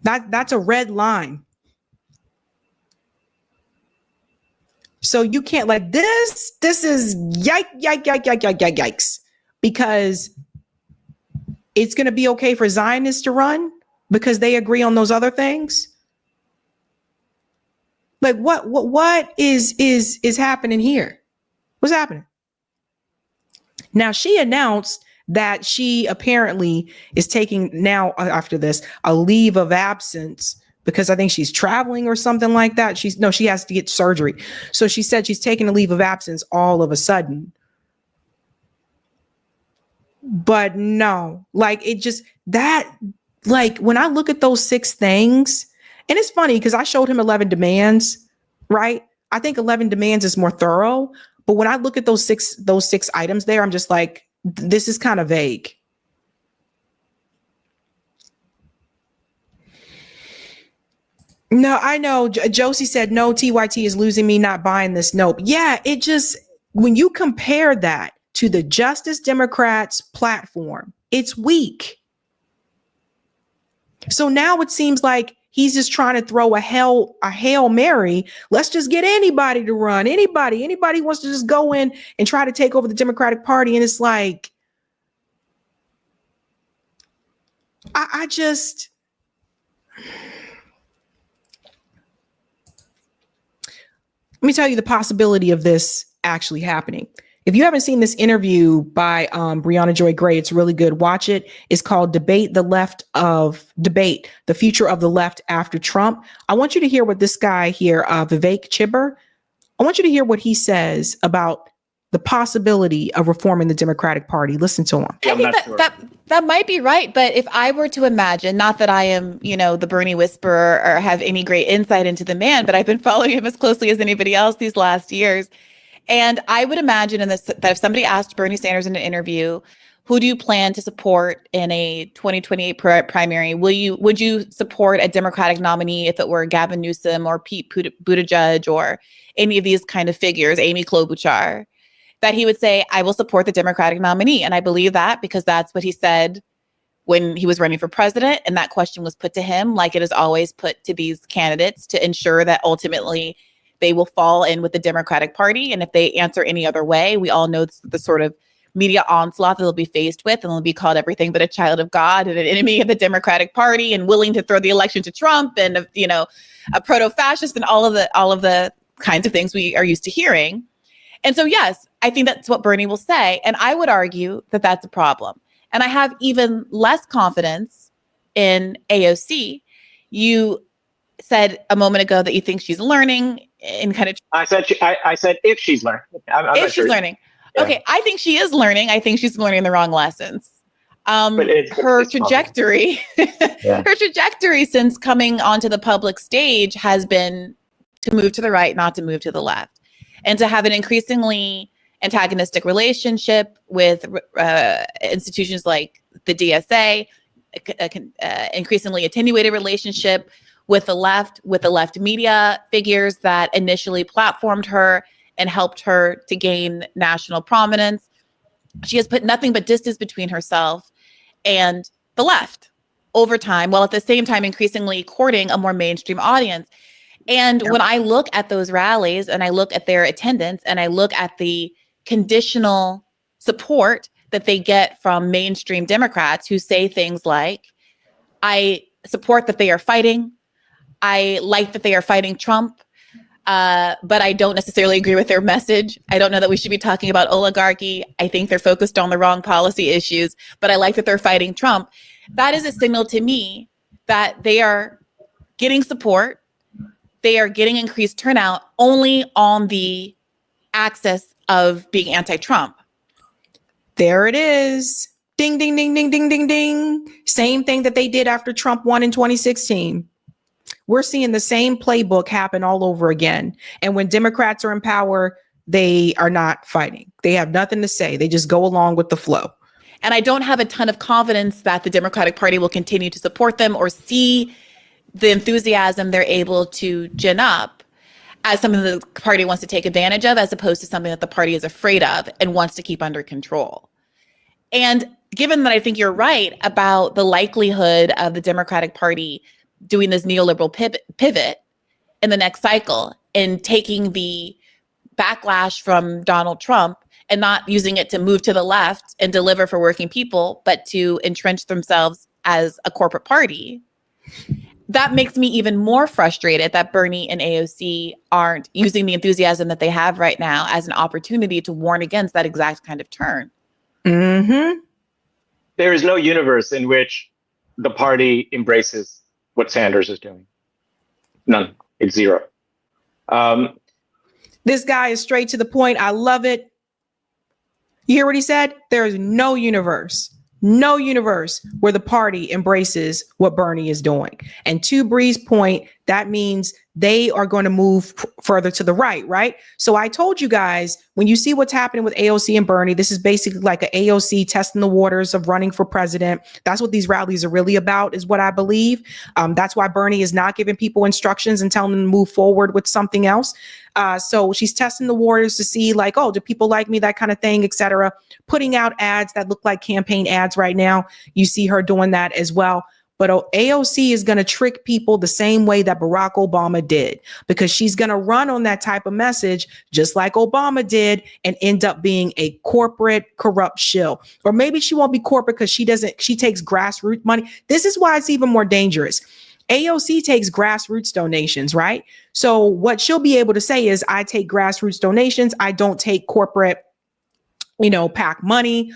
That's a red line. So you can't like this. This is yikes. Because it's going to be okay for Zionists to run because they agree on those other things. Like what is happening here? What's happening? Now she announced that she apparently is taking now after this a leave of absence because I think she's traveling or something like that. She has to get surgery. So she said she's taking a leave of absence all of a sudden. But no, like it just that like when I look at those 6 things, and it's funny because I showed him 11 demands, right? I think 11 demands is more thorough, but when I look at those six items there, I'm just like, this is kind of vague. No, I know. Josie said, no, TYT is losing me, not buying this. Nope. Yeah, it just, when you compare that to the Justice Democrats platform, it's weak. So now it seems like he's just trying to throw a Hail Mary. Let's just get anybody to run. Anybody wants to just go in and try to take over the Democratic Party. And it's like, I just, let me tell you the possibility of this actually happening. If you haven't seen this interview by Brianna Joy Gray, it's really good. Watch it. It's called Debate, the Future of the Left After Trump. I want you to hear what this guy here, Vivek Chibber, I want you to hear what he says about the possibility of reforming the Democratic Party. Listen to him. I think that might be right. But if I were to imagine, not that I am, the Bernie whisperer or have any great insight into the man, but I've been following him as closely as anybody else these last years. And I would imagine that if somebody asked Bernie Sanders in an interview, who do you plan to support in a 2028 primary? Would you support a Democratic nominee if it were Gavin Newsom or Pete Buttigieg or any of these kind of figures, Amy Klobuchar? That he would say, I will support the Democratic nominee. And I believe that because that's what he said when he was running for president. And that question was put to him, like it is always put to these candidates, to ensure that ultimately they will fall in with the Democratic Party. And if they answer any other way, we all know the sort of media onslaught that they'll be faced with, and they'll be called everything but a child of God and an enemy of the Democratic Party and willing to throw the election to Trump and, a proto-fascist and all of the kinds of things we are used to hearing. And so, yes, I think that's what Bernie will say. And I would argue that that's a problem. And I have even less confidence in AOC. You said a moment ago that you think she's learning in kind of. I said if she's learning. If she's learning. Yeah. Okay, I think she is learning. I think she's learning the wrong lessons. Her trajectory, her trajectory since coming onto the public stage has been to move to the right, not to move to the left, and to have an increasingly antagonistic relationship with institutions like the DSA, increasingly attenuated relationship with the left media figures that initially platformed her and helped her to gain national prominence. She has put nothing but distance between herself and the left over time, while at the same time increasingly courting a more mainstream audience. And when I look at those rallies and I look at their attendance and I look at the conditional support that they get from mainstream Democrats who say things like, I support that they are fighting. I like that they are fighting Trump, but I don't necessarily agree with their message. I don't know that we should be talking about oligarchy. I think they're focused on the wrong policy issues, but I like that they're fighting Trump. That is a signal to me that they are getting support. They are getting increased turnout only on the axis of being anti-Trump. There it is. Ding, ding, ding, ding, ding, ding, ding. Same thing that they did after Trump won in 2016. We're seeing the same playbook happen all over again. And when Democrats are in power, they are not fighting. They have nothing to say. They just go along with the flow. And I don't have a ton of confidence that the Democratic Party will continue to support them or see the enthusiasm they're able to gin up as something that the party wants to take advantage of, as opposed to something that the party is afraid of and wants to keep under control. And given that I think you're right about the likelihood of the Democratic Party doing this neoliberal pivot in the next cycle and taking the backlash from Donald Trump and not using it to move to the left and deliver for working people, but to entrench themselves as a corporate party, that makes me even more frustrated that Bernie and AOC aren't using the enthusiasm that they have right now as an opportunity to warn against that exact kind of turn. Mm-hmm. There is no universe in which the party embraces what Sanders is doing. None. It's zero. This guy is straight to the point. I love it. You hear what he said? There is no universe where the party embraces what Bernie is doing. And to Bree's point, that means they are going to move further to the right? So I told you guys, when you see what's happening with AOC and Bernie, this is basically like an AOC testing the waters of running for president. That's what these rallies are really about, is what I believe. That's why Bernie is not giving people instructions and telling them to move forward with something else. So she's testing the waters to see like, oh, do people like me? That kind of thing, etc. Putting out ads that look like campaign ads right now. You see her doing that as well. But AOC is going to trick people the same way that Barack Obama did, because she's going to run on that type of message, just like Obama did, and end up being a corporate corrupt shill. Or maybe she won't be corporate because she takes grassroots money. This is why it's even more dangerous. AOC takes grassroots donations, right? So what she'll be able to say is, I take grassroots donations. I don't take corporate, PAC money.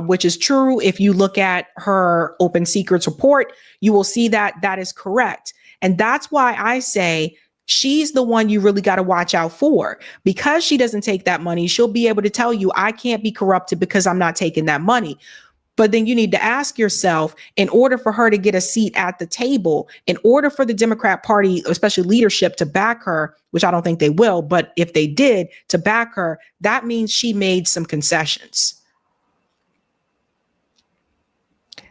Which is true. If you look at her Open Secrets report, you will see that that is correct. And that's why I say she's the one you really got to watch out for, because she doesn't take that money. She'll be able to tell you, I can't be corrupted because I'm not taking that money. But then you need to ask yourself, in order for her to get a seat at the table, in order for the Democrat Party, especially leadership, to back her, which I don't think they will, but if they did, to back her, that means she made some concessions.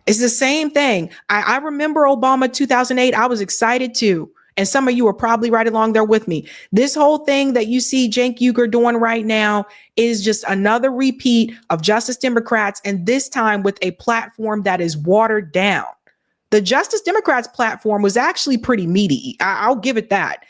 It's the same thing. I remember Obama 2008. I was excited too. And some of you are probably right along there with me. This whole thing that you see Cenk Uygur doing right now is just another repeat of Justice Democrats, and this time with a platform that is watered down. The Justice Democrats platform was actually pretty meaty. I'll give it that.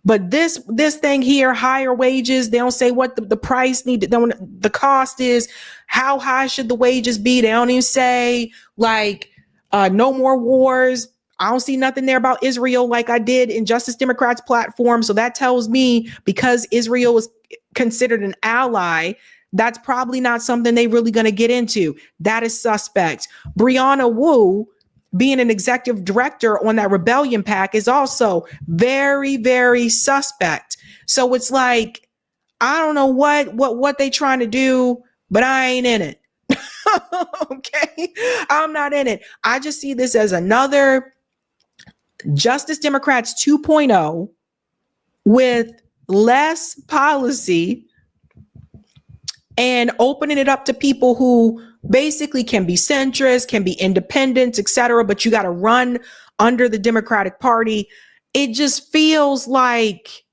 But this thing here, higher wages, they don't say what the price the cost is. How high should the wages be? They don't even say no more wars. I don't see nothing there about Israel like I did in Justice Democrats platform. So that tells me, because Israel is considered an ally, that's probably not something they really going to get into. That is suspect. Brianna Wu, being an executive director on that rebellion PAC, is also very, very suspect. So it's like, I don't know what they trying to do, but I ain't in it. Okay. I'm not in it. I just see this as another Justice Democrats 2.0 with less policy and opening it up to people who basically can be centrist, can be independents, etc. But you got to run under the Democratic Party. It just feels like,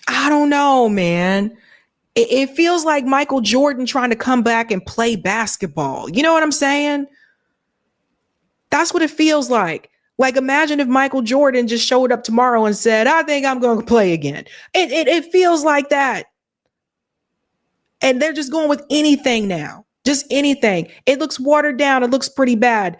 I don't know, man. It feels like Michael Jordan trying to come back and play basketball. You know what I'm saying? That's what it feels like. Like, imagine if Michael Jordan just showed up tomorrow and said, I think I'm going to play again. It feels like that. And they're just going with anything now. Just anything. It looks watered down. It looks pretty bad.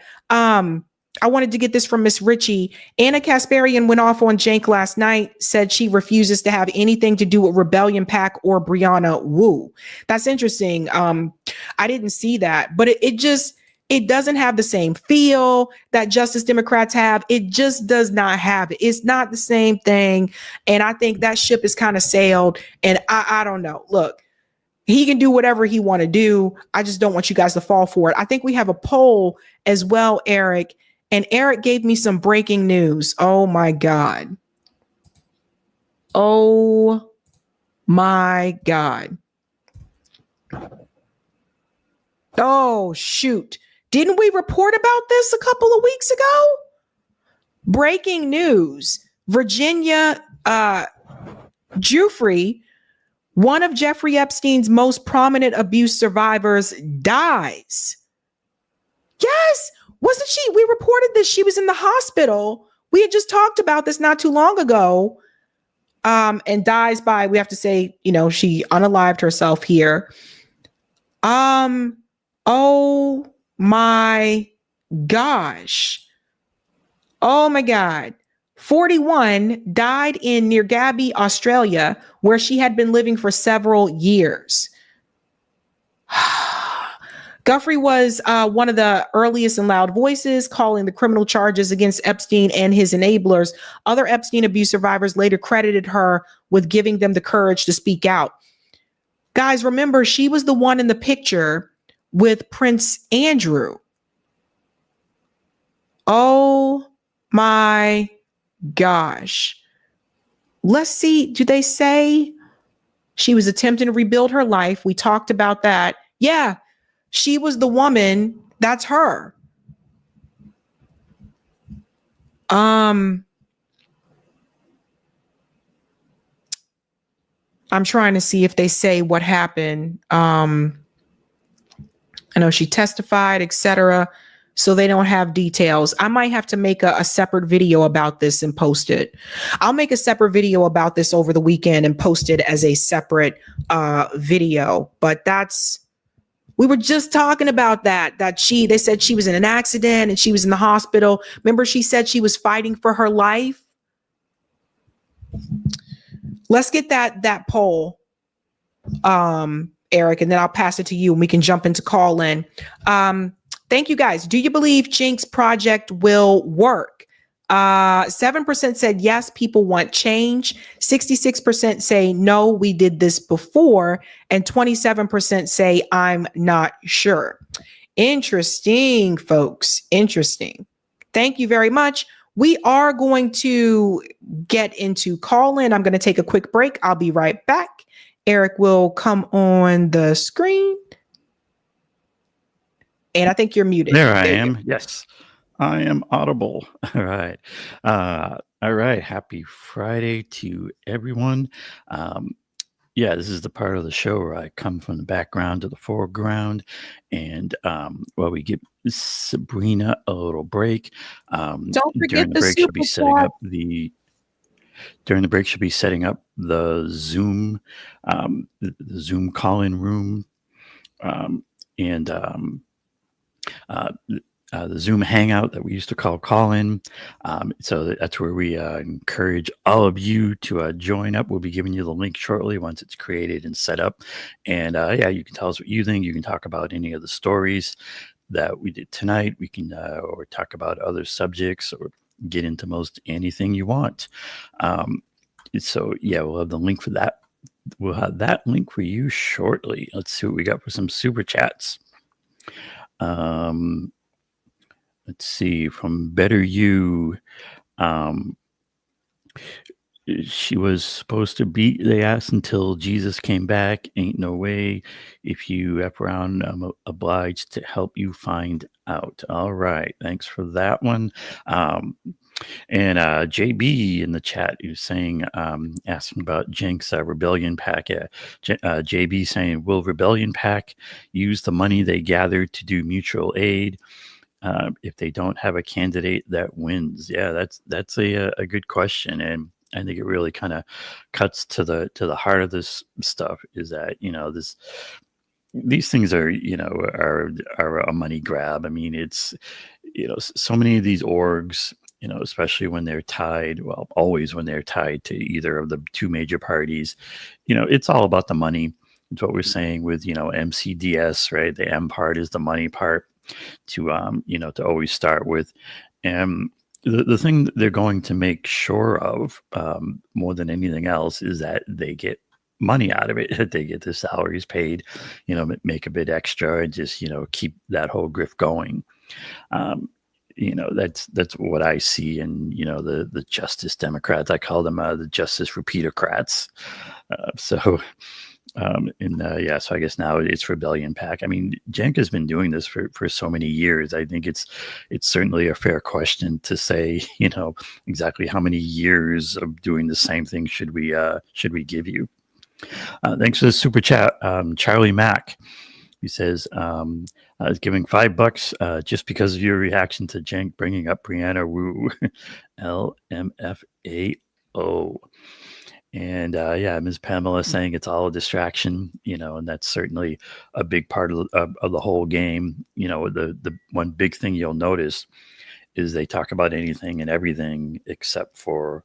I wanted to get this from Miss Ritchie. Anna Kasparian went off on Cenk last night, said she refuses to have anything to do with Rebellion PAC or Brianna Wu. That's interesting. I didn't see that, but it doesn't have the same feel that Justice Democrats have. It just does not have it. It's not the same thing. And I think that ship is kind of sailed. And I don't know. Look, he can do whatever he want to do. I just don't want you guys to fall for it. I think we have a poll as well, Eric. And Eric gave me some breaking news. Oh my God. Oh my God. Oh, shoot. Didn't we report about this a couple of weeks ago? Breaking news. Virginia Giuffre, one of Jeffrey Epstein's most prominent abuse survivors, dies. Yes. Wasn't she? We reported this. She was in the hospital. We had just talked about this not too long ago. And dies by, we have to say, she unalived herself here. Oh my gosh. Oh my God. 41 died in near Gabby, Australia, where she had been living for several years. Giuffre was one of the earliest and loud voices calling the criminal charges against Epstein and his enablers. Other Epstein abuse survivors later credited her with giving them the courage to speak out. Guys, remember, she was the one in the picture with Prince Andrew. Oh my gosh. Let's see. Do they say she was attempting to rebuild her life? We talked about that. Yeah. She was the woman. That's her. I'm trying to see if they say what happened. I know she testified, etc. So they don't have details. I might have to make a separate video about this and post it. I'll make a separate video about this over the weekend and post it as a separate video. But we were just talking about that they said she was in an accident and she was in the hospital. Remember, she said she was fighting for her life. Let's get that poll, Eric, and then I'll pass it to you and we can jump into call in. Thank you guys. Do you believe Cenk's project will work? 7% said yes, people want change. 66% say no, we did this before. And 27% say I'm not sure. Interesting, folks. Interesting. Thank you very much. We are going to get into call in. I'm going to take a quick break. I'll be right back. Eric will come on the screen. And I think you're muted. There I am. Yes. I am audible. All right. All right. Happy Friday to everyone. Yeah, this is the part of the show where I come from the background to the foreground and we give Sabrina a little break. Don't forget during the break, she'll be setting up the Zoom, the Zoom call-in room, the Zoom hangout that we used to call in. So that's where we encourage all of you to join up. We'll be giving you the link shortly once it's created and set up. And you can tell us what you think. You can talk about any of the stories that we did tonight. We can or talk about other subjects or get into most anything you want. We'll have the link for that. We'll have that link for you shortly. Let's see what we got for some super chats. Let's see, from Better You. She was supposed to be, they asked, until Jesus came back. Ain't no way. If you F around, I'm obliged to help you find out. All right. Thanks for that one. And JB in the chat who's saying, asking about Cenk's Rebellion PAC. JB saying, will Rebellion PAC use the money they gathered to do mutual aid if they don't have a candidate that wins? Yeah, that's a good question. And I think it really kind of cuts to the heart of this stuff, is that, these things are, are a money grab. I mean, it's, so many of these orgs, especially when they're tied, well, always when they're tied to either of the two major parties, it's all about the money. It's what we're saying with, MCDS, right? The M part is the money part to, to always start with. And the thing that they're going to make sure of more than anything else is that they get money out of it, that they get their salaries paid, make a bit extra and just, keep that whole grift going. That's what I see in, the Justice Democrats. I call them the Justice Repeatercrats. So I guess now it's Rebellion PAC. I mean, Cenk has been doing this for so many years. I think it's certainly a fair question to say, exactly how many years of doing the same thing should we give you? Thanks for the super chat, Charlie Mack. He says, I was giving $5 just because of your reaction to Cenk bringing up Brianna Wu, LMFAO. And Ms. Pamela saying it's all a distraction, and that's certainly a big part of the whole game. The one big thing you'll notice is they talk about anything and everything except for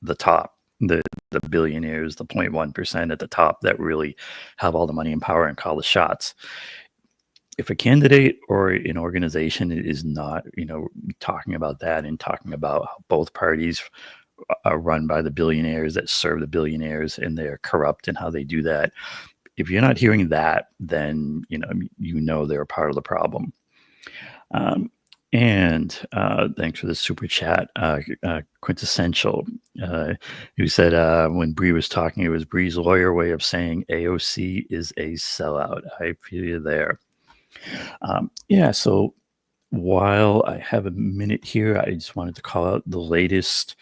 the top, the billionaires, the 0.1% at the top that really have all the money and power and call the shots. If a candidate or an organization is not, talking about that and talking about how both parties are run by the billionaires that serve the billionaires and they're corrupt and how they do that. If you're not hearing that, then, they're a part of the problem. And thanks for the super chat, Quintessential, who said when Bree was talking, it was Bree's lawyer way of saying AOC is a sellout. I feel you there. So while I have a minute here, I just wanted to call out the latest,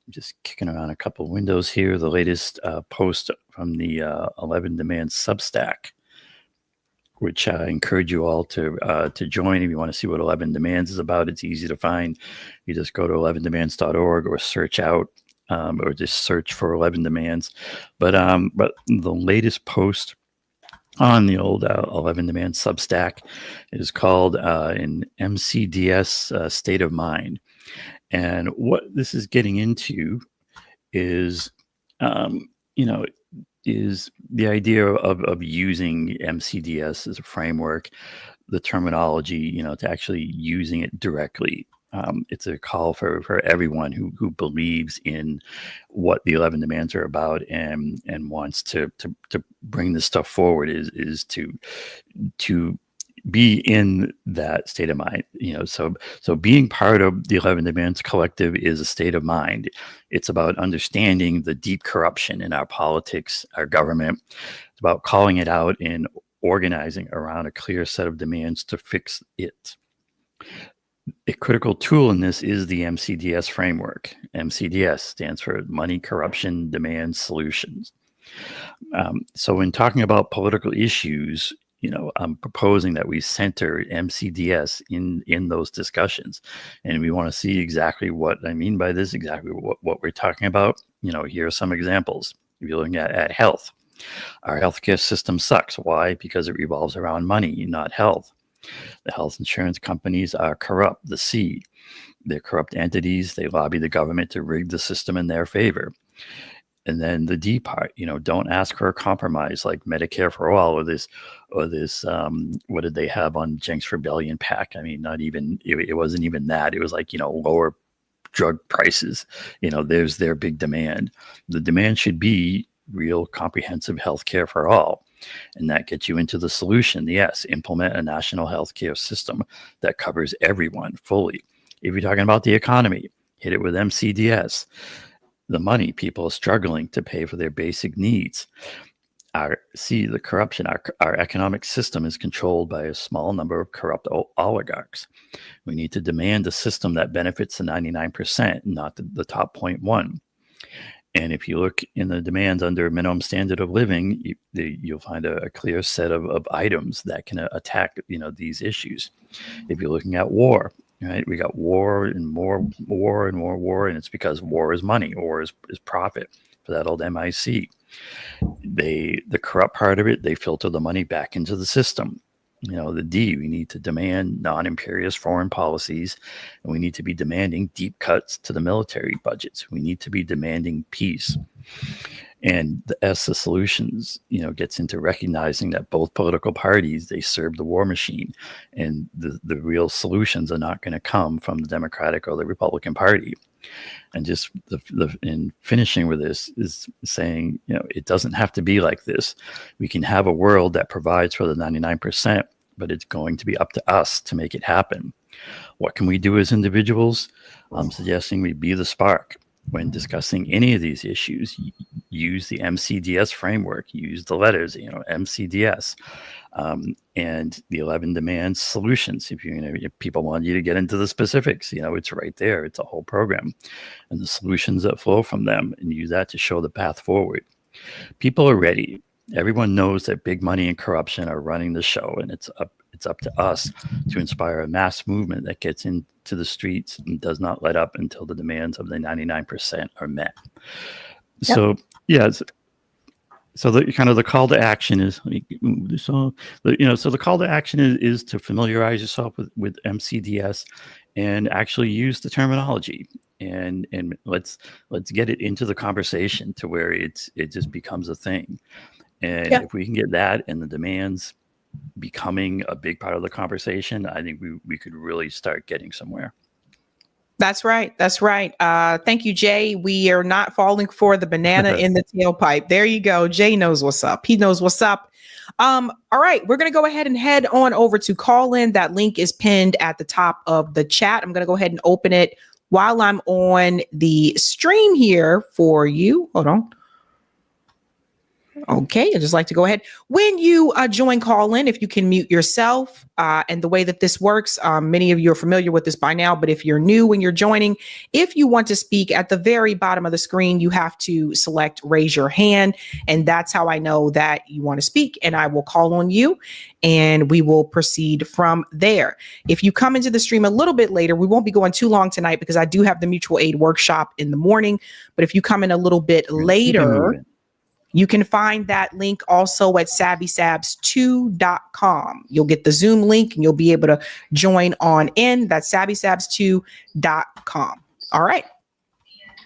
just kicking around a couple of windows here, the latest post from the 11 Demands Substack, which I encourage you all to join if you want to see what 11 Demands is about. It's easy to find. You just go to 11demands.org or search out, or just search for 11 Demands. But the latest post on the old 11 Demands Substack is called an MCDS State of Mind. And what this is getting into is, is the idea of using MCDS as a framework, the terminology, to actually using it directly. It's a call for everyone who believes in what the 11 Demands are about and wants to bring this stuff forward is to be in that state of mind. So being part of the 11 Demands Collective is a state of mind. It's about understanding the deep corruption in our politics, our government. It's about calling it out and organizing around a clear set of demands to fix it. A critical tool in this is the MCDS framework. MCDS stands for Money, Corruption, Demand, Solutions. So when talking about political issues, I'm proposing that we center MCDS in those discussions. And we want to see exactly what I mean by this, exactly what we're talking about. Here are some examples. If you're looking at health, our healthcare system sucks. Why? Because it revolves around money, not health. The health insurance companies are corrupt. The C, they're corrupt entities. They lobby the government to rig the system in their favor. And then the D part, don't ask for a compromise like Medicare for all or this, what did they have on Cenk's Rebellion PAC? I mean, not even, it wasn't even that. It was like, lower drug prices. There's their big demand. The demand should be real comprehensive health care for all. And that gets you into the solution. Yes, implement a national healthcare system that covers everyone fully. If you're talking about the economy, hit it with MCDS. The money, people are struggling to pay for their basic needs. The corruption. Our economic system is controlled by a small number of corrupt oligarchs. We need to demand a system that benefits the 99%, not the top 0.1. And if you look in the demands under minimum standard of living, you'll find a clear set of items that can attack these issues. If you're looking at war, right, we got war and more war, and it's because war is money, war is profit for that old MIC. The corrupt part of it, they filter the money back into the system. The D, we need to demand non-imperialist foreign policies, and we need to be demanding deep cuts to the military budgets. We need to be demanding peace. And the S, the solutions, gets into recognizing that both political parties, they serve the war machine, and the real solutions are not going to come from the Democratic or the Republican Party. And just in finishing with this is saying, it doesn't have to be like this. We can have a world that provides for the 99%, but it's going to be up to us to make it happen. What can we do as individuals? I'm suggesting we be the spark. When discussing any of these issues, use the MCDS framework, use the letters, MCDS, and the 11 demands solutions. If people want you to get into the specifics, it's right there. It's a whole program, and the solutions that flow from them, and use that to show the path forward. People are ready. Everyone knows that big money and corruption are running the show, and it's up to us to inspire a mass movement that gets into the streets and does not let up until the demands of the 99% are met. Yep. So, yeah. So the kind of the call to action is, so the call to action is to familiarize yourself with MCDS and actually use the terminology, and let's get it into the conversation to where it just becomes a thing. And if we can get that and the demands becoming a big part of the conversation, I think we could really start getting somewhere. That's right. That's right. Thank you, Jay. We are not falling for the banana in the tailpipe. There you go. Jay knows what's up. He knows what's up. All right. We're going to go ahead and head on over to call in. That link is pinned at the top of the chat. I'm going to go ahead and open it while I'm on the stream here for you. Hold on. Okay, I'd just like to go ahead. When you join call in, if you can mute yourself, and the way that this works, many of you are familiar with this by now, but if you're new when you're joining, if you want to speak, at the very bottom of the screen, you have to select raise your hand. And that's how I know that you want to speak, and I will call on you and we will proceed from there. If you come into the stream a little bit later, we won't be going too long tonight because I do have the mutual aid workshop in the morning. But if you come in a little bit later, you can find that link also at sabrinasalvati.com. You'll get the Zoom link and you'll be able to join on in. That's sabrinasalvati.com. All right.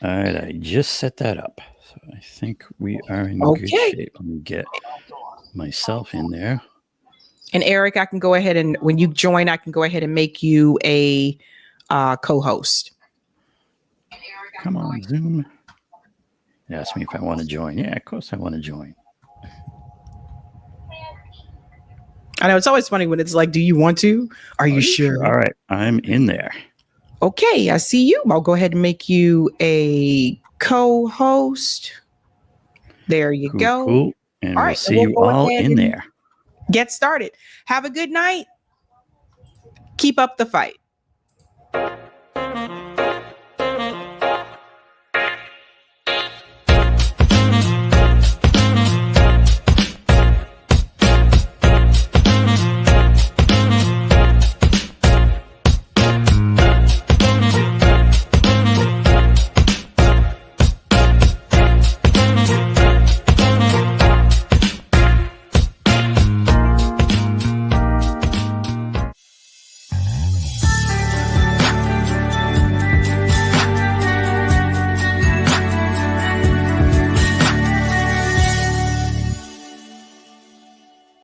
All right. I just set that up. So I think we are in good shape. Let me get myself in there. And Eric, I can go ahead and when you join, I can go ahead and make you a co-host. Come on, Zoom. Ask me if I want to join. Yeah, of course I want to join. I know it's always funny when it's like, do you want to? Are you sure? All right, I'm in there. Okay, I see you. I'll go ahead and make you a co-host. There you go. Cool. And we'll see you all in there. Get started. Have a good night. Keep up the fight.